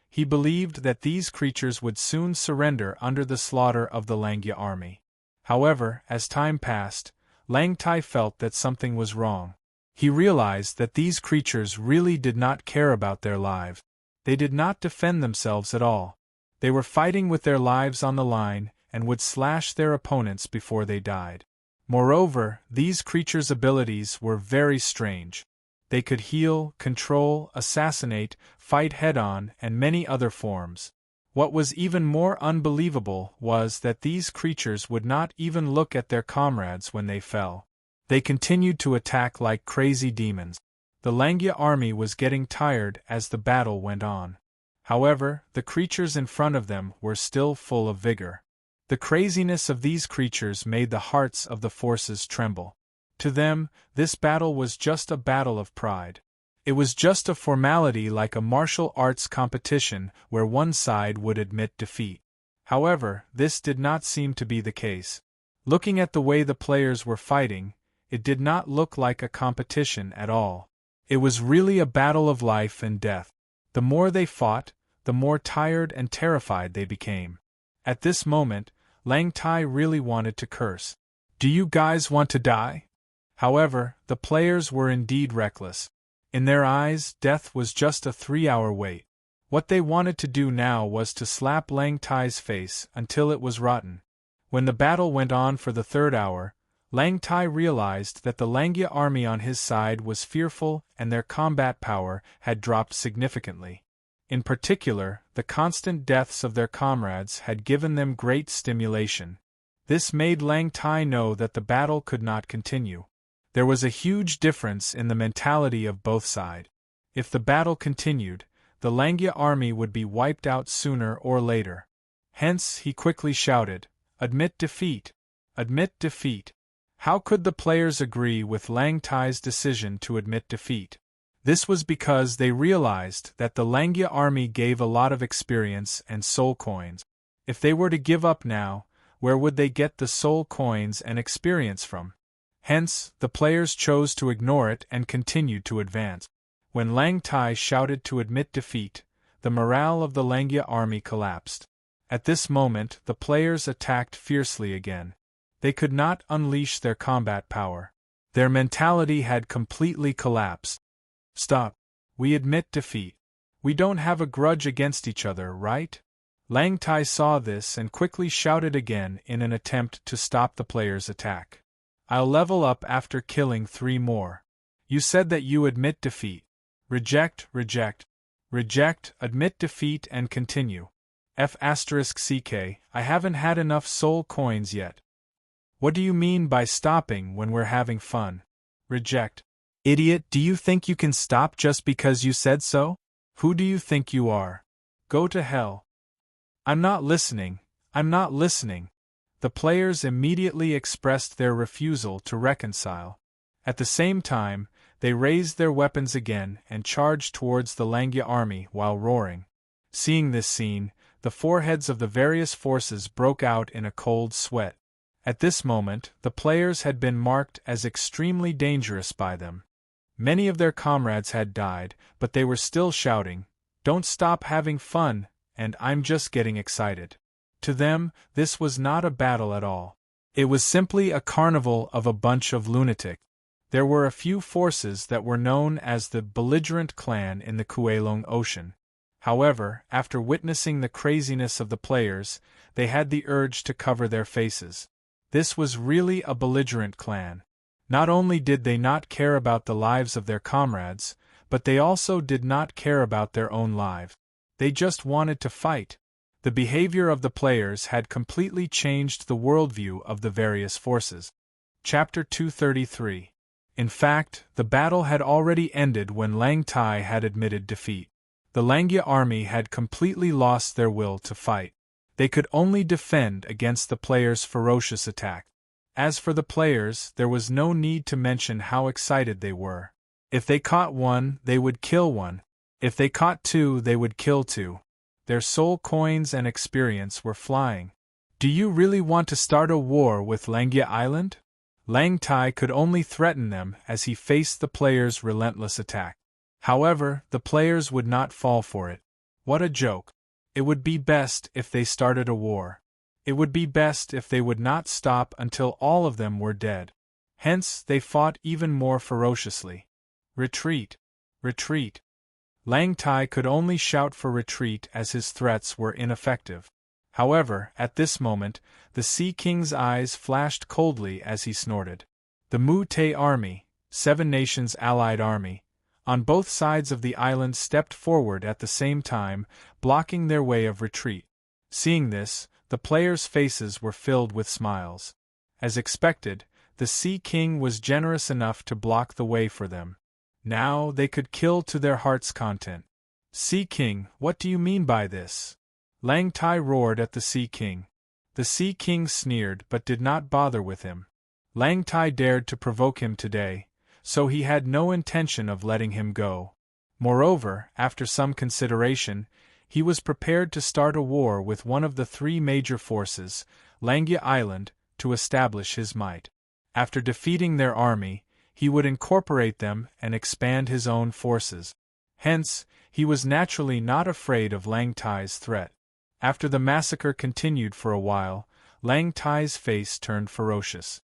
He believed that these creatures would soon surrender under the slaughter of the Langya army. However, as time passed, Lang Tai felt that something was wrong. He realized that these creatures really did not care about their lives. They did not defend themselves at all. They were fighting with their lives on the line and would slash their opponents before they died. Moreover, these creatures' abilities were very strange. They could heal, control, assassinate, fight head-on, and many other forms. What was even more unbelievable was that these creatures would not even look at their comrades when they fell. They continued to attack like crazy demons. The Langya army was getting tired as the battle went on. However, the creatures in front of them were still full of vigor. The craziness of these creatures made the hearts of the forces tremble. To them, this battle was just a battle of pride. It was just a formality like a martial arts competition where one side would admit defeat. However, this did not seem to be the case. Looking at the way the players were fighting, it did not look like a competition at all. It was really a battle of life and death. The more they fought, the more tired and terrified they became. At this moment, Lang Tai really wanted to curse. Do you guys want to die? However, the players were indeed reckless. In their eyes, death was just a 3-hour wait. What they wanted to do now was to slap Lang Tai's face until it was rotten. When the battle went on for the 3rd hour, Lang Tai realized that the Langya army on his side was fearful and their combat power had dropped significantly. In particular, the constant deaths of their comrades had given them great stimulation. This made Lang Tai know that the battle could not continue. There was a huge difference in the mentality of both sides. If the battle continued, the Langya army would be wiped out sooner or later. Hence, he quickly shouted, "Admit defeat! Admit defeat!" How could the players agree with Lang Tai's decision to admit defeat? This was because they realized that the Langya army gave a lot of experience and soul coins. If they were to give up now, where would they get the soul coins and experience from? Hence, the players chose to ignore it and continued to advance. When Lang Tai shouted to admit defeat, the morale of the Langya army collapsed. At this moment, the players attacked fiercely again. They could not unleash their combat power. Their mentality had completely collapsed. Stop. We admit defeat. We don't have a grudge against each other, right? Lang Tai saw this and quickly shouted again in an attempt to stop the players' attack. I'll level up after killing 3 more. You said that you admit defeat. Reject, reject. Reject, admit defeat and continue. F***ck, I haven't had enough soul coins yet. What do you mean by stopping when we're having fun? Reject. Idiot, do you think you can stop just because you said so? Who do you think you are? Go to hell. I'm not listening, I'm not listening. The players immediately expressed their refusal to reconcile. At the same time, they raised their weapons again and charged towards the Langya army while roaring. Seeing this scene, the foreheads of the various forces broke out in a cold sweat. At this moment, the players had been marked as extremely dangerous by them. Many of their comrades had died, but they were still shouting, "Don't stop having fun," and "I'm just getting excited." To them, this was not a battle at all. It was simply a carnival of a bunch of lunatics. There were a few forces that were known as the belligerent clan in the Kuelong Ocean. However, after witnessing the craziness of the players, they had the urge to cover their faces. This was really a belligerent clan. Not only did they not care about the lives of their comrades, but they also did not care about their own lives. They just wanted to fight. The behavior of the players had completely changed the worldview of the various forces. Chapter 233. In fact, the battle had already ended when Lang Tai had admitted defeat. The Langya army had completely lost their will to fight. They could only defend against the players' ferocious attack. As for the players, there was no need to mention how excited they were. If they caught 1, they would kill 1. If they caught 2, they would kill 2. Their soul coins and experience were flying. Do you really want to start a war with Langya Island? Lang Tai could only threaten them as he faced the players' relentless attack. However, the players would not fall for it. What a joke. It would be best if they started a war. It would be best if they would not stop until all of them were dead. Hence, they fought even more ferociously. Retreat! Retreat! Lang Tai could only shout for retreat as his threats were ineffective. However, at this moment, the Sea King's eyes flashed coldly as he snorted. The Mu Te army, 7 nations allied army, on both sides of the island stepped forward at the same time, blocking their way of retreat. Seeing this, the players' faces were filled with smiles. As expected, the Sea King was generous enough to block the way for them. Now they could kill to their heart's content. Sea King, what do you mean by this? Lang Tai roared at the Sea King. The Sea King sneered but did not bother with him. Lang Tai dared to provoke him today, so he had no intention of letting him go. Moreover, after some consideration, he was prepared to start a war with one of the 3 major forces, Langya Island, to establish his might. After defeating their army, he would incorporate them and expand his own forces. Hence, he was naturally not afraid of Lang Tai's threat. After the massacre continued for a while, Lang Tai's face turned ferocious.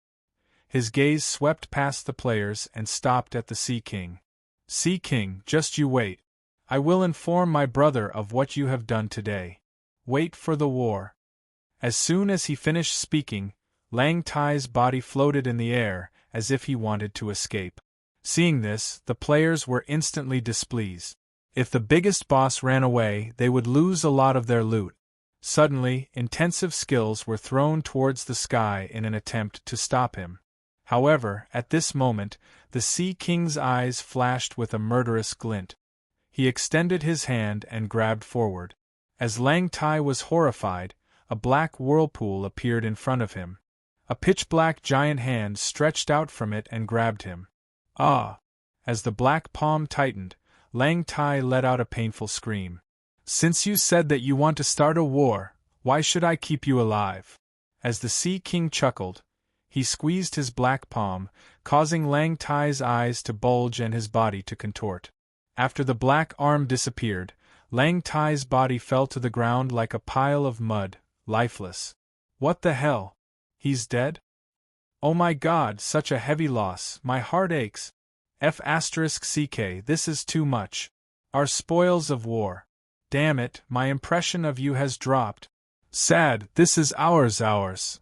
His gaze swept past the players and stopped at the Sea King. Sea King, just you wait. I will inform my brother of what you have done today. Wait for the war. As soon as he finished speaking, Lang Tai's body floated in the air, as if he wanted to escape. Seeing this, the players were instantly displeased. If the biggest boss ran away, they would lose a lot of their loot. Suddenly, intensive skills were thrown towards the sky in an attempt to stop him. However, at this moment, the Sea King's eyes flashed with a murderous glint. He extended his hand and grabbed forward. As Lang Tai was horrified, a black whirlpool appeared in front of him. A pitch-black giant hand stretched out from it and grabbed him. Ah! As the black palm tightened, Lang Tai let out a painful scream. Since you said that you want to start a war, why should I keep you alive? As the Sea King chuckled, he squeezed his black palm, causing Lang Tai's eyes to bulge and his body to contort. After the black arm disappeared, Lang Tai's body fell to the ground like a pile of mud, lifeless. What the hell? He's dead? Oh my god, such a heavy loss, my heart aches. F***ck, this is too much. Our spoils of war. Damn it, my impression of you has dropped. Sad, this is ours.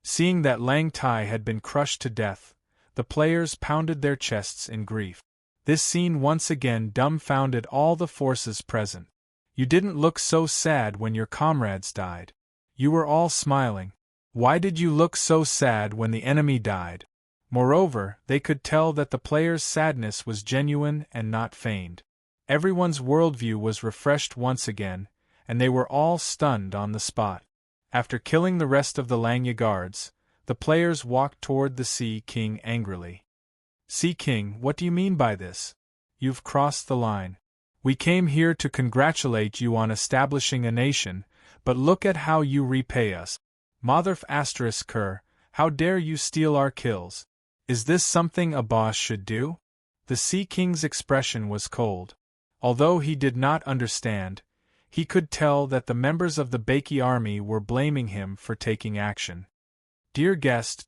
Seeing that Lang Tai had been crushed to death, the players pounded their chests in grief. This scene once again dumbfounded all the forces present. You didn't look so sad when your comrades died. You were all smiling. Why did you look so sad when the enemy died? Moreover, they could tell that the players' sadness was genuine and not feigned. Everyone's worldview was refreshed once again, and they were all stunned on the spot. After killing the rest of the Langya guards, the players walked toward the Sea King angrily. Sea King, what do you mean by this? You've crossed the line. We came here to congratulate you on establishing a nation, but look at how you repay us. Motherf***, how dare you steal our kills? Is this something a boss should do? The Sea King's expression was cold. Although he did not understand, he could tell that the members of the Baiki army were blaming him for taking action. Dear guest,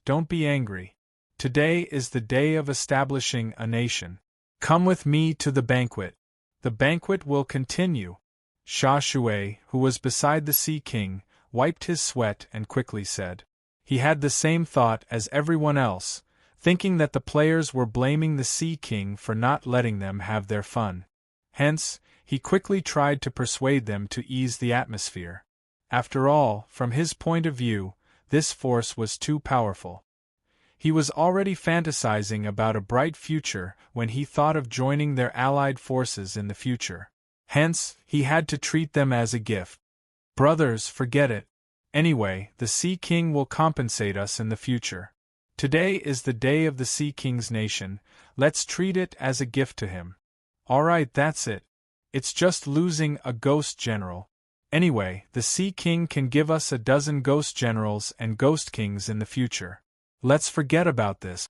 don't be angry. Today is the day of establishing a nation. Come with me to the banquet. The banquet will continue. Sha Shui, who was beside the Sea King, wiped his sweat and quickly said. He had the same thought as everyone else, thinking that the players were blaming the Sea King for not letting them have their fun. Hence, he quickly tried to persuade them to ease the atmosphere. After all, from his point of view, this force was too powerful. He was already fantasizing about a bright future when he thought of joining their allied forces in the future. Hence, he had to treat them as a gift. Brothers, forget it. Anyway, the Sea King will compensate us in the future. Today is the day of the Sea King's nation, let's treat it as a gift to him. Alright, that's it. It's just losing a ghost general. Anyway, the Sea King can give us a dozen ghost generals and ghost kings in the future. Let's forget about this.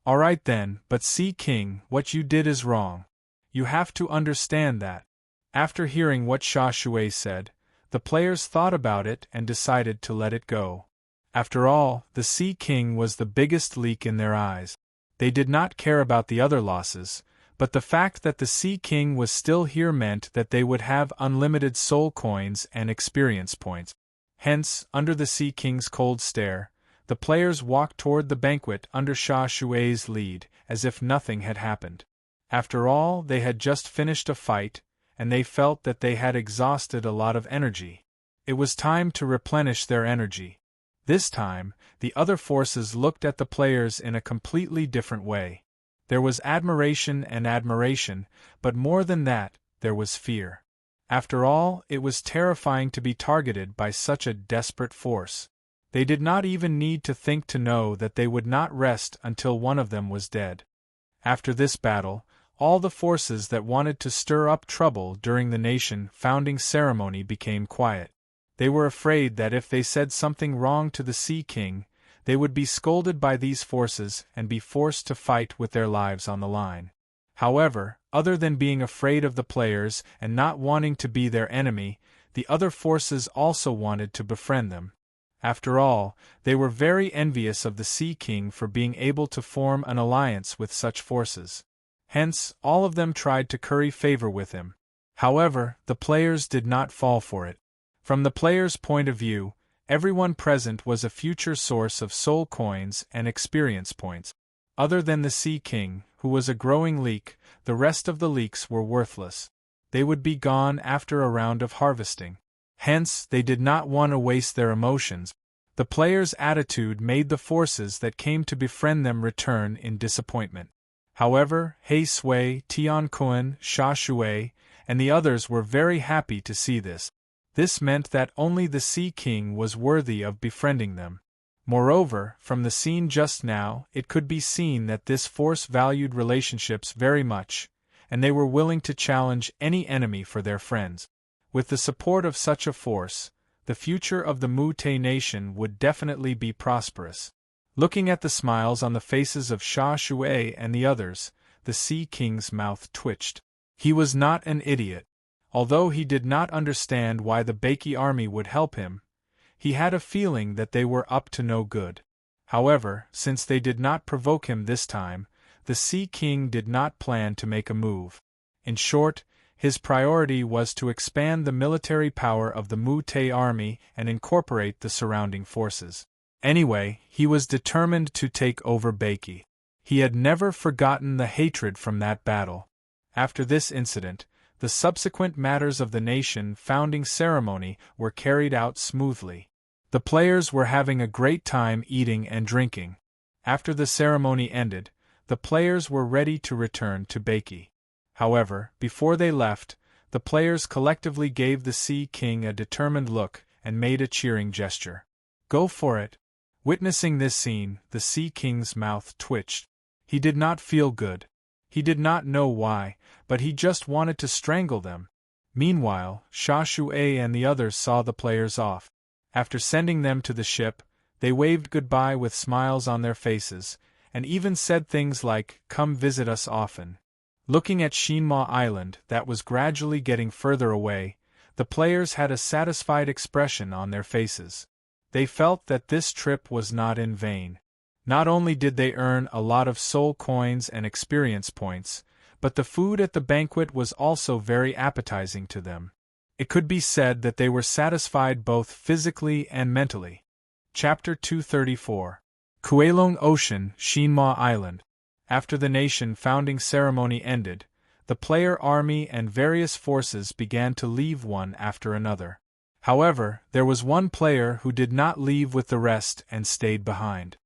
Alright then, but Sea King, what you did is wrong. You have to understand that. After hearing what Sha Shui said, the players thought about it and decided to let it go. After all, the Sea King was the biggest leak in their eyes. They did not care about the other losses, but the fact that the Sea King was still here meant that they would have unlimited soul coins and experience points. Hence, under the Sea King's cold stare, the players walked toward the banquet under Sha Shui's lead, as if nothing had happened. After all, they had just finished a fight, and they felt that they had exhausted a lot of energy. It was time to replenish their energy. This time, the other forces looked at the players in a completely different way. There was admiration, but more than that, there was fear. After all, it was terrifying to be targeted by such a desperate force. They did not even need to think to know that they would not rest until one of them was dead. After this battle, all the forces that wanted to stir up trouble during the nation founding ceremony became quiet. They were afraid that if they said something wrong to the Sea King, they would be scolded by these forces and be forced to fight with their lives on the line. However, other than being afraid of the players and not wanting to be their enemy, the other forces also wanted to befriend them. After all, they were very envious of the Sea King for being able to form an alliance with such forces. Hence, all of them tried to curry favor with him. However, the players did not fall for it. From the players' point of view, everyone present was a future source of soul coins and experience points. Other than the Sea King, who was a growing leak, the rest of the leaks were worthless. They would be gone after a round of harvesting. Hence, they did not want to waste their emotions. The players' attitude made the forces that came to befriend them return in disappointment. However, He Sui, Tian Kun, Sha Shui, and the others were very happy to see this. This meant that only the Sea King was worthy of befriending them. Moreover, from the scene just now, it could be seen that this force valued relationships very much, and they were willing to challenge any enemy for their friends. With the support of such a force, the future of the Mu-Te nation would definitely be prosperous. Looking at the smiles on the faces of Sha Shui and the others, the Sea King's mouth twitched. He was not an idiot. Although he did not understand why the Baki army would help him, he had a feeling that they were up to no good. However, since they did not provoke him this time, the Sea King did not plan to make a move. In short, his priority was to expand the military power of the Mu-Te army and incorporate the surrounding forces. Anyway, he was determined to take over Baki. He had never forgotten the hatred from that battle. After this incident, the subsequent matters of the nation founding ceremony were carried out smoothly. The players were having a great time eating and drinking. After the ceremony ended, the players were ready to return to Baki. However, before they left, the players collectively gave the Sea King a determined look and made a cheering gesture. "Go for it." Witnessing this scene, the Sea King's mouth twitched. He did not feel good. He did not know why, but he just wanted to strangle them. Meanwhile, Sha Shui and the others saw the players off. After sending them to the ship, they waved goodbye with smiles on their faces, and even said things like, "Come visit us often." Looking at Shinma Island that was gradually getting further away, the players had a satisfied expression on their faces. They felt that this trip was not in vain. Not only did they earn a lot of soul coins and experience points, but the food at the banquet was also very appetizing to them. It could be said that they were satisfied both physically and mentally. Chapter 234. Kuelong Ocean, Shinma Island. After the nation founding ceremony ended, the player army and various forces began to leave one after another. However, there was one player who did not leave with the rest and stayed behind.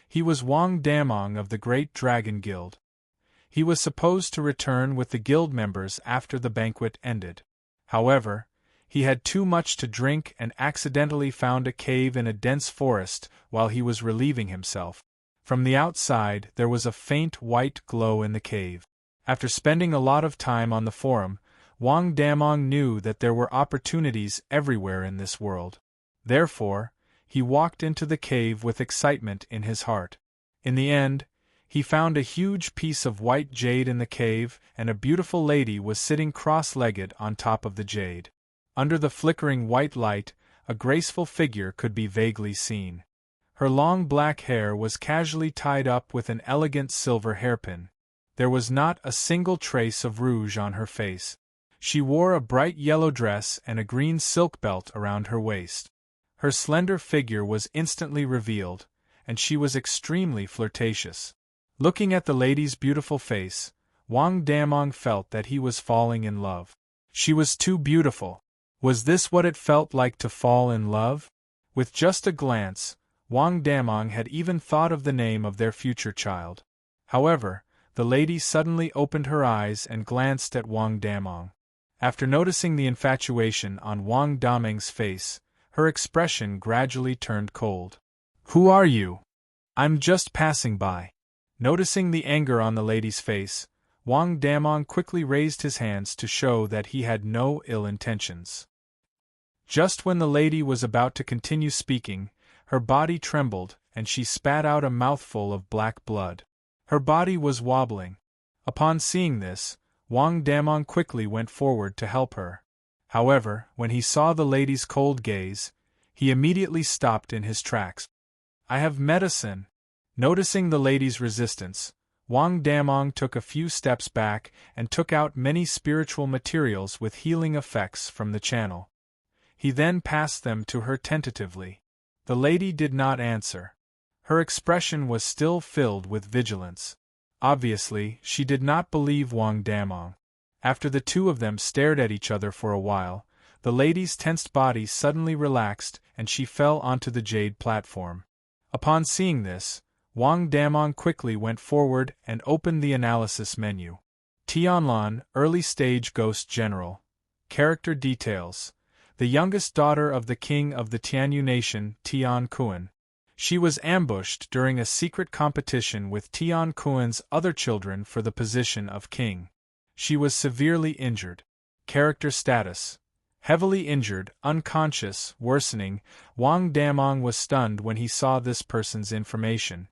He was Wang Damong of the Great Dragon Guild. He was supposed to return with the guild members after the banquet ended. However, he had too much to drink and accidentally found a cave in a dense forest while he was relieving himself. From the outside there was a faint white glow in the cave. After spending a lot of time on the forum, Wang Damong knew that there were opportunities everywhere in this world. Therefore, he walked into the cave with excitement in his heart. In the end, he found a huge piece of white jade in the cave, and a beautiful lady was sitting cross-legged on top of the jade. Under the flickering white light, a graceful figure could be vaguely seen. Her long black hair was casually tied up with an elegant silver hairpin. There was not a single trace of rouge on her face. She wore a bright yellow dress and a green silk belt around her waist. Her slender figure was instantly revealed, and she was extremely flirtatious. Looking at the lady's beautiful face, Wang Damong felt that he was falling in love. She was too beautiful. Was this what it felt like to fall in love? With just a glance, Wang Damong had even thought of the name of their future child. However, the lady suddenly opened her eyes and glanced at Wang Damong. After noticing the infatuation on Wang Damong's face, her expression gradually turned cold. "Who are you?" "I'm just passing by." Noticing the anger on the lady's face, Wang Damong quickly raised his hands to show that he had no ill intentions. Just when the lady was about to continue speaking, her body trembled, and she spat out a mouthful of black blood. Her body was wobbling. Upon seeing this, Wang Damong quickly went forward to help her. However, when he saw the lady's cold gaze, he immediately stopped in his tracks. "I have medicine." Noticing the lady's resistance, Wang Damong took a few steps back and took out many spiritual materials with healing effects from the channel. He then passed them to her tentatively. The lady did not answer. Her expression was still filled with vigilance. Obviously, she did not believe Wang Damong. After the two of them stared at each other for a while, the lady's tensed body suddenly relaxed and she fell onto the jade platform. Upon seeing this, Wang Damong quickly went forward and opened the analysis menu. Tianlan, Early Stage Ghost General. Character Details. The youngest daughter of the king of the Tianyu Nation, Tian Kuan. She was ambushed during a secret competition with Tian Kuan's other children for the position of king. She was severely injured. Character status: heavily injured, unconscious, worsening. Wang Damong was stunned when he saw this person's information.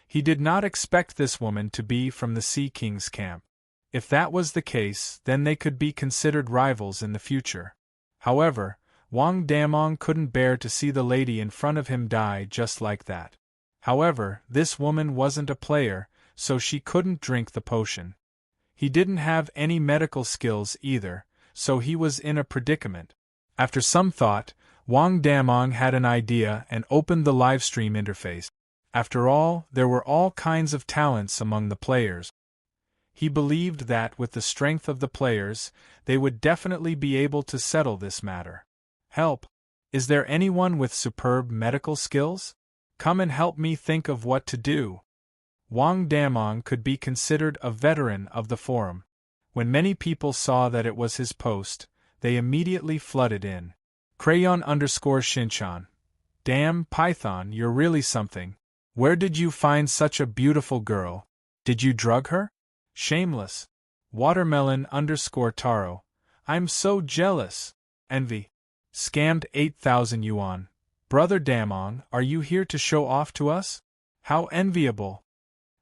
He did not expect this woman to be from the Sea King's camp. If that was the case, then they could be considered rivals in the future. However, Wang Damong couldn't bear to see the lady in front of him die just like that. However, this woman wasn't a player, so she couldn't drink the potion. He didn't have any medical skills either, so he was in a predicament. After some thought, Wang Damong had an idea and opened the livestream interface. After all, there were all kinds of talents among the players. He believed that with the strength of the players, they would definitely be able to settle this matter. Help! Is there anyone with superb medical skills? Come and help me think of what to do. Wang Damong could be considered a veteran of the forum. When many people saw that it was his post, they immediately flooded in. Crayon_Shinchan. Damn, Python, you're really something. Where did you find such a beautiful girl? Did you drug her? Shameless. Watermelon_Taro. I'm so jealous. Envy. Scammed 8,000 yuan. Brother Damong, are you here to show off to us? How enviable.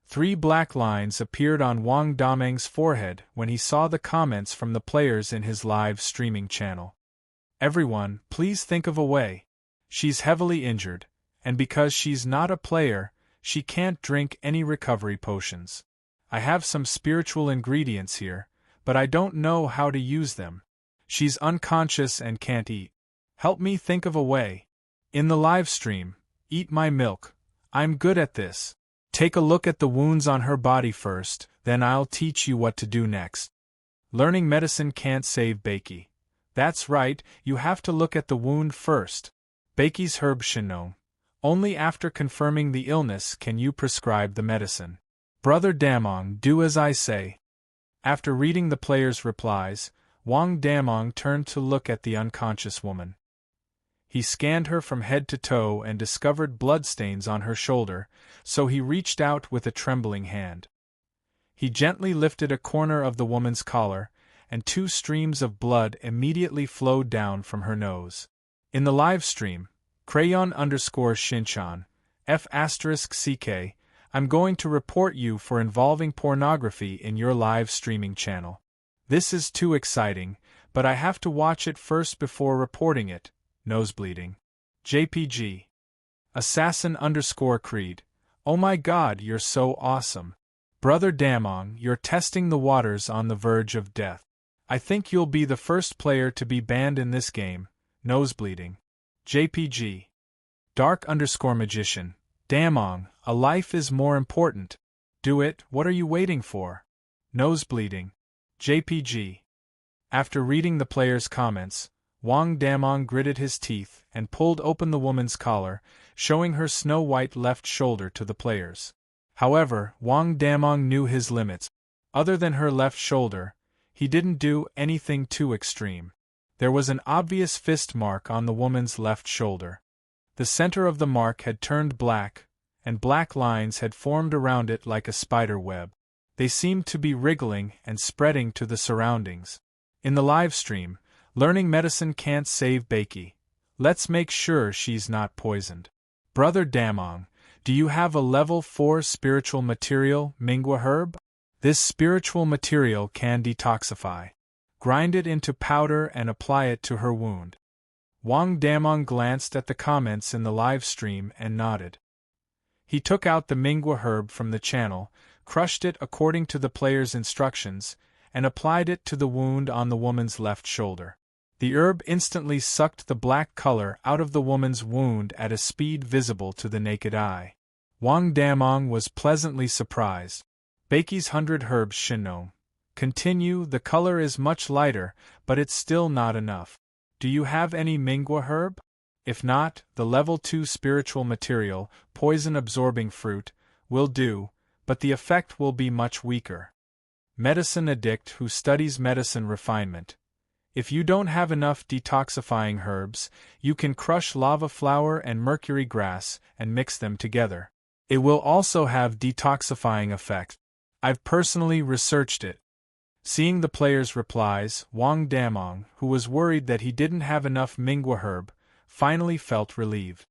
3 black lines appeared on Wang Damong's forehead when he saw the comments from the players in his live streaming channel. Everyone, please think of a way. She's heavily injured, and because she's not a player, she can't drink any recovery potions. I have some spiritual ingredients here, but I don't know how to use them. She's unconscious and can't eat. Help me think of a way. In the live stream, eat my milk. I'm good at this. Take a look at the wounds on her body first, then I'll teach you what to do next. Learning medicine can't save Beiki. That's right, you have to look at the wound first. Beiki's herb Shinnong. Only after confirming the illness can you prescribe the medicine. Brother Damong, do as I say. After reading the players' replies, Wang Damong turned to look at the unconscious woman. He scanned her from head to toe and discovered bloodstains on her shoulder, so he reached out with a trembling hand. He gently lifted a corner of the woman's collar, and 2 streams of blood immediately flowed down from her nose. In the live stream, Crayon_Shinchan, F*CK, I'm going to report you for involving pornography in your live streaming channel. This is too exciting, but I have to watch it first before reporting it. Nosebleeding. JPG. Assassin_Creed. Oh my god, you're so awesome. Brother Damong, you're testing the waters on the verge of death. I think you'll be the first player to be banned in this game. Nosebleeding. JPG. Dark_Magician. Damong, a life is more important. Do it, what are you waiting for? Nosebleeding. JPG. After reading the players' comments, Wang Damong gritted his teeth and pulled open the woman's collar, showing her snow-white left shoulder to the players. However, Wang Damong knew his limits. Other than her left shoulder, he didn't do anything too extreme. There was an obvious fist mark on the woman's left shoulder. The center of the mark had turned black, and black lines had formed around it like a spider web. They seemed to be wriggling and spreading to the surroundings. In the live stream, learning medicine can't save Beiki. Let's make sure she's not poisoned. Brother Damong, do you have a level 4 spiritual material, Mingwa herb? This spiritual material can detoxify. Grind it into powder and apply it to her wound. Wang Damong glanced at the comments in the live stream and nodded. He took out the Mingwa herb from the channel, crushed it according to the player's instructions, and applied it to the wound on the woman's left shoulder. The herb instantly sucked the black color out of the woman's wound at a speed visible to the naked eye. Wang Damong was pleasantly surprised. Beiki's 100 herbs Shinnong. Continue, the color is much lighter, but it's still not enough. Do you have any Mingwa herb? If not, the level 2 spiritual material, poison-absorbing fruit, will do, but the effect will be much weaker. Medicine addict who studies medicine refinement. If you don't have enough detoxifying herbs, you can crush lava flower and mercury grass and mix them together. It will also have detoxifying effect. I've personally researched it. Seeing the player's replies, Wang Damong, who was worried that he didn't have enough Mingwa herb, finally felt relieved.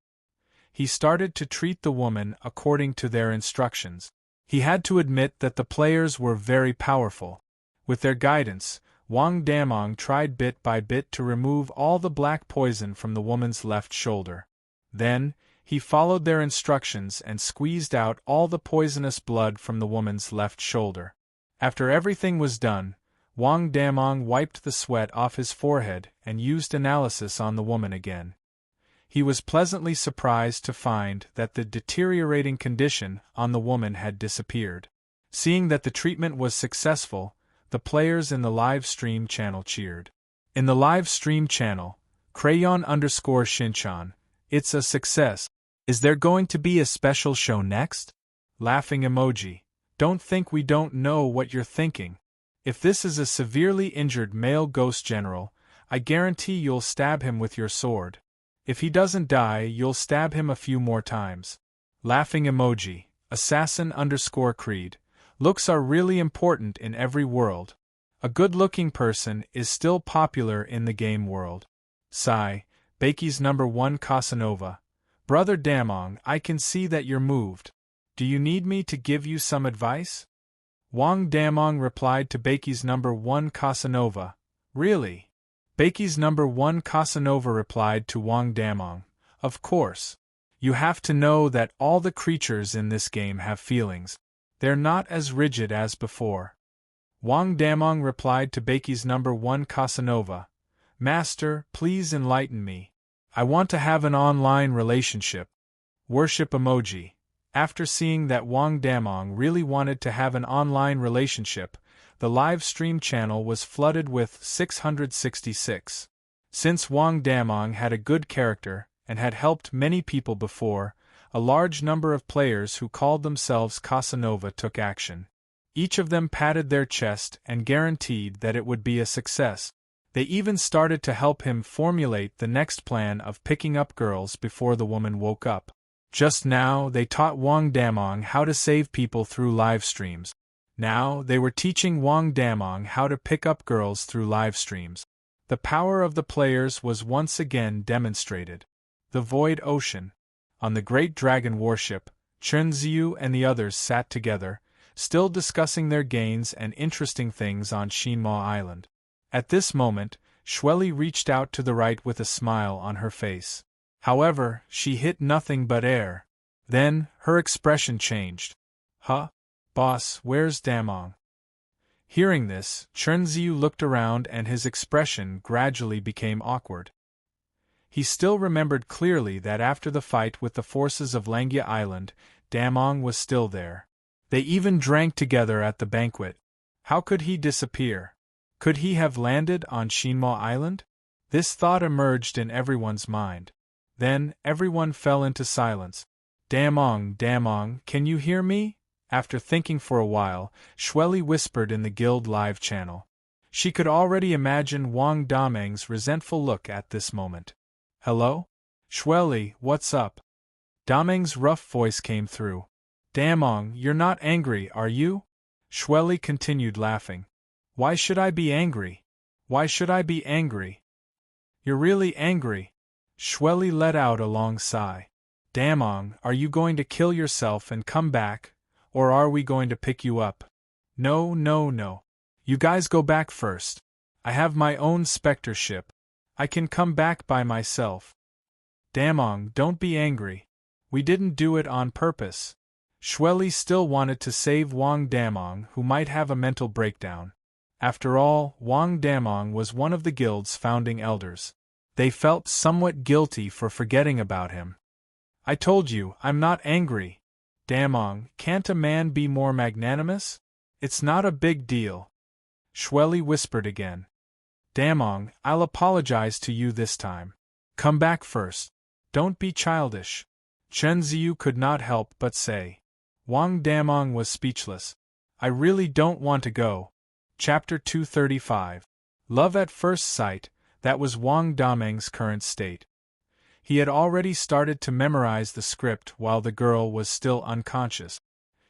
He started to treat the woman according to their instructions. He had to admit that the players were very powerful. With their guidance, Wang Damong tried bit by bit to remove all the black poison from the woman's left shoulder. Then, he followed their instructions and squeezed out all the poisonous blood from the woman's left shoulder. After everything was done, Wang Damong wiped the sweat off his forehead and used analysis on the woman again. He was pleasantly surprised to find that the deteriorating condition on the woman had disappeared. Seeing that the treatment was successful, the players in the live stream channel cheered. In the live stream channel, Crayon_Shinchan, it's a success. Is there going to be a special show next? Laughing emoji. Don't think we don't know what you're thinking. If this is a severely injured male ghost general, I guarantee you'll stab him with your sword. If he doesn't die, you'll stab him a few more times. Laughing emoji. Assassin_Creed. Looks are really important in every world. A good-looking person is still popular in the game world. Sigh. Bakey's #1 Casanova. Brother Damong, I can see that you're moved. Do you need me to give you some advice? Wang Damong replied to Bakey's #1 Casanova. Really? Bakey's #1 Casanova replied to Wang Damong. Of course. You have to know that all the creatures in this game have feelings. They're not as rigid as before. Wang Damong replied to Bakey's #1 Casanova. Master, please enlighten me. I want to have an online relationship. Worship emoji. After seeing that Wang Damong really wanted to have an online relationship, the live stream channel was flooded with 666. Since Wang Damong had a good character and had helped many people before, a large number of players who called themselves Casanova took action. Each of them patted their chest and guaranteed that it would be a success. They even started to help him formulate the next plan of picking up girls before the woman woke up. Just now, they taught Wang Damong how to save people through live streams. Now, they were teaching Wang Damong how to pick up girls through live streams. The power of the players was once again demonstrated. The Void Ocean. On the Great Dragon warship, Chunziu and the others sat together, still discussing their gains and interesting things on Shinma Island. At this moment, Shueli reached out to the right with a smile on her face. However, she hit nothing but air. Then, her expression changed. Huh? Boss, where's Damong? Hearing this, Chunziu looked around and his expression gradually became awkward. He still remembered clearly that after the fight with the forces of Langia Island, Damong was still there. They even drank together at the banquet. How could he disappear? Could he have landed on Shinma Island? This thought emerged in everyone's mind. Then, everyone fell into silence. Damong, Damong, can you hear me? After thinking for a while, Shueli whispered in the guild live channel. She could already imagine Wang Dameng's resentful look at this moment. Hello? Shueli, what's up? Dameng's rough voice came through. Damong, you're not angry, are you? Shueli continued laughing. Why should I be angry? Why should I be angry? You're really angry. Shueli let out a long sigh. Damong, are you going to kill yourself and come back, or are we going to pick you up? No, no, no. You guys go back first. I have my own spectre ship. I can come back by myself. Damong, don't be angry. We didn't do it on purpose. Shueli still wanted to save Wang Damong, who might have a mental breakdown. After all, Wang Damong was one of the guild's founding elders. They felt somewhat guilty for forgetting about him. I told you, I'm not angry. Damong, can't a man be more magnanimous? It's not a big deal. Shueli whispered again. Damong, I'll apologize to you this time. Come back first. Don't be childish. Chunziu could not help but say. Wang Damong was speechless. I really don't want to go. Chapter 235. Love at first sight, that was Wang Dameng's current state. He had already started to memorize the script while the girl was still unconscious.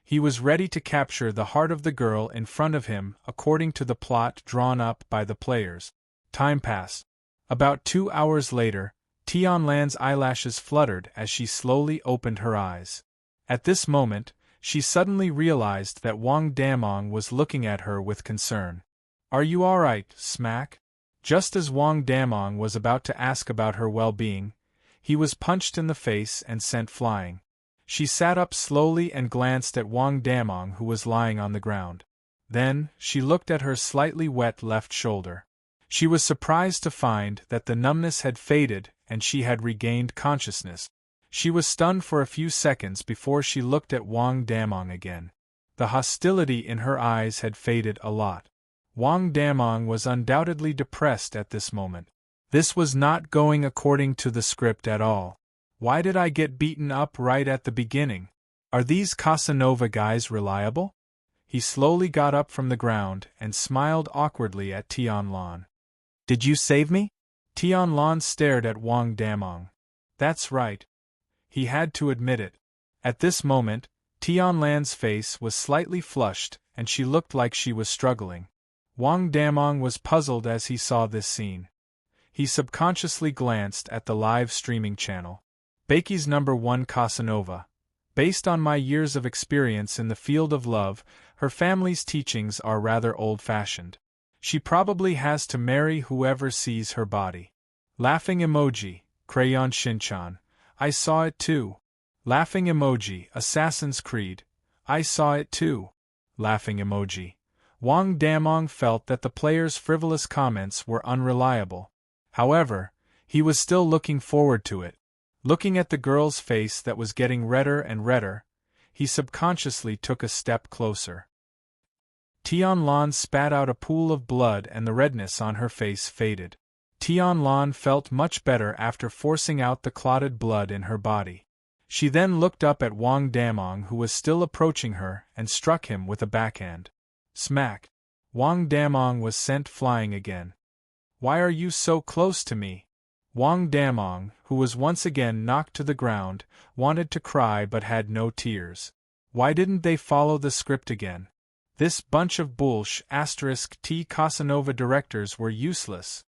He was ready to capture the heart of the girl in front of him according to the plot drawn up by the players. Time passed. About 2 hours later, Tianlan's eyelashes fluttered as she slowly opened her eyes. At this moment, she suddenly realized that Wang Damong was looking at her with concern. "Are you alright, Smack?" Just as Wang Damong was about to ask about her well-being, he was punched in the face and sent flying. She sat up slowly and glanced at Wang Damong, who was lying on the ground. Then, she looked at her slightly wet left shoulder. She was surprised to find that the numbness had faded and she had regained consciousness. She was stunned for a few seconds before she looked at Wang Damong again. The hostility in her eyes had faded a lot. Wang Damong was undoubtedly depressed at this moment. This was not going according to the script at all. Why did I get beaten up right at the beginning? Are these Casanova guys reliable? He slowly got up from the ground and smiled awkwardly at Tianlan. "Did you save me?" Tianlan stared at Wang Damong. "That's right." He had to admit it. At this moment, Tianlan's face was slightly flushed and she looked like she was struggling. Wang Damong was puzzled as he saw this scene. He subconsciously glanced at the live streaming channel. Bakey's #1 Casanova. Based on my years of experience in the field of love, her family's teachings are rather old-fashioned. She probably has to marry whoever sees her body. Laughing emoji, Crayon Shinchan. I saw it too. Laughing emoji, Assassin's Creed. I saw it too. Laughing emoji. Wang Damong felt that the players' frivolous comments were unreliable. However, he was still looking forward to it. Looking at the girl's face that was getting redder and redder, he subconsciously took a step closer. Tianlan spat out a pool of blood and the redness on her face faded. Tianlan felt much better after forcing out the clotted blood in her body. She then looked up at Wang Damong, who was still approaching her, and struck him with a backhand. Smack! Wang Damong was sent flying again. "Why are you so close to me?" Wang Damong, who was once again knocked to the ground, wanted to cry but had no tears. Why didn't they follow the script again? This bunch of *T Casanova directors were useless.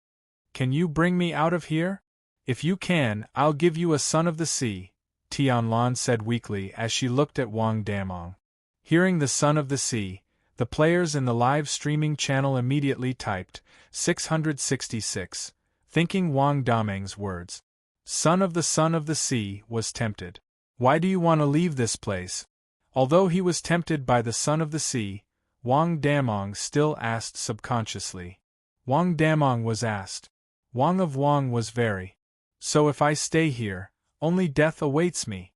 "Can you bring me out of here? If you can, I'll give you a Son of the Sea," Tianlan said weakly as she looked at Wang Damong. Hearing the Son of the Sea, the players in the live streaming channel immediately typed 666. Thinking Wang Dameng's words. Son of the Sea was tempted. "Why do you want to leave this place?" Although he was tempted by the Son of the Sea, Wang Damong still asked subconsciously. Wang Damong was asked. Wang of Wang was very. "So if I stay here, only death awaits me,"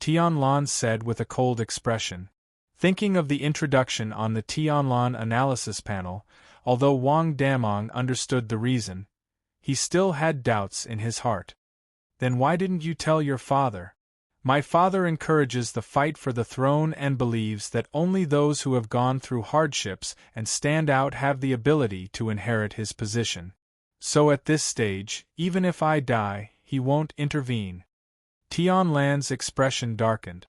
Tianlan said with a cold expression. Thinking of the introduction on the Tianlan analysis panel, although Wang Damong understood the reason, he still had doubts in his heart. "Then why didn't you tell your father?" "My father encourages the fight for the throne and believes that only those who have gone through hardships and stand out have the ability to inherit his position. So at this stage, even if I die, he won't intervene." Tianlan's expression darkened.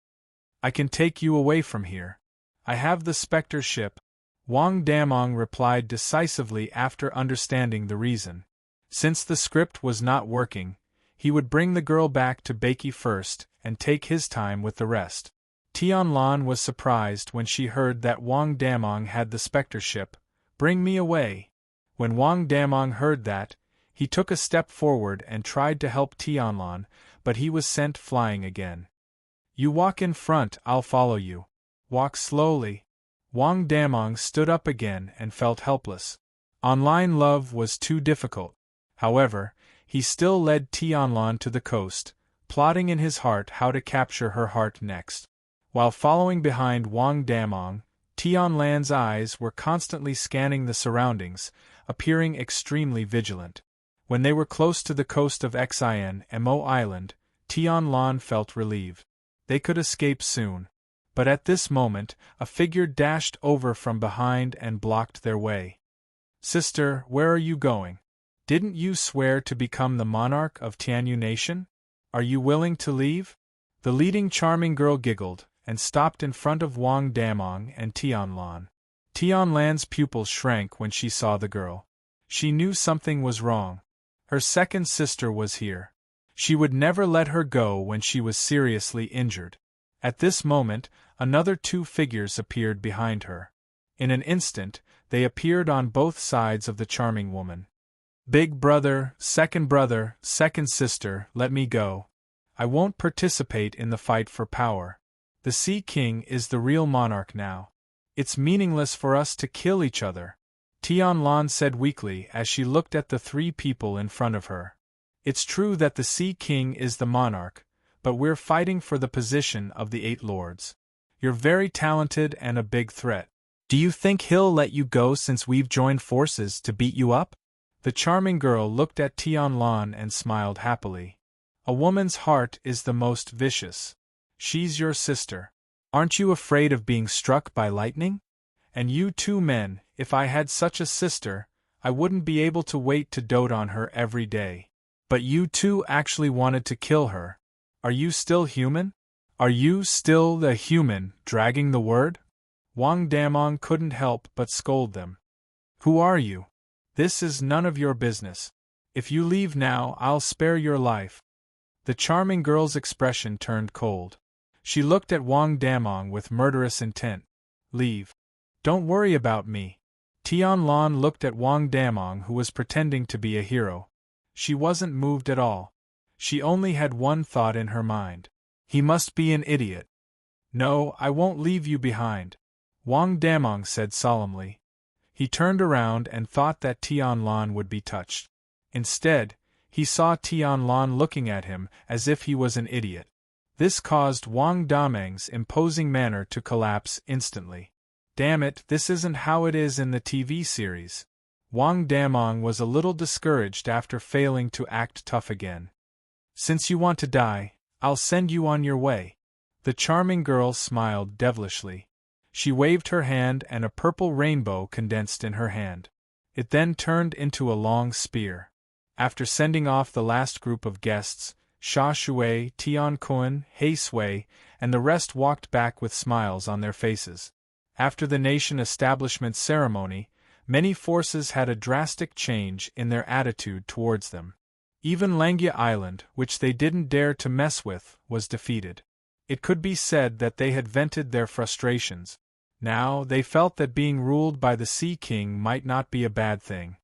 "I can take you away from here. I have the Spectre ship," Wang Damong replied decisively after understanding the reason. Since the script was not working, he would bring the girl back to Bakey first and take his time with the rest. Tianlan was surprised when she heard that Wang Damong had the Spectre ship. "Bring me away." When Wang Damong heard that, he took a step forward and tried to help Tianlan, but he was sent flying again. "You walk in front, I'll follow you. Walk slowly." Wang Damong stood up again and felt helpless. Online love was too difficult. However, he still led Tianlan to the coast, plotting in his heart how to capture her heart next. While following behind Wang Damong, Tianlan's eyes were constantly scanning the surroundings, appearing extremely vigilant. When they were close to the coast of Mo Island, Tianlan felt relieved. They could escape soon. But at this moment, a figure dashed over from behind and blocked their way. Sister, where are you going? Didn't you swear to become the monarch of Tianyu Nation? Are you willing to leave? The leading charming girl giggled, and stopped in front of Wang Damong and Tianlan. Tianlan's pupils shrank when she saw the girl. She knew something was wrong. Her second sister was here. She would never let her go when she was seriously injured. At this moment, another two figures appeared behind her. In an instant, they appeared on both sides of the charming woman. Big brother, second sister, let me go. I won't participate in the fight for power. The Sea King is the real monarch now. It's meaningless for us to kill each other, Tianlan said weakly as she looked at the three people in front of her. It's true that the Sea King is the monarch, but we're fighting for the position of the Eight Lords. You're very talented and a big threat. Do you think he'll let you go since we've joined forces to beat you up? The charming girl looked at Tianlan and smiled happily. A woman's heart is the most vicious. She's your sister. Aren't you afraid of being struck by lightning? And you two men, if I had such a sister, I wouldn't be able to wait to dote on her every day. But you two actually wanted to kill her. Are you still human? Are you still the human dragging the word? Wang Damong couldn't help but scold them. Who are you? This is none of your business. If you leave now, I'll spare your life. The charming girl's expression turned cold. She looked at Wang Damong with murderous intent. Leave. Don't worry about me. Tianlan looked at Wang Damong, who was pretending to be a hero. She wasn't moved at all. She only had one thought in her mind. He must be an idiot. No, I won't leave you behind, Wang Damong said solemnly. He turned around and thought that Tianlan would be touched. Instead, he saw Tianlan looking at him as if he was an idiot. This caused Wang Damong's imposing manner to collapse instantly. Damn it, this isn't how it is in the TV series. Wang Damong was a little discouraged after failing to act tough again. Since you want to die, I'll send you on your way. The charming girl smiled devilishly. She waved her hand and a purple rainbow condensed in her hand. It then turned into a long spear. After sending off the last group of guests, Sha Shui, Tian Kun, He Sui, and the rest walked back with smiles on their faces. After the nation establishment ceremony, many forces had a drastic change in their attitude towards them. Even Langia Island, which they didn't dare to mess with, was defeated. It could be said that they had vented their frustrations. Now, they felt that being ruled by the Sea King might not be a bad thing.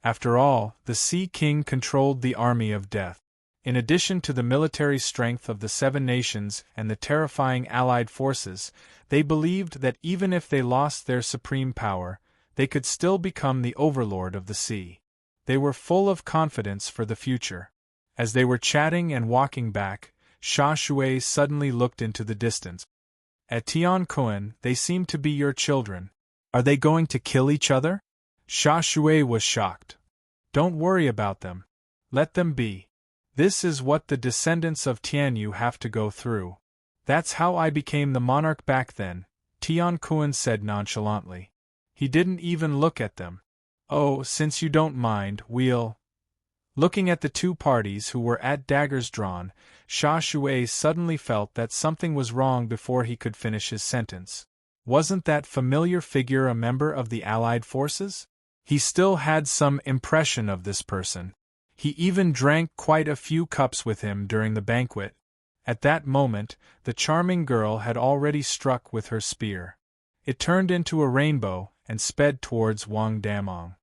After all, the Sea King controlled the army of death. In addition to the military strength of the Seven Nations and the terrifying allied forces, they believed that even if they lost their supreme power, they could still become the overlord of the sea. They were full of confidence for the future. As they were chatting and walking back, Sha Shui suddenly looked into the distance. At Tian Kun, they seem to be your children. Are they going to kill each other? Sha Shui was shocked. Don't worry about them. Let them be. This is what the descendants of Tianyu have to go through. That's how I became the monarch back then, Tian Kun said nonchalantly. He didn't even look at them. Oh, since you don't mind, we'll... Looking at the two parties who were at daggers drawn, Sha Shui suddenly felt that something was wrong before he could finish his sentence. Wasn't that familiar figure a member of the Allied forces? He still had some impression of this person. He even drank quite a few cups with him during the banquet. At that moment, the charming girl had already struck with her spear. It turned into a rainbow and sped towards Wang Damong.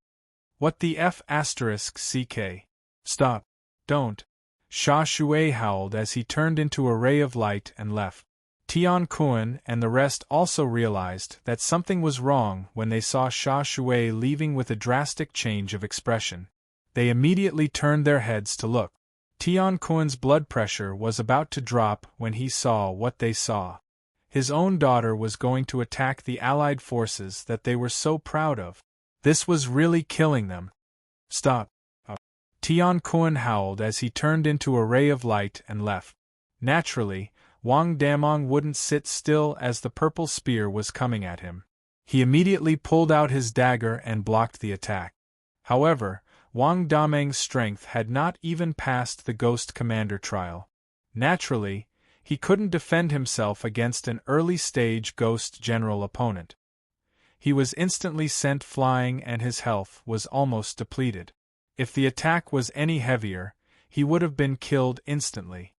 What the F***ck? Stop. Don't. Sha Shui howled as he turned into a ray of light and left. Tian Kun and the rest also realized that something was wrong when they saw Sha Shui leaving with a drastic change of expression. They immediately turned their heads to look. Tian Kun's blood pressure was about to drop when he saw what they saw. His own daughter was going to attack the Allied forces that they were so proud of. This was really killing them. Stop. Tian Kun howled as he turned into a ray of light and left. Naturally, Wang Damong wouldn't sit still as the purple spear was coming at him. He immediately pulled out his dagger and blocked the attack. However, Wang Dameng's strength had not even passed the Ghost Commander trial. Naturally, he couldn't defend himself against an early-stage Ghost General opponent. He was instantly sent flying and his health was almost depleted. If the attack was any heavier, he would have been killed instantly.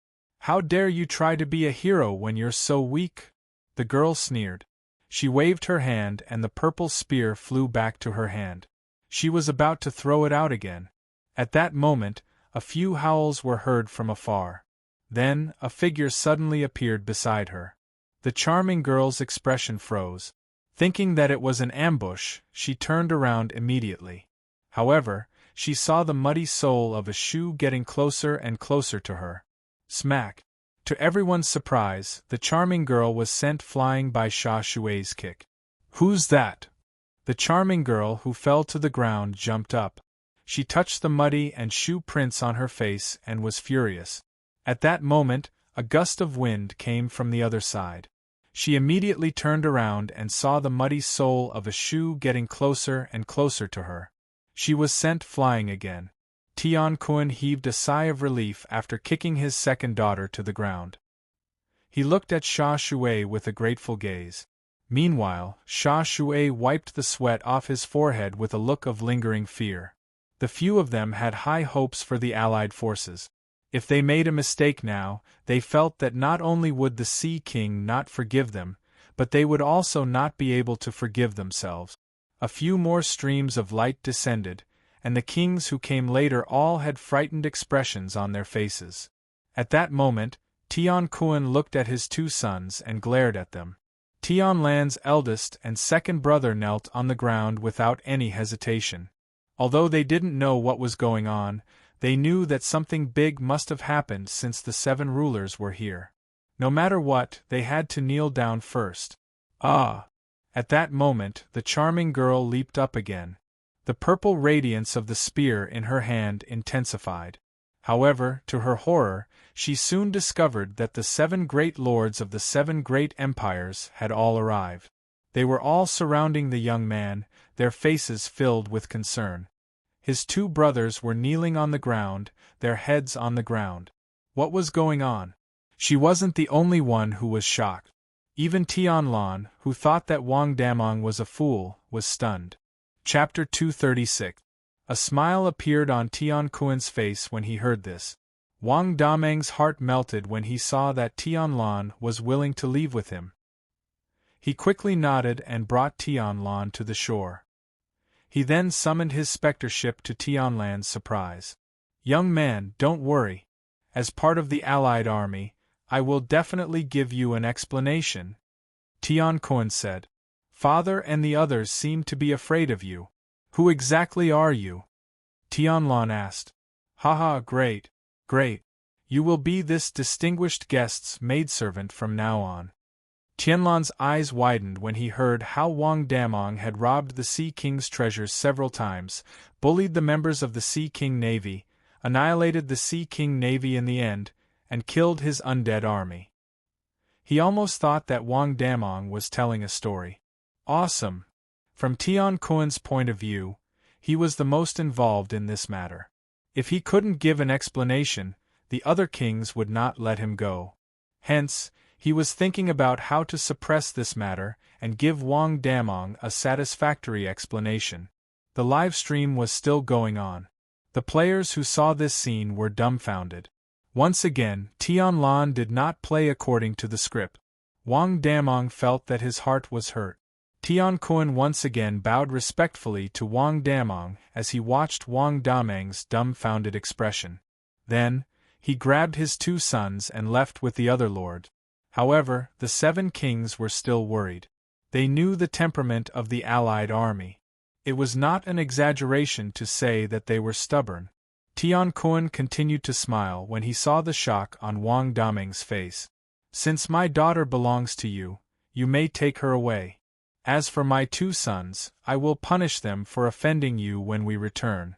"How dare you try to be a hero when you're so weak?" the girl sneered. She waved her hand and the purple spear flew back to her hand. She was about to throw it out again. At that moment, a few howls were heard from afar. Then, a figure suddenly appeared beside her. The charming girl's expression froze. Thinking that it was an ambush, she turned around immediately. However, she saw the muddy sole of a shoe getting closer and closer to her. Smack! To everyone's surprise, the charming girl was sent flying by Xia Shui's kick. "Who's that?" The charming girl who fell to the ground jumped up. She touched the muddy and shoe prints on her face and was furious. At that moment, a gust of wind came from the other side. She immediately turned around and saw the muddy sole of a shoe getting closer and closer to her. She was sent flying again. Tian Kun heaved a sigh of relief after kicking his second daughter to the ground. He looked at Xia Shui with a grateful gaze. Meanwhile, Xia Shui wiped the sweat off his forehead with a look of lingering fear. The few of them had high hopes for the Allied forces. If they made a mistake now, they felt that not only would the Sea King not forgive them, but they would also not be able to forgive themselves. A few more streams of light descended, and the kings who came later all had frightened expressions on their faces. At that moment, Tian Kun looked at his two sons and glared at them. Tianlan's eldest and second brother knelt on the ground without any hesitation. Although they didn't know what was going on, they knew that something big must have happened since the 7 rulers were here. No matter what, they had to kneel down first. Ah! At that moment, the charming girl leaped up again. The purple radiance of the spear in her hand intensified. However, to her horror, she soon discovered that the 7 great lords of the 7 great empires had all arrived. They were all surrounding the young man, their faces filled with concern. His 2 brothers were kneeling on the ground, their heads on the ground. What was going on? She wasn't the only one who was shocked. Even Tianlan, who thought that Wang Damong was a fool, was stunned. Chapter 236. A smile appeared on Tian Kuen's face when he heard this. Wang Dameng's heart melted when he saw that Tianlan was willing to leave with him. He quickly nodded and brought Tianlan to the shore. He then summoned his spectre ship to Tianlan's surprise. "Young man, don't worry. As part of the Allied army, I will definitely give you an explanation," Tian Kun said. "Father and the others seem to be afraid of you. Who exactly are you?" Tianlan asked. "Haha, great, great. You will be this distinguished guest's maidservant from now on." Tianlan's eyes widened when he heard how Wang Damong had robbed the Sea King's treasures several times, bullied the members of the Sea King Navy, annihilated the Sea King Navy in the end, and killed his undead army. He almost thought that Wang Damong was telling a story. Awesome! From Tian Kuen's point of view, he was the most involved in this matter. If he couldn't give an explanation, the other kings would not let him go. Hence, he was thinking about how to suppress this matter and give Wang Damong a satisfactory explanation. The live stream was still going on. The players who saw this scene were dumbfounded. Once again, Tianlan did not play according to the script. Wang Damong felt that his heart was hurt. Tian Kun once again bowed respectfully to Wang Damong as he watched Wang Dameng's dumbfounded expression. Then, he grabbed his 2 sons and left with the other lord. However, the 7 kings were still worried. They knew the temperament of the Allied army. It was not an exaggeration to say that they were stubborn. Tian Kun continued to smile when he saw the shock on Wang Dameng's face. "Since my daughter belongs to you, you may take her away. As for my 2 sons, I will punish them for offending you when we return."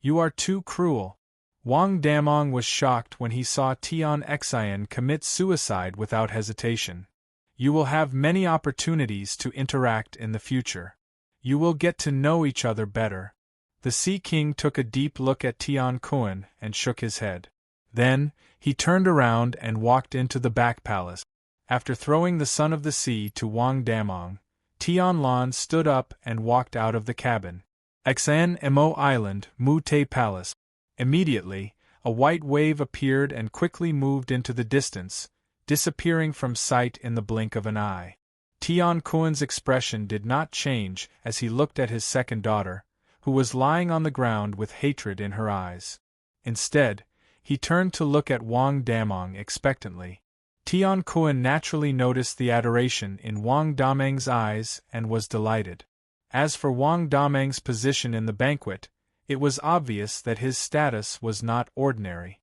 "You are too cruel." Wang Damong was shocked when he saw Tian Xian commit suicide without hesitation. "You will have many opportunities to interact in the future. You will get to know each other better." The Sea King took a deep look at Tian Kun and shook his head. Then, he turned around and walked into the back palace. After throwing the Son of the Sea to Wang Damong, Tian Lan stood up and walked out of the cabin. Mo Island, Mu Te Palace. Immediately, a white wave appeared and quickly moved into the distance, disappearing from sight in the blink of an eye. Tian Kun's expression did not change as he looked at his second daughter, who was lying on the ground with hatred in her eyes. Instead, he turned to look at Wang Damong expectantly. Tian Kun naturally noticed the adoration in Wang Dameng's eyes and was delighted. As for Wang Dameng's position in the banquet, it was obvious that his status was not ordinary.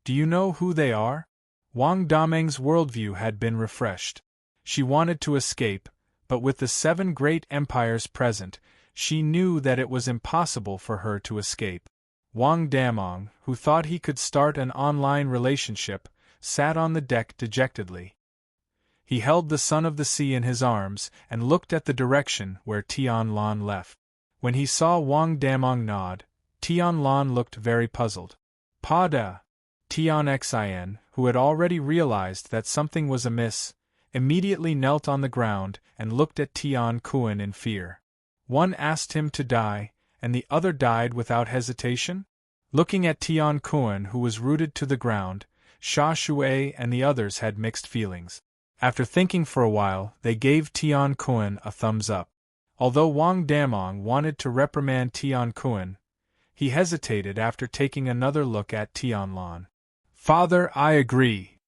Do you know who they are? Wang Dameng's worldview had been refreshed. She wanted to escape, but with the 7 great empires present, she knew that it was impossible for her to escape. Wang Damong, who thought he could start an online relationship, sat on the deck dejectedly. He held the Son of the Sea in his arms and looked at the direction where Tian Lan left. When he saw Wang Damong nod, Tian Lan looked very puzzled. Pa da! Tian Xin, who had already realized that something was amiss, immediately knelt on the ground and looked at Tian Kun in fear. One asked him to die, and the other died without hesitation? Looking at Tian Kun, who was rooted to the ground, Sha Shui and the others had mixed feelings. After thinking for a while, they gave Tian Kun a thumbs up. Although Wang Damong wanted to reprimand Tian Kun, he hesitated after taking another look at Tian Lan. Father, I agree.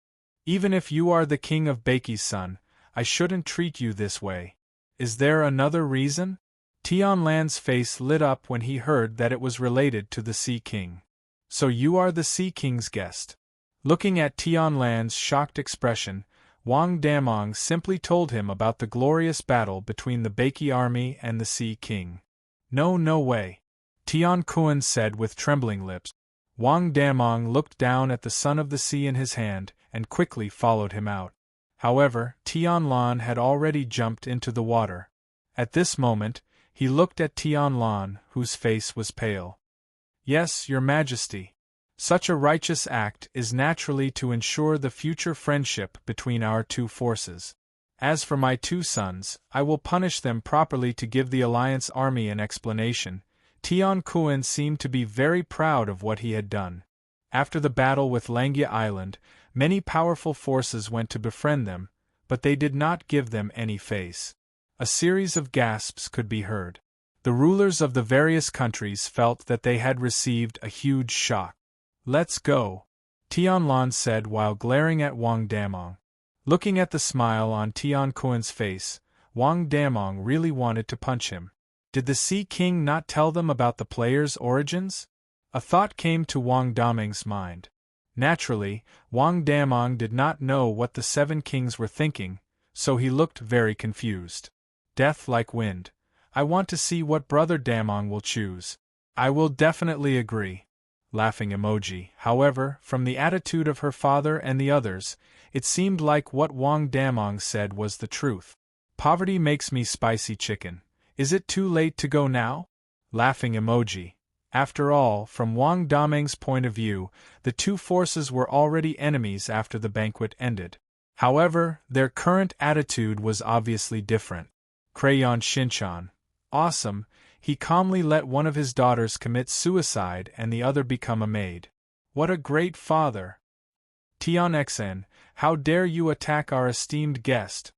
Even if you are the king of Bakie's son, I shouldn't treat you this way. Is there another reason? Tian Lan's face lit up when he heard that it was related to the Sea King. So you are the Sea King's guest. Looking at Tian Lan's shocked expression, Wang Damong simply told him about the glorious battle between the Bakie army and the Sea King. No way. Tian Kun said with trembling lips. Wang Damong looked down at the Son of the Sea in his hand and quickly followed him out. However, Tian Lan had already jumped into the water. At this moment, he looked at Tian Lan, whose face was pale. Yes, Your Majesty. Such a righteous act is naturally to ensure the future friendship between our 2 forces. As for my 2 sons, I will punish them properly to give the Alliance army an explanation. Tian Kun seemed to be very proud of what he had done. After the battle with Langia Island, many powerful forces went to befriend them, but they did not give them any face. A series of gasps could be heard. The rulers of the various countries felt that they had received a huge shock. Let's go, Tian Lan said while glaring at Wang Damong. Looking at the smile on Tian Kun's face, Wang Damong really wanted to punch him. Did the Sea King not tell them about the players' origins? A thought came to Wang Damong's mind. Naturally, Wang Damong did not know what the 7 kings were thinking, so he looked very confused. Death like wind. I want to see what Brother Damong will choose. I will definitely agree. Laughing emoji. However, from the attitude of her father and the others, it seemed like what Wang Damong said was the truth. Poverty makes me spicy chicken. Is it too late to go now? Laughing emoji. After all, from Wang Dameng's point of view, the 2 forces were already enemies after the banquet ended. However, their current attitude was obviously different. Crayon Shinchan. Awesome, he calmly let one of his daughters commit suicide and the other become a maid. What a great father! Tian Xen, how dare you attack our esteemed guest?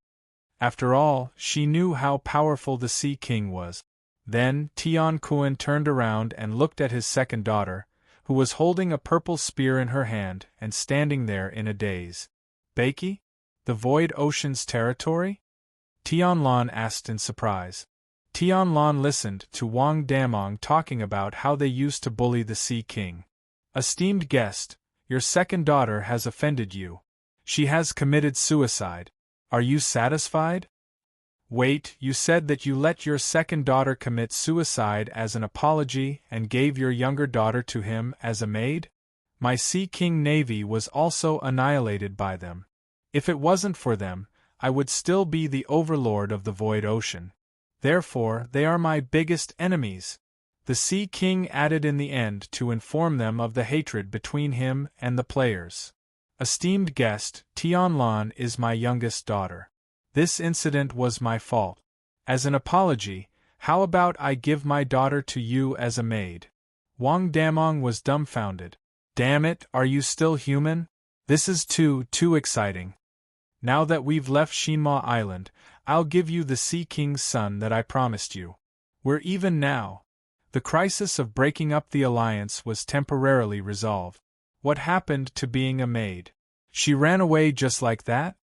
After all, she knew how powerful the Sea King was. Then, Tian Kun turned around and looked at his second daughter, who was holding a purple spear in her hand and standing there in a daze. Bakie? The Void Ocean's territory? Tian Lan asked in surprise. Tian Lan listened to Wang Damong talking about how they used to bully the Sea King. Esteemed guest, your second daughter has offended you. She has committed suicide. Are you satisfied? Wait, you said that you let your second daughter commit suicide as an apology and gave your younger daughter to him as a maid? My Sea King Navy was also annihilated by them. If it wasn't for them, I would still be the overlord of the Void Ocean. Therefore, they are my biggest enemies. The Sea King added in the end to inform them of the hatred between him and the players. Esteemed guest, Tianlan is my youngest daughter. This incident was my fault. As an apology, how about I give my daughter to you as a maid? Wang Damong was dumbfounded. Damn it, are you still human? This is too exciting. Now that we've left Shinma Island, I'll give you the Sea King's son that I promised you. We're even now. The crisis of breaking up the alliance was temporarily resolved. What happened to being a maid? She ran away just like that?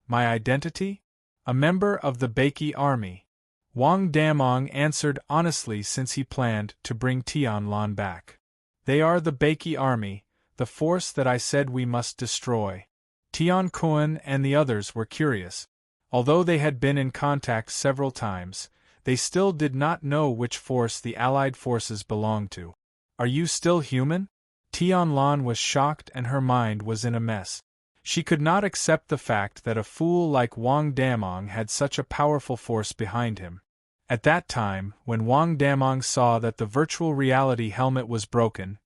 My identity? A member of the Baiki army. Wang Damong answered honestly since he planned to bring Tianlan back. They are the Baiki army, the force that I said we must destroy. Tian Kun and the others were curious. Although they had been in contact several times, they still did not know which force the Allied forces belonged to. Are you still human? Tianlan was shocked and her mind was in a mess. She could not accept the fact that a fool like Wang Damong had such a powerful force behind him. At that time, when Wang Damong saw that the virtual reality helmet was broken,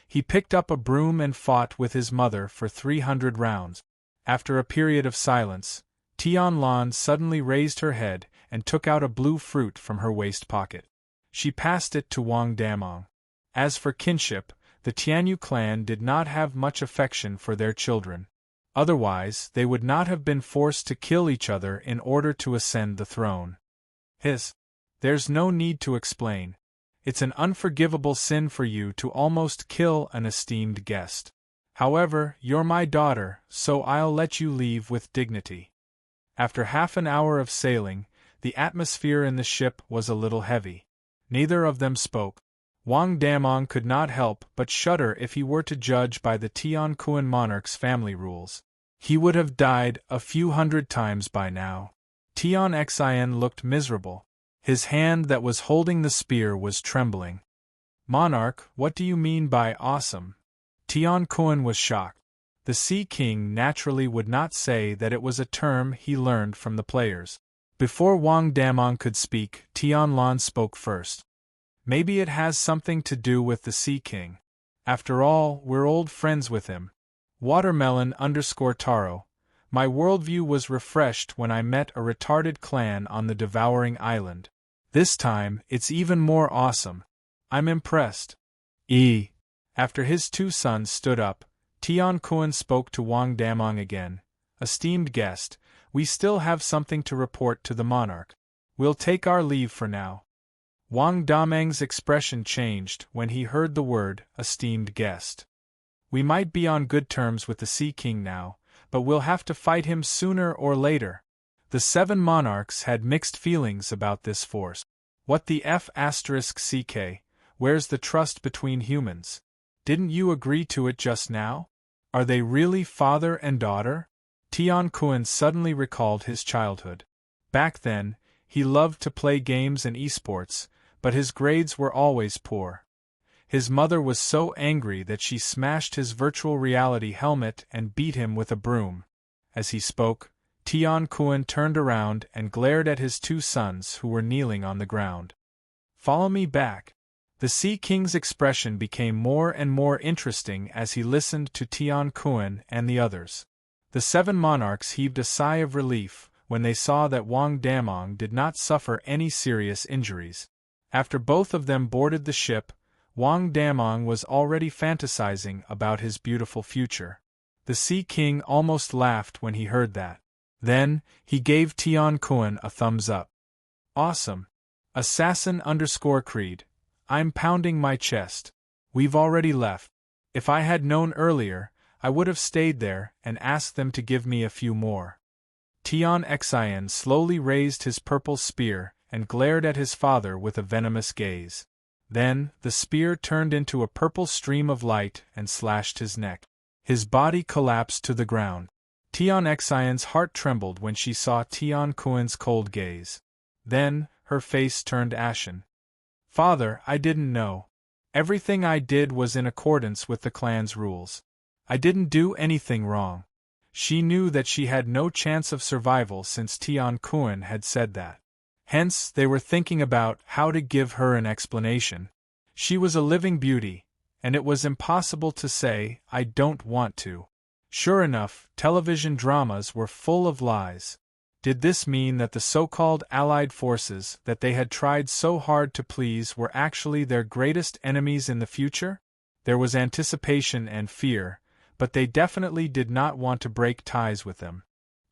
he picked up a broom and fought with his mother for 300 rounds. After a period of silence, Tianlan suddenly raised her head and took out a blue fruit from her waist pocket. She passed it to Wang Damong. As for kinship, the Tianyu clan did not have much affection for their children. Otherwise, they would not have been forced to kill each other in order to ascend the throne. There's no need to explain. It's an unforgivable sin for you to almost kill an esteemed guest. However, you're my daughter, so I'll let you leave with dignity. After half an hour of sailing, the atmosphere in the ship was a little heavy. Neither of them spoke. Wang Damong could not help but shudder if he were to judge by the Tian Kun monarch's family rules. He would have died a few hundred times by now. Tian Xian looked miserable. His hand that was holding the spear was trembling. Monarch, what do you mean by awesome? Tian Kun was shocked. The Sea King naturally would not say that it was a term he learned from the players. Before Wang Damong could speak, Tianlan spoke first. Maybe it has something to do with the Sea King. After all, we're old friends with him. Watermelon_Taro. My worldview was refreshed when I met a retarded clan on the Devouring Island. This time, it's even more awesome. I'm impressed. After his two sons stood up, Tian Kun spoke to Wang Damong again. Esteemed guest, we still have something to report to the monarch. We'll take our leave for now. Wang Damong's expression changed when he heard the word, esteemed guest. We might be on good terms with the Sea King now, but we'll have to fight him sooner or later. The 7 monarchs had mixed feelings about this force. What the F***CK, where's the trust between humans? Didn't you agree to it just now? Are they really father and daughter? Tian Kun suddenly recalled his childhood. Back then, he loved to play games and esports, but his grades were always poor. His mother was so angry that she smashed his virtual reality helmet and beat him with a broom. As he spoke, Tian Kun turned around and glared at his two sons who were kneeling on the ground. Follow me back. The Sea King's expression became more and more interesting as he listened to Tian Kun and the others. The 7 monarchs heaved a sigh of relief when they saw that Wang Damong did not suffer any serious injuries. After both of them boarded the ship, Wang Damong was already fantasizing about his beautiful future. The Sea King almost laughed when he heard that. Then, he gave Tian Kun a thumbs up. Awesome. Assassin_Creed. I'm pounding my chest. We've already left. If I had known earlier, I would have stayed there and asked them to give me a few more. Tian Xian slowly raised his purple spear and glared at his father with a venomous gaze. Then, the spear turned into a purple stream of light and slashed his neck. His body collapsed to the ground. Tian Xian's heart trembled when she saw Tian Kun's cold gaze. Then, her face turned ashen. Father, I didn't know. Everything I did was in accordance with the clan's rules. I didn't do anything wrong. She knew that she had no chance of survival since Tian Kun had said that. Hence, they were thinking about how to give her an explanation. She was a living beauty, and it was impossible to say, "I don't want to." Sure enough, television dramas were full of lies. Did this mean that the so-called Allied forces that they had tried so hard to please were actually their greatest enemies in the future? There was anticipation and fear, but they definitely did not want to break ties with them.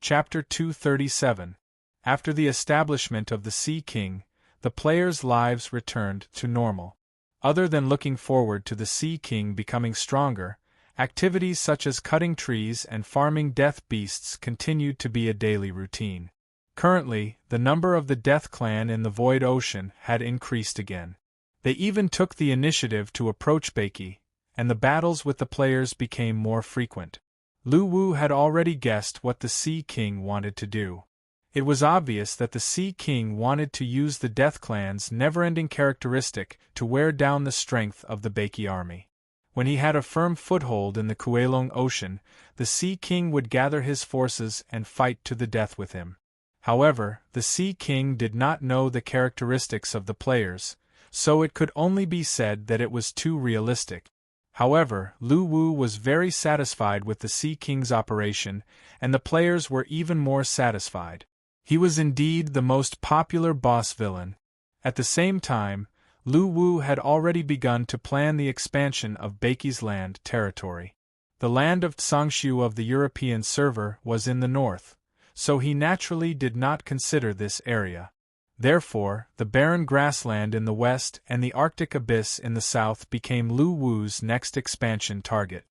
Chapter 237. After the establishment of the Sea King, the players' lives returned to normal. Other than looking forward to the Sea King becoming stronger, activities such as cutting trees and farming death beasts continued to be a daily routine. Currently, the number of the Death Clan in the Void Ocean had increased again. They even took the initiative to approach Beiki, and the battles with the players became more frequent. Lu Wu had already guessed what the Sea King wanted to do. It was obvious that the Sea King wanted to use the Death Clan's never-ending characteristic to wear down the strength of the Beiki army. When he had a firm foothold in the Kuelong Ocean, the Sea King would gather his forces and fight to the death with him. However, the Sea King did not know the characteristics of the players, so it could only be said that it was too realistic. However, Lu Wu was very satisfied with the Sea King's operation, and the players were even more satisfied. He was indeed the most popular boss villain. At the same time, Lu Wu had already begun to plan the expansion of Beiki's land territory. The land of Tsangshu of the European server was in the north, so he naturally did not consider this area. Therefore, the barren grassland in the west and the Arctic abyss in the south became Lu Wu's next expansion target.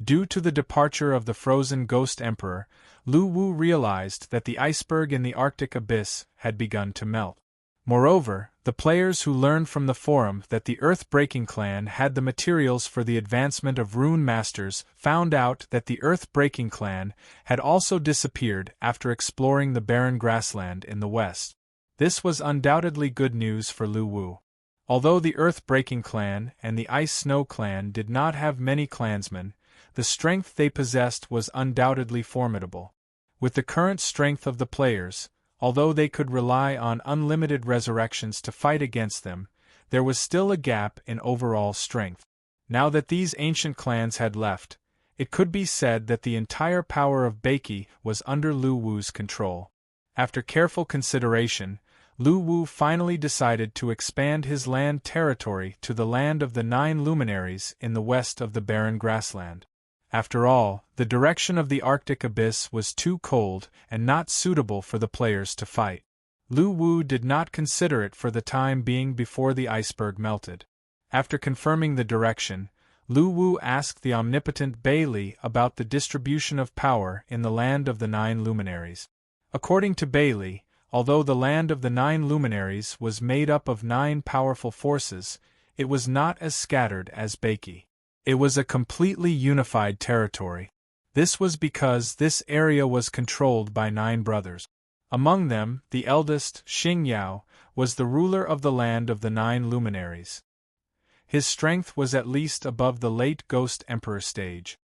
Due to the departure of the frozen Ghost Emperor, Lu Wu realized that the iceberg in the Arctic abyss had begun to melt. Moreover, the players who learned from the forum that the Earth-Breaking Clan had the materials for the advancement of Rune Masters found out that the Earth-Breaking Clan had also disappeared after exploring the barren grassland in the west. This was undoubtedly good news for Lu Wu. Although the Earth-Breaking Clan and the Ice-Snow Clan did not have many clansmen, the strength they possessed was undoubtedly formidable. With the current strength of the players, although they could rely on unlimited resurrections to fight against them, there was still a gap in overall strength. Now that these ancient clans had left, it could be said that the entire power of Beiki was under Lu Wu's control. After careful consideration, Lu Wu finally decided to expand his land territory to the land of the 9 luminaries in the west of the barren grassland. After all, the direction of the Arctic abyss was too cold and not suitable for the players to fight. Lu Wu did not consider it for the time being before the iceberg melted. After confirming the direction, Lu Wu asked the omnipotent Bailey about the distribution of power in the land of the 9 luminaries. According to Bailey, although the land of the 9 luminaries was made up of 9 powerful forces, it was not as scattered as Beiki. It was a completely unified territory. This was because this area was controlled by 9 brothers. Among them, the eldest, Xing Yao, was the ruler of the land of the 9 luminaries. His strength was at least above the late Ghost Emperor stage.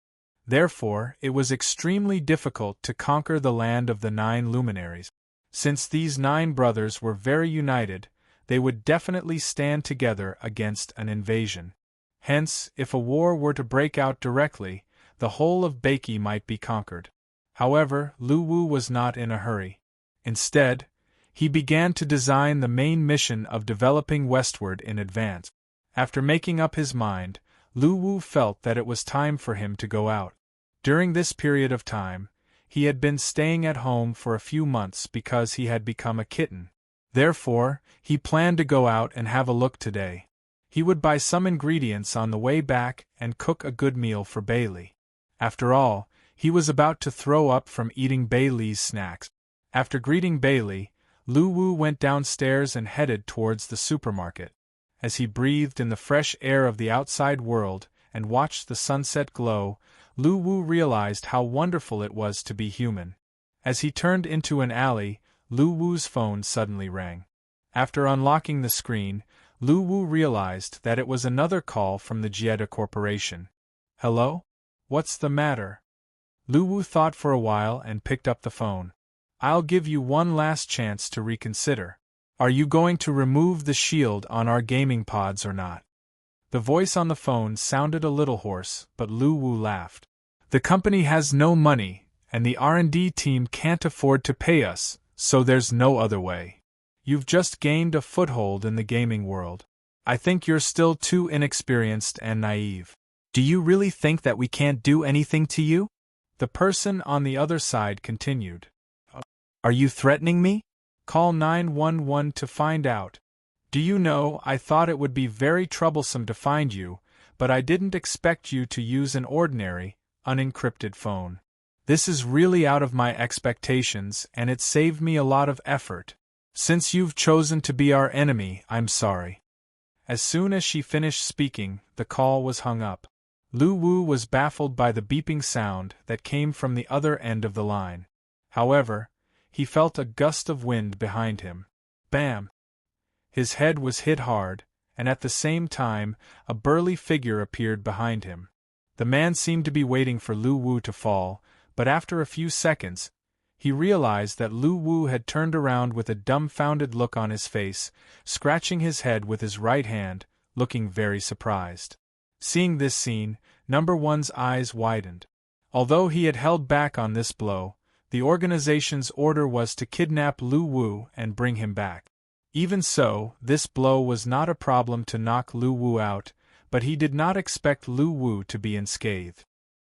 Therefore, it was extremely difficult to conquer the land of the 9 luminaries. Since these 9 brothers were very united, they would definitely stand together against an invasion. Hence, if a war were to break out directly, the whole of Beiki might be conquered. However, Lu Wu was not in a hurry. Instead, he began to design the main mission of developing westward in advance. After making up his mind, Lu Wu felt that it was time for him to go out. During this period of time, he had been staying at home for a few months because he had become a kitten. Therefore, he planned to go out and have a look today. He would buy some ingredients on the way back and cook a good meal for Bailey. After all, he was about to throw up from eating Bailey's snacks. After greeting Bailey, Lu Wu went downstairs and headed towards the supermarket. As he breathed in the fresh air of the outside world and watched the sunset glow, Lu Wu realized how wonderful it was to be human. As he turned into an alley, Lu Wu's phone suddenly rang. After unlocking the screen, Lu Wu realized that it was another call from the Jieda Corporation. Hello? What's the matter? Lu Wu thought for a while and picked up the phone. I'll give you one last chance to reconsider. Are you going to remove the shield on our gaming pods or not? The voice on the phone sounded a little hoarse, but Lu Wu laughed. The company has no money, and the R&D team can't afford to pay us, so there's no other way. You've just gained a foothold in the gaming world. I think you're still too inexperienced and naive. Do you really think that we can't do anything to you? The person on the other side continued. Are you threatening me? Call 911 to find out. Do you know, I thought it would be very troublesome to find you, but I didn't expect you to use an ordinary, unencrypted phone. This is really out of my expectations, and it saved me a lot of effort. Since you've chosen to be our enemy, I'm sorry. As soon as she finished speaking, the call was hung up. Lu Wu was baffled by the beeping sound that came from the other end of the line. However, he felt a gust of wind behind him. Bam! His head was hit hard, and at the same time, a burly figure appeared behind him. The man seemed to be waiting for Lu Wu to fall, but after a few seconds, he realized that Lu Wu had turned around with a dumbfounded look on his face, scratching his head with his right hand, looking very surprised. Seeing this scene, Number One's eyes widened. Although he had held back on this blow, the organization's order was to kidnap Lu Wu and bring him back. Even so, this blow was not a problem to knock Lu Wu out, but he did not expect Lu Wu to be unscathed.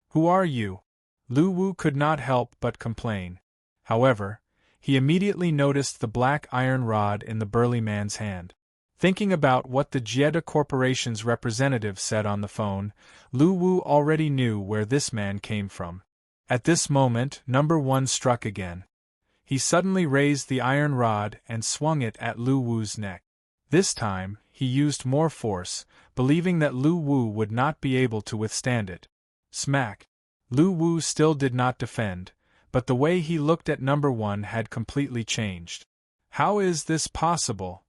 Who are you? Lu Wu could not help but complain. However, he immediately noticed the black iron rod in the burly man's hand. Thinking about what the Jieda Corporation's representative said on the phone, Lu Wu already knew where this man came from. At this moment, Number One struck again. He suddenly raised the iron rod and swung it at Lu Wu's neck. This time, he used more force, believing that Lu Wu would not be able to withstand it. Smack! Lu Wu still did not defend, but the way he looked at Number One had completely changed. How is this possible?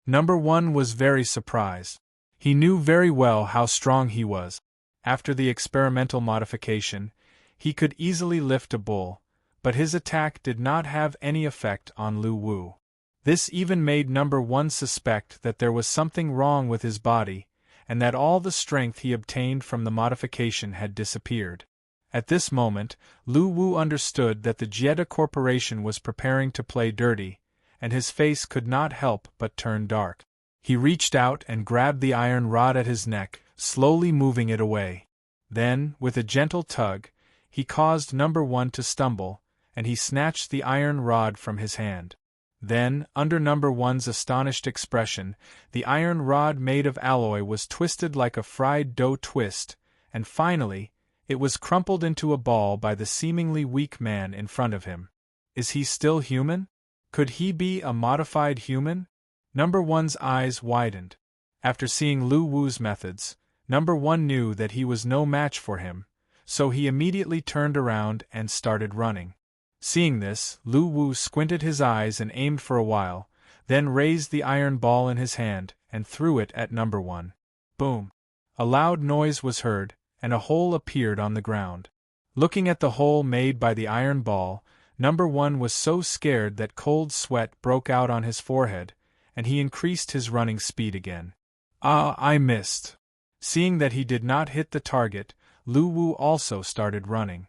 Number One was very surprised. He knew very well how strong he was. After the experimental modification, he could easily lift a bull, but his attack did not have any effect on Lu Wu. This even made Number One suspect that there was something wrong with his body, and that all the strength he obtained from the modification had disappeared. At this moment, Lu Wu understood that the Jieda Corporation was preparing to play dirty, and his face could not help but turn dark. He reached out and grabbed the iron rod at his neck, slowly moving it away. Then, with a gentle tug, he caused Number One to stumble, and he snatched the iron rod from his hand. Then, under Number One's astonished expression, the iron rod made of alloy was twisted like a fried dough twist, and finally, it was crumpled into a ball by the seemingly weak man in front of him. Is he still human? Could he be a modified human? Number One's eyes widened. After seeing Lu Wu's methods, Number One knew that he was no match for him, so he immediately turned around and started running. Seeing this, Lu Wu squinted his eyes and aimed for a while, then raised the iron ball in his hand and threw it at Number One. Boom! A loud noise was heard, and a hole appeared on the ground. Looking at the hole made by the iron ball, Number One was so scared that cold sweat broke out on his forehead, and he increased his running speed again. Ah, I missed! Seeing that he did not hit the target, Lu Wu also started running.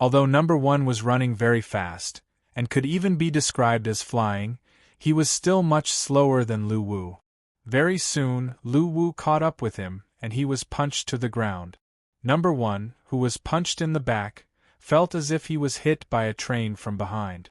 Although Number One was running very fast, and could even be described as flying, he was still much slower than Lu Wu. Very soon, Lu Wu caught up with him, and he was punched to the ground. Number One, who was punched in the back, felt as if he was hit by a train from behind.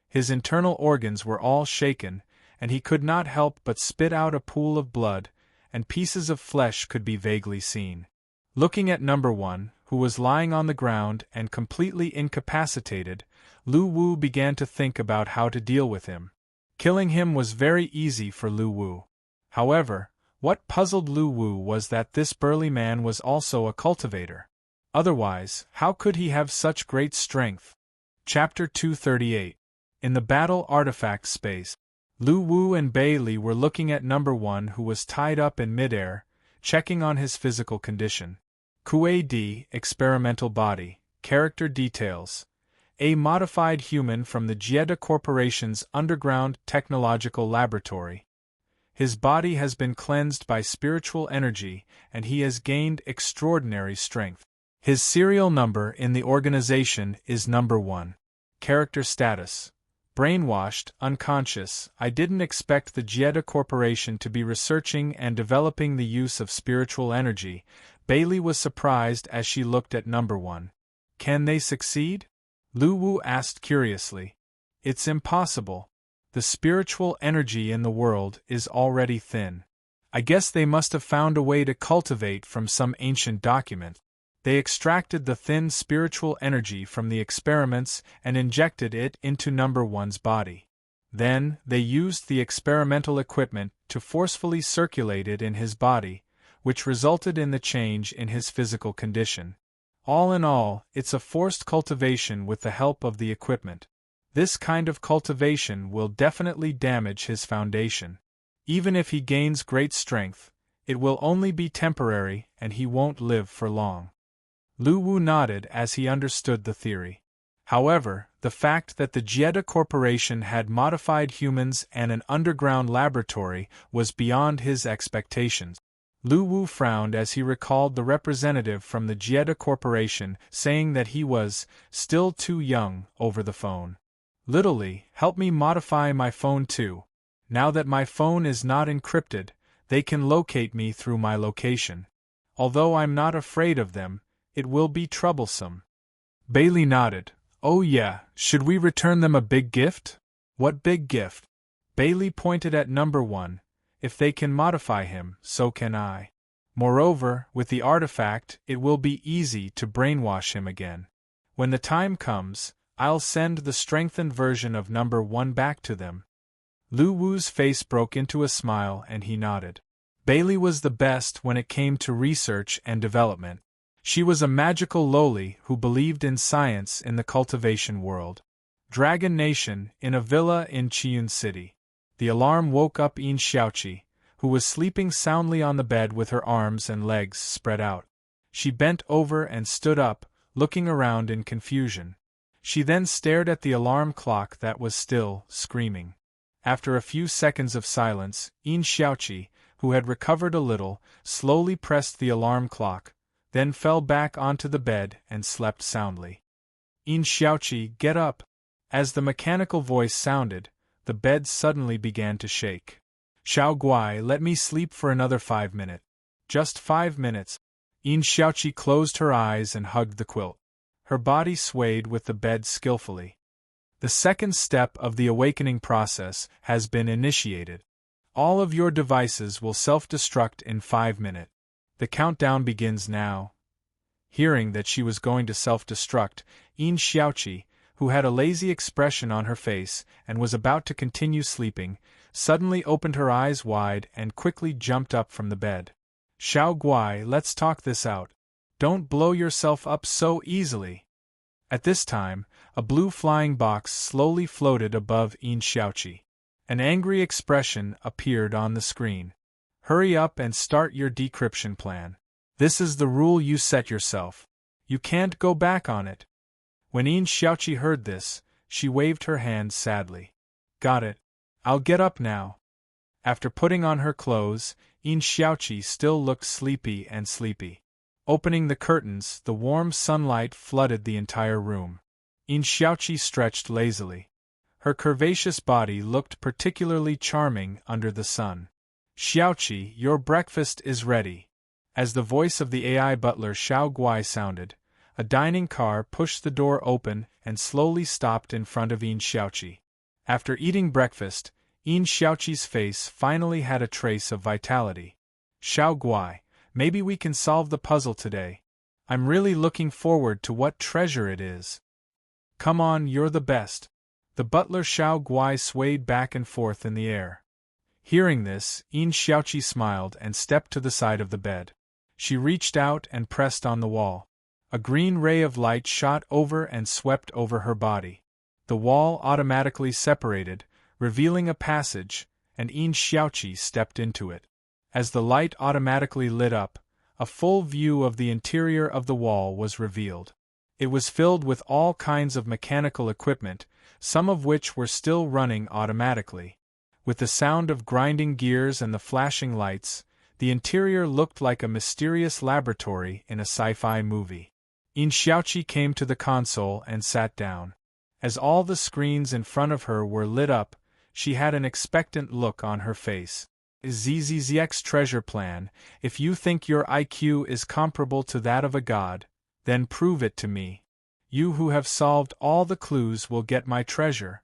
His internal organs were all shaken, and he could not help but spit out a pool of blood, and pieces of flesh could be vaguely seen. Looking at Number One, who was lying on the ground and completely incapacitated, Lu Wu began to think about how to deal with him. Killing him was very easy for Lu Wu. However, what puzzled Lu Wu was that this burly man was also a cultivator. Otherwise, how could he have such great strength? Chapter 238. In the battle artifact space, Lu Wu and Bai Li were looking at Number One, who was tied up in midair, checking on his physical condition. QAD, experimental body, character details. A modified human from the Jieda Corporation's underground technological laboratory. His body has been cleansed by spiritual energy, and he has gained extraordinary strength. His serial number in the organization is number 1. Character status: brainwashed, unconscious. I didn't expect the Jeda Corporation to be researching and developing the use of spiritual energy. Bailey was surprised as she looked at number 1. Can they succeed? Lu Wu asked curiously. It's impossible. The spiritual energy in the world is already thin. I guess they must have found a way to cultivate from some ancient document. They extracted the thin spiritual energy from the experiments and injected it into number 1's body. Then, they used the experimental equipment to forcefully circulate it in his body, which resulted in the change in his physical condition. All in all, it's a forced cultivation with the help of the equipment. This kind of cultivation will definitely damage his foundation. Even if he gains great strength, it will only be temporary and he won't live for long. Lu Wu nodded as he understood the theory. However, the fact that the Jeda Corporation had modified humans and an underground laboratory was beyond his expectations. Lu Wu frowned as he recalled the representative from the Jeda Corporation saying that he was still too young over the phone. Literally, help me modify my phone too. Now that my phone is not encrypted, they can locate me through my location. Although I'm not afraid of them, it will be troublesome. Bailey nodded. Oh yeah, should we return them a big gift? What big gift? Bailey pointed at number 1. If they can modify him, so can I. Moreover, with the artifact, it will be easy to brainwash him again. When the time comes, I'll send the strengthened version of number 1 back to them. Lu Wu's face broke into a smile and he nodded. Bailey was the best when it came to research and development. She was a magical loli who believed in science in the cultivation world. Dragon Nation, in a villa in Chiyun City. The alarm woke up Yin Xiaoqi, who was sleeping soundly on the bed with her arms and legs spread out. She bent over and stood up, looking around in confusion. She then stared at the alarm clock that was still screaming. After a few seconds of silence, Yin Xiaoqi, who had recovered a little, slowly pressed the alarm clock, then fell back onto the bed and slept soundly. Yin Xiaoqi, get up! As the mechanical voice sounded, the bed suddenly began to shake. Xiao Guai, let me sleep for another 5 minutes. Just 5 minutes. Yin Xiaoqi closed her eyes and hugged the quilt. Her body swayed with the bed skillfully. The second step of the awakening process has been initiated. All of your devices will self-destruct in 5 minutes. The countdown begins now. Hearing that she was going to self-destruct, Yin Xiaoqi, who had a lazy expression on her face and was about to continue sleeping, suddenly opened her eyes wide and quickly jumped up from the bed. Xiao Guai, let's talk this out. Don't blow yourself up so easily. At this time, a blue flying box slowly floated above Yin Xiaoqi. An angry expression appeared on the screen. Hurry up and start your decryption plan. This is the rule you set yourself. You can't go back on it. When Yin Xiaoqi heard this, she waved her hand sadly. Got it. I'll get up now. After putting on her clothes, Yin Xiaoqi still looked sleepy. Opening the curtains, the warm sunlight flooded the entire room. Yin Xiaoqi stretched lazily. Her curvaceous body looked particularly charming under the sun. Xiaoqi, your breakfast is ready. As the voice of the AI butler Xiao Guai sounded, a dining car pushed the door open and slowly stopped in front of Yin Xiaoqi. After eating breakfast, Yin Xiaoqi's face finally had a trace of vitality. Xiao Guai, maybe we can solve the puzzle today. I'm really looking forward to what treasure it is. Come on, you're the best. The butler Xiao Guai swayed back and forth in the air. Hearing this, Yin Xiaoqi smiled and stepped to the side of the bed. She reached out and pressed on the wall. A green ray of light shot over and swept over her body. The wall automatically separated, revealing a passage, and Yin Xiaoqi stepped into it. As the light automatically lit up, a full view of the interior of the wall was revealed. It was filled with all kinds of mechanical equipment, some of which were still running automatically. With the sound of grinding gears and the flashing lights, the interior looked like a mysterious laboratory in a sci-fi movie. Yin Xiaoqi came to the console and sat down. As all the screens in front of her were lit up, she had an expectant look on her face. ZZZX treasure plan, if you think your IQ is comparable to that of a god, then prove it to me. You who have solved all the clues will get my treasure.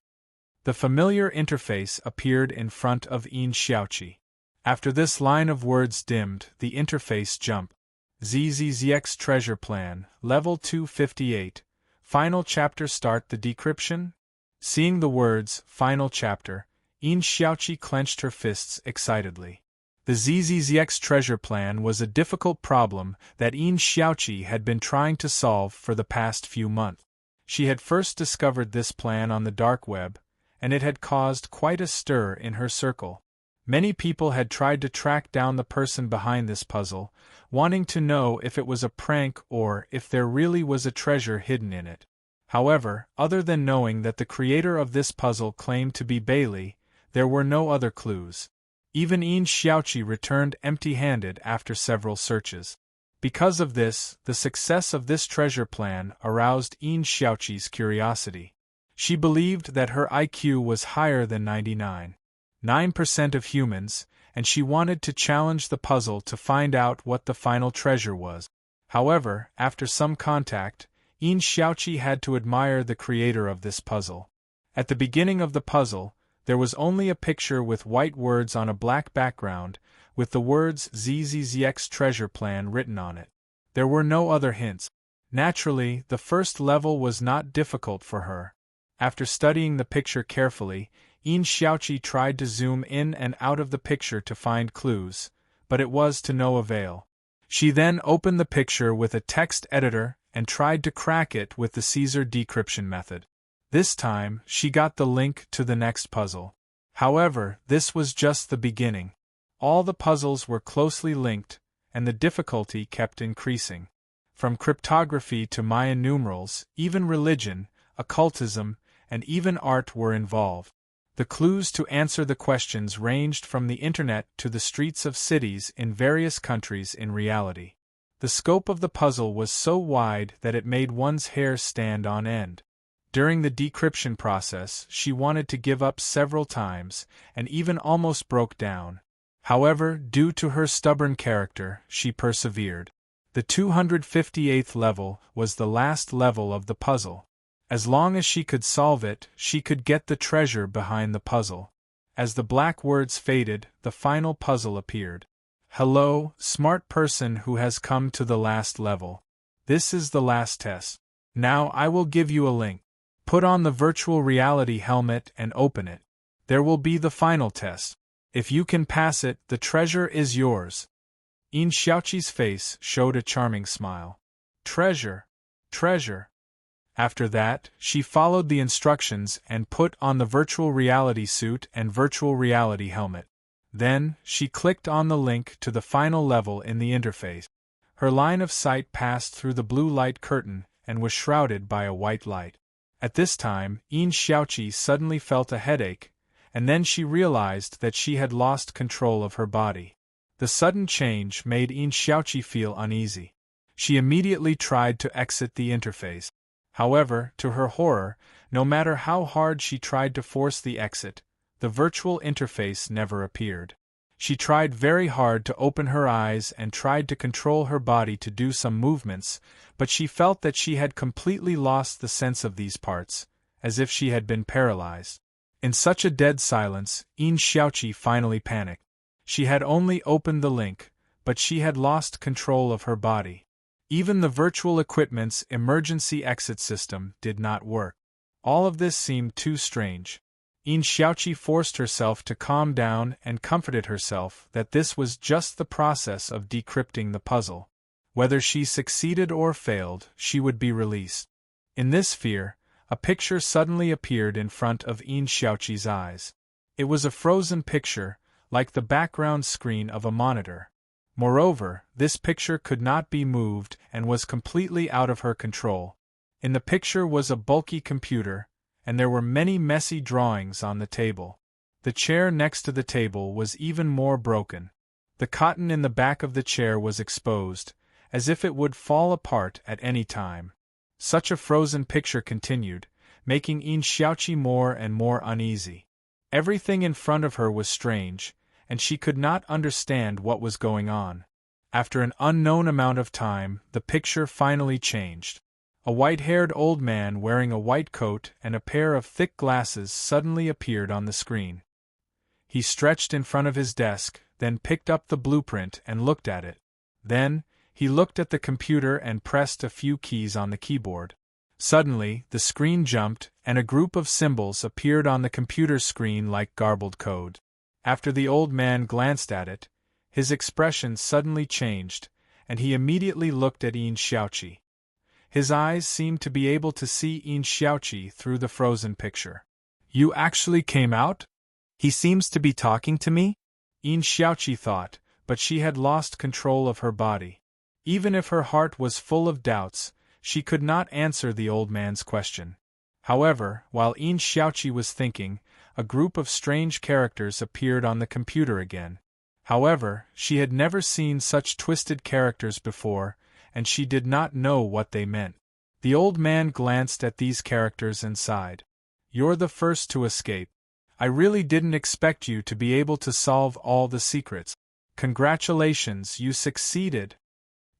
The familiar interface appeared in front of Yin Xiaoqi. After this line of words dimmed, the interface jumped. ZZZX treasure plan, level 258. Final chapter. Start the decryption? Seeing the words, final chapter, Yin Xiaoqi clenched her fists excitedly. The ZZZX treasure plan was a difficult problem that Yin Xiaoqi had been trying to solve for the past few months. She had first discovered this plan on the dark web, and it had caused quite a stir in her circle. Many people had tried to track down the person behind this puzzle, wanting to know if it was a prank or if there really was a treasure hidden in it. However, other than knowing that the creator of this puzzle claimed to be Bailey, there were no other clues. Even Yin Xiaoqi returned empty-handed after several searches. Because of this, the success of this treasure plan aroused Yin Xiaoqi's curiosity. She believed that her IQ was higher than 99.9% of humans, and she wanted to challenge the puzzle to find out what the final treasure was. However, after some contact, Yin Xiaoqi had to admire the creator of this puzzle. At the beginning of the puzzle, there was only a picture with white words on a black background, with the words ZZZX treasure plan written on it. There were no other hints. Naturally, the first level was not difficult for her. After studying the picture carefully, Yin Xiaoqi tried to zoom in and out of the picture to find clues, but it was to no avail. She then opened the picture with a text editor and tried to crack it with the Caesar decryption method. This time, she got the link to the next puzzle. However, this was just the beginning. All the puzzles were closely linked, and the difficulty kept increasing. From cryptography to Mayan numerals, even religion, occultism, and even art were involved. The clues to answer the questions ranged from the internet to the streets of cities in various countries in reality. The scope of the puzzle was so wide that it made one's hair stand on end. During the decryption process, she wanted to give up several times, and even almost broke down. However, due to her stubborn character, she persevered. The 258th level was the last level of the puzzle. As long as she could solve it, she could get the treasure behind the puzzle. As the black words faded, the final puzzle appeared. Hello, smart person who has come to the last level. This is the last test. Now I will give you a link. Put on the virtual reality helmet and open it. There will be the final test. If you can pass it, the treasure is yours. Yin Xiaoqi's face showed a charming smile. Treasure. Treasure. After that, she followed the instructions and put on the virtual reality suit and virtual reality helmet. Then, she clicked on the link to the final level in the interface. Her line of sight passed through the blue light curtain and was shrouded by a white light. At this time, Yin Xiaoqi suddenly felt a headache, and then she realized that she had lost control of her body. The sudden change made Yin Xiaoqi feel uneasy. She immediately tried to exit the interface. However, to her horror, no matter how hard she tried to force the exit, the virtual interface never appeared. She tried very hard to open her eyes and tried to control her body to do some movements, but she felt that she had completely lost the sense of these parts, as if she had been paralyzed. In such a dead silence, Yin Xiaoqi finally panicked. She had only opened the link, but she had lost control of her body. Even the virtual equipment's emergency exit system did not work. All of this seemed too strange. Yin Xiaoqi forced herself to calm down and comforted herself that this was just the process of decrypting the puzzle. Whether she succeeded or failed, she would be released. In this fear, a picture suddenly appeared in front of Yin Xiaoqi's eyes. It was a frozen picture, like the background screen of a monitor. Moreover, this picture could not be moved and was completely out of her control. In the picture was a bulky computer, and there were many messy drawings on the table. The chair next to the table was even more broken. The cotton in the back of the chair was exposed, as if it would fall apart at any time. Such a frozen picture continued, making Yin Xiaoqi more and more uneasy. Everything in front of her was strange, and she could not understand what was going on. After an unknown amount of time, the picture finally changed. A white-haired old man wearing a white coat and a pair of thick glasses suddenly appeared on the screen. He stretched in front of his desk, then picked up the blueprint and looked at it. Then, he looked at the computer and pressed a few keys on the keyboard. Suddenly, the screen jumped, and a group of symbols appeared on the computer screen like garbled code. After the old man glanced at it, his expression suddenly changed, and he immediately looked at Yin Xiaoqi. His eyes seemed to be able to see Yin Xiaoqi through the frozen picture. "You actually came out? He seems to be talking to me?" Yin Xiaoqi thought, but she had lost control of her body. Even if her heart was full of doubts, she could not answer the old man's question. However, while Yin Xiaoqi was thinking, a group of strange characters appeared on the computer again. However, she had never seen such twisted characters before, and she did not know what they meant. The old man glanced at these characters and sighed. "You're the first to escape. I really didn't expect you to be able to solve all the secrets. Congratulations, you succeeded."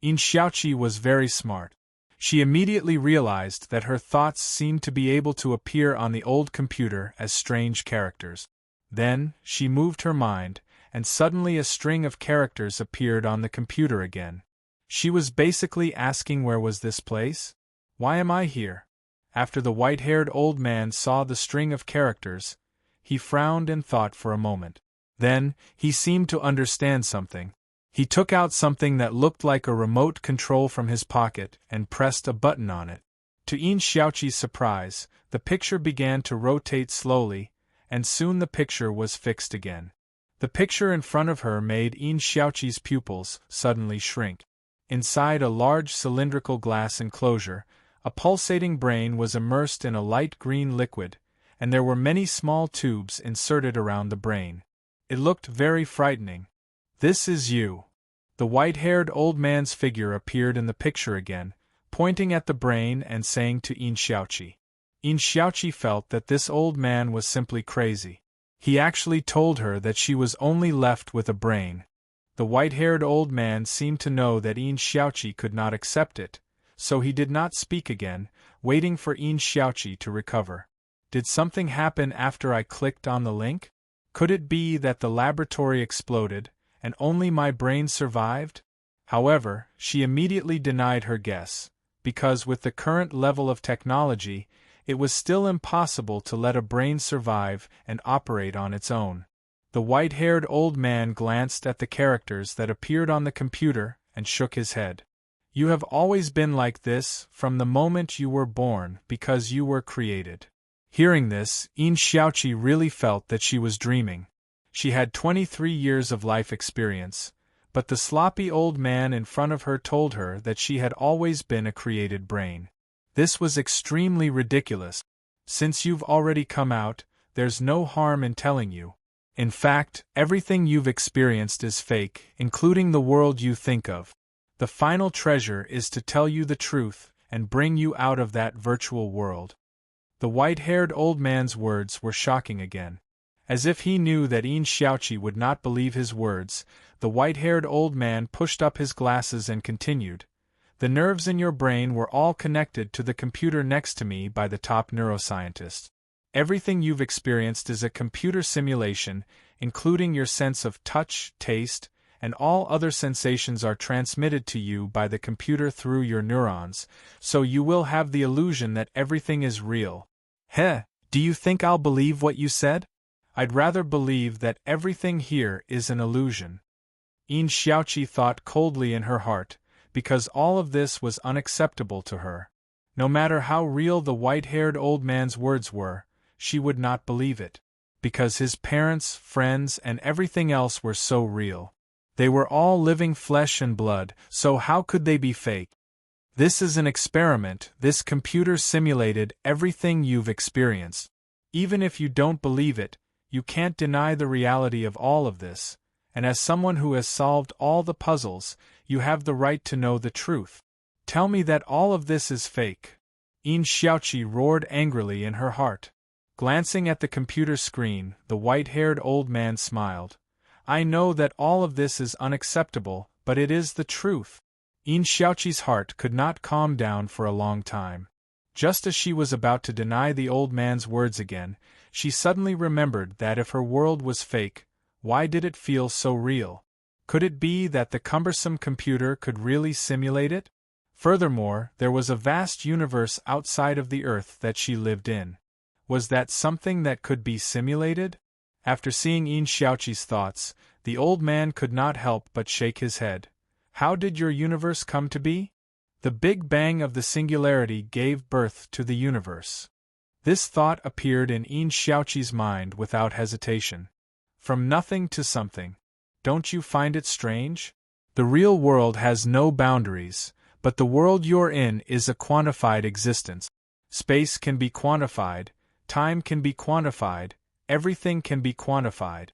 Yin Xiaoqi was very smart. She immediately realized that her thoughts seemed to be able to appear on the old computer as strange characters. Then, she moved her mind, and suddenly a string of characters appeared on the computer again. She was basically asking, where was this place? Why am I here? After the white-haired old man saw the string of characters, he frowned and thought for a moment. Then, he seemed to understand something. He took out something that looked like a remote control from his pocket and pressed a button on it. To Yin Xiaoqi's surprise, the picture began to rotate slowly, and soon the picture was fixed again. The picture in front of her made Yin Xiaoqi's pupils suddenly shrink. Inside a large cylindrical glass enclosure, a pulsating brain was immersed in a light green liquid, and there were many small tubes inserted around the brain. It looked very frightening. "This is you." The white-haired old man's figure appeared in the picture again, pointing at the brain and saying to Yin Xiaoqi. Yin Xiaoqi felt that this old man was simply crazy. He actually told her that she was only left with a brain. The white-haired old man seemed to know that Yin Xiaoqi could not accept it, so he did not speak again, waiting for Yin Xiaoqi to recover. "Did something happen after I clicked on the link? Could it be that the laboratory exploded, and only my brain survived?" However, she immediately denied her guess, because with the current level of technology, it was still impossible to let a brain survive and operate on its own. The white-haired old man glanced at the characters that appeared on the computer and shook his head. "You have always been like this, from the moment you were born, because you were created." Hearing this, Yin Xiaoqi really felt that she was dreaming. She had 23 years of life experience, but the sloppy old man in front of her told her that she had always been a created brain. This was extremely ridiculous. "Since you've already come out, there's no harm in telling you. In fact, everything you've experienced is fake, including the world you think of. The final treasure is to tell you the truth and bring you out of that virtual world." The white-haired old man's words were shocking again. As if he knew that Yin Xiaoqi would not believe his words, the white-haired old man pushed up his glasses and continued. "The nerves in your brain were all connected to the computer next to me by the top neuroscientist. Everything you've experienced is a computer simulation, including your sense of touch, taste, and all other sensations are transmitted to you by the computer through your neurons, so you will have the illusion that everything is real." "Heh, do you think I'll believe what you said? I'd rather believe that everything here is an illusion." Yin Xiaoqi thought coldly in her heart, because all of this was unacceptable to her. No matter how real the white-haired old man's words were, she would not believe it, because his parents, friends, and everything else were so real. They were all living flesh and blood, so how could they be fake? "This is an experiment. This computer simulated everything you've experienced. Even if you don't believe it, You can't deny the reality of all of this, and as someone who has solved all the puzzles, you have the right to know the truth. Tell me that all of this is fake. Yin Xiaoqi roared angrily in her heart. Glancing at the computer screen, the white-haired old man smiled. I know that all of this is unacceptable, but it is the truth. Yin Xiaoqi's heart could not calm down for a long time. Just as she was about to deny the old man's words again, she suddenly remembered that if her world was fake, why did it feel so real? Could it be that the cumbersome computer could really simulate it? Furthermore, there was a vast universe outside of the Earth that she lived in. Was that something that could be simulated? After seeing Yin Xiaoqi's thoughts, the old man could not help but shake his head. How did your universe come to be? The Big Bang of the singularity gave birth to the universe. This thought appeared in Yin Xiaoqi's mind without hesitation. From nothing to something. Don't you find it strange? The real world has no boundaries, but the world you're in is a quantified existence. Space can be quantified, time can be quantified, everything can be quantified.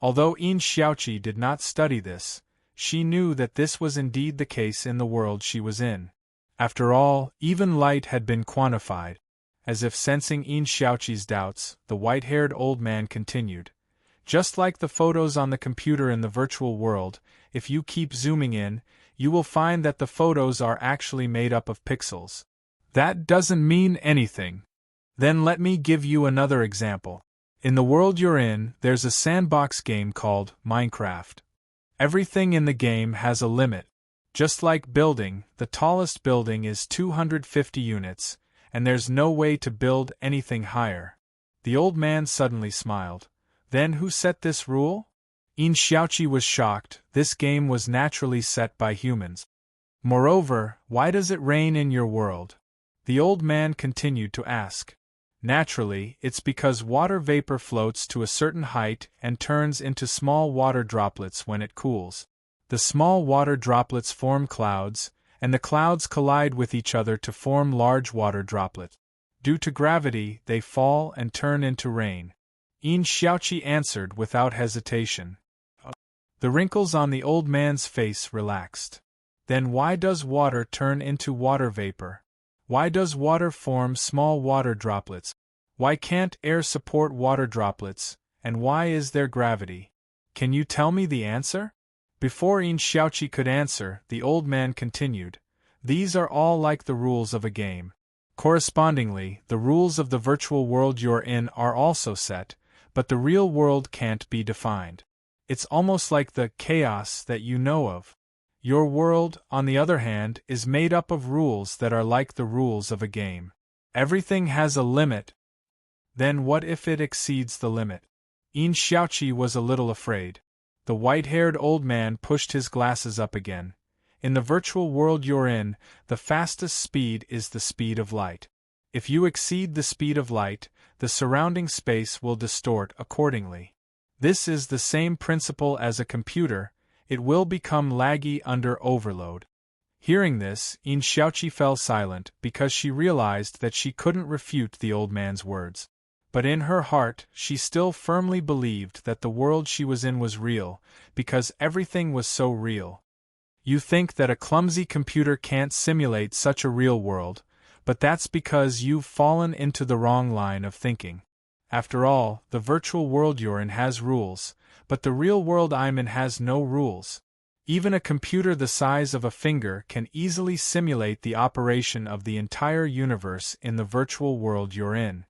Although Yin Xiaoqi did not study this, she knew that this was indeed the case in the world she was in. After all, even light had been quantified. As if sensing Yin Xiaoqi's doubts, the white-haired old man continued. Just like the photos on the computer in the virtual world, if you keep zooming in, you will find that the photos are actually made up of pixels. That doesn't mean anything. Then let me give you another example. In the world you're in, there's a sandbox game called Minecraft. Everything in the game has a limit. Just like building, the tallest building is 250 units, and there's no way to build anything higher. The old man suddenly smiled. Then who set this rule? Yin Xiaoqi was shocked. This game was naturally set by humans. Moreover, why does it rain in your world? The old man continued to ask. Naturally, it's because water vapor floats to a certain height and turns into small water droplets when it cools. The small water droplets form clouds, and the clouds collide with each other to form large water droplets. Due to gravity, they fall and turn into rain. Yin Xiaoqi answered without hesitation. The wrinkles on the old man's face relaxed. Then why does water turn into water vapor? Why does water form small water droplets? Why can't air support water droplets, and why is there gravity? Can you tell me the answer? Before Yin Xiaoqi could answer, the old man continued. These are all like the rules of a game. Correspondingly, the rules of the virtual world you're in are also set, but the real world can't be defined. It's almost like the chaos that you know of. Your world, on the other hand, is made up of rules that are like the rules of a game. Everything has a limit. Then what if it exceeds the limit? Yin Xiaoqi was a little afraid. The white-haired old man pushed his glasses up again. In the virtual world you're in, the fastest speed is the speed of light. If you exceed the speed of light, the surrounding space will distort accordingly. This is the same principle as a computer. It will become laggy under overload. Hearing this, Yin Xiaoqi fell silent because she realized that she couldn't refute the old man's words. But in her heart, she still firmly believed that the world she was in was real, because everything was so real. You think that a clumsy computer can't simulate such a real world, but that's because you've fallen into the wrong line of thinking. After all, the virtual world you're in has rules, but the real world I'm in has no rules. Even a computer the size of a finger can easily simulate the operation of the entire universe in the virtual world you're in.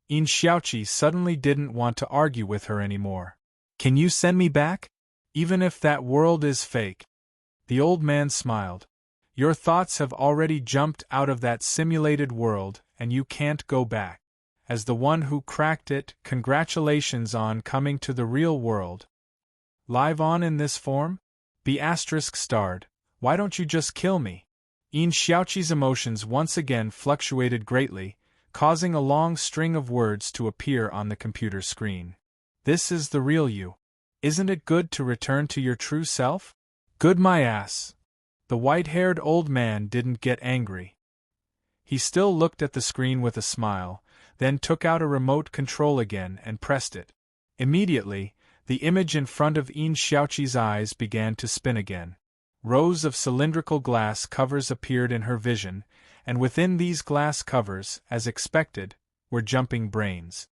Yin Xiaoqi suddenly didn't want to argue with her anymore. Can you send me back? Even if that world is fake. The old man smiled. Your thoughts have already jumped out of that simulated world, and you can't go back. As the one who cracked it, congratulations on coming to the real world. Live on in this form? Be *starred. Why don't you just kill me? Yin Xiaoqi's emotions once again fluctuated greatly, causing a long string of words to appear on the computer screen. This is the real you. Isn't it good to return to your true self? Good my ass. The white-haired old man didn't get angry. He still looked at the screen with a smile, then took out a remote control again and pressed it. Immediately, the image in front of Yin Xiaoqi's eyes began to spin again. Rows of cylindrical glass covers appeared in her vision, and within these glass covers, as expected, were jumping brains.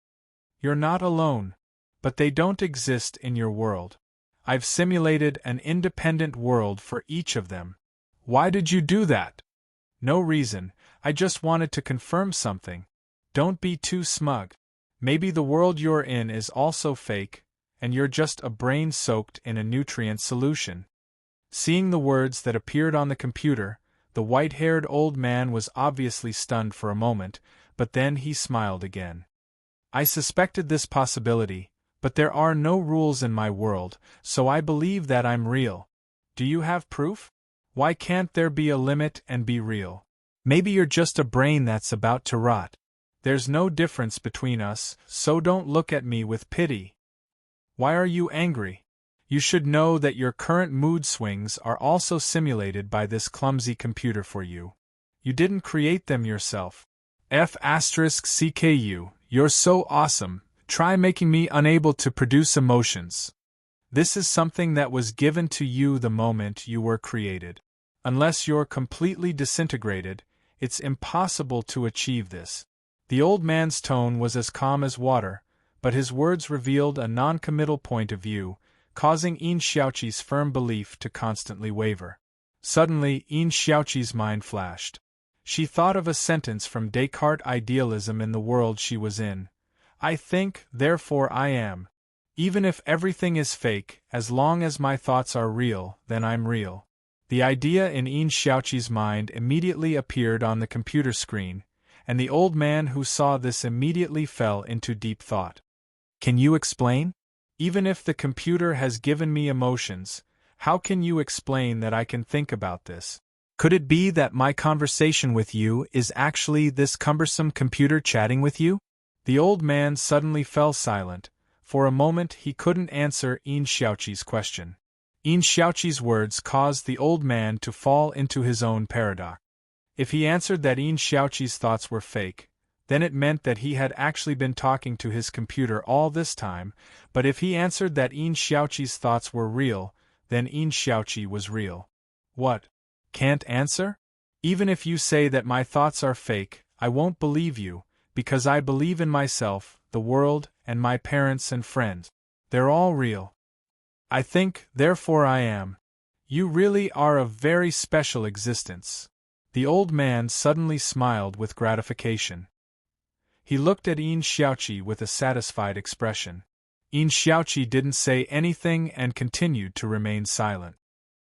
You're not alone. But they don't exist in your world. I've simulated an independent world for each of them. Why did you do that? No reason, I just wanted to confirm something. Don't be too smug. Maybe the world you're in is also fake, and you're just a brain soaked in a nutrient solution. Seeing the words that appeared on the computer, the white-haired old man was obviously stunned for a moment, but then he smiled again. I suspected this possibility, but there are no rules in my world, so I believe that I'm real. Do you have proof? Why can't there be a limit and be real? Maybe you're just a brain that's about to rot. There's no difference between us, so don't look at me with pity. Why are you angry? You should know that your current mood swings are also simulated by this clumsy computer for you. You didn't create them yourself. F***CKU, you're so awesome. Try making me unable to produce emotions. This is something that was given to you the moment you were created. Unless you're completely disintegrated, it's impossible to achieve this. The old man's tone was as calm as water, but his words revealed a non-committal point of view, causing Yin Xiaoqi's firm belief to constantly waver. Suddenly, Yin Xiaoqi's mind flashed. She thought of a sentence from Descartes' Idealism in the world she was in. I think, therefore I am. Even if everything is fake, as long as my thoughts are real, then I'm real. The idea in Yin Xiaoqi's mind immediately appeared on the computer screen, and the old man who saw this immediately fell into deep thought. Can you explain? Even if the computer has given me emotions, how can you explain that I can think about this? Could it be that my conversation with you is actually this cumbersome computer chatting with you? The old man suddenly fell silent. For a moment he couldn't answer Yin Xiaoqi's question. Yin Xiaoqi's words caused the old man to fall into his own paradox. If he answered that Yin Xiaoqi's thoughts were fake, then it meant that he had actually been talking to his computer all this time, but if he answered that Yin Xiaoqi's thoughts were real, then Yin Xiaoqi was real. What? Can't answer? Even if you say that my thoughts are fake, I won't believe you, because I believe in myself, the world, and my parents and friends. They're all real. I think, therefore I am. You really are a very special existence. The old man suddenly smiled with gratification. He looked at Yin Xiaoqi with a satisfied expression. Yin Xiaoqi didn't say anything and continued to remain silent.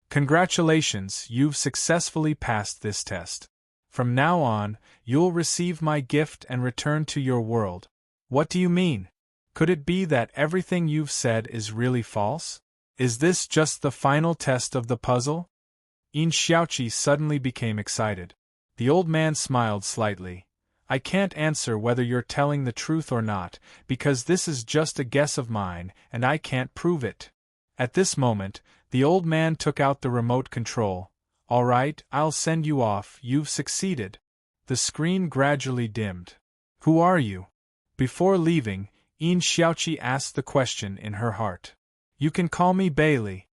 Congratulations, you've successfully passed this test. From now on, you'll receive my gift and return to your world. What do you mean? Could it be that everything you've said is really false? Is this just the final test of the puzzle? Yin Xiaoqi suddenly became excited. The old man smiled slightly. I can't answer whether you're telling the truth or not, because this is just a guess of mine, and I can't prove it. At this moment, the old man took out the remote control. All right, I'll send you off, you've succeeded. The screen gradually dimmed. Who are you? Before leaving, Yin Xiaoqi asked the question in her heart. You can call me Bailey.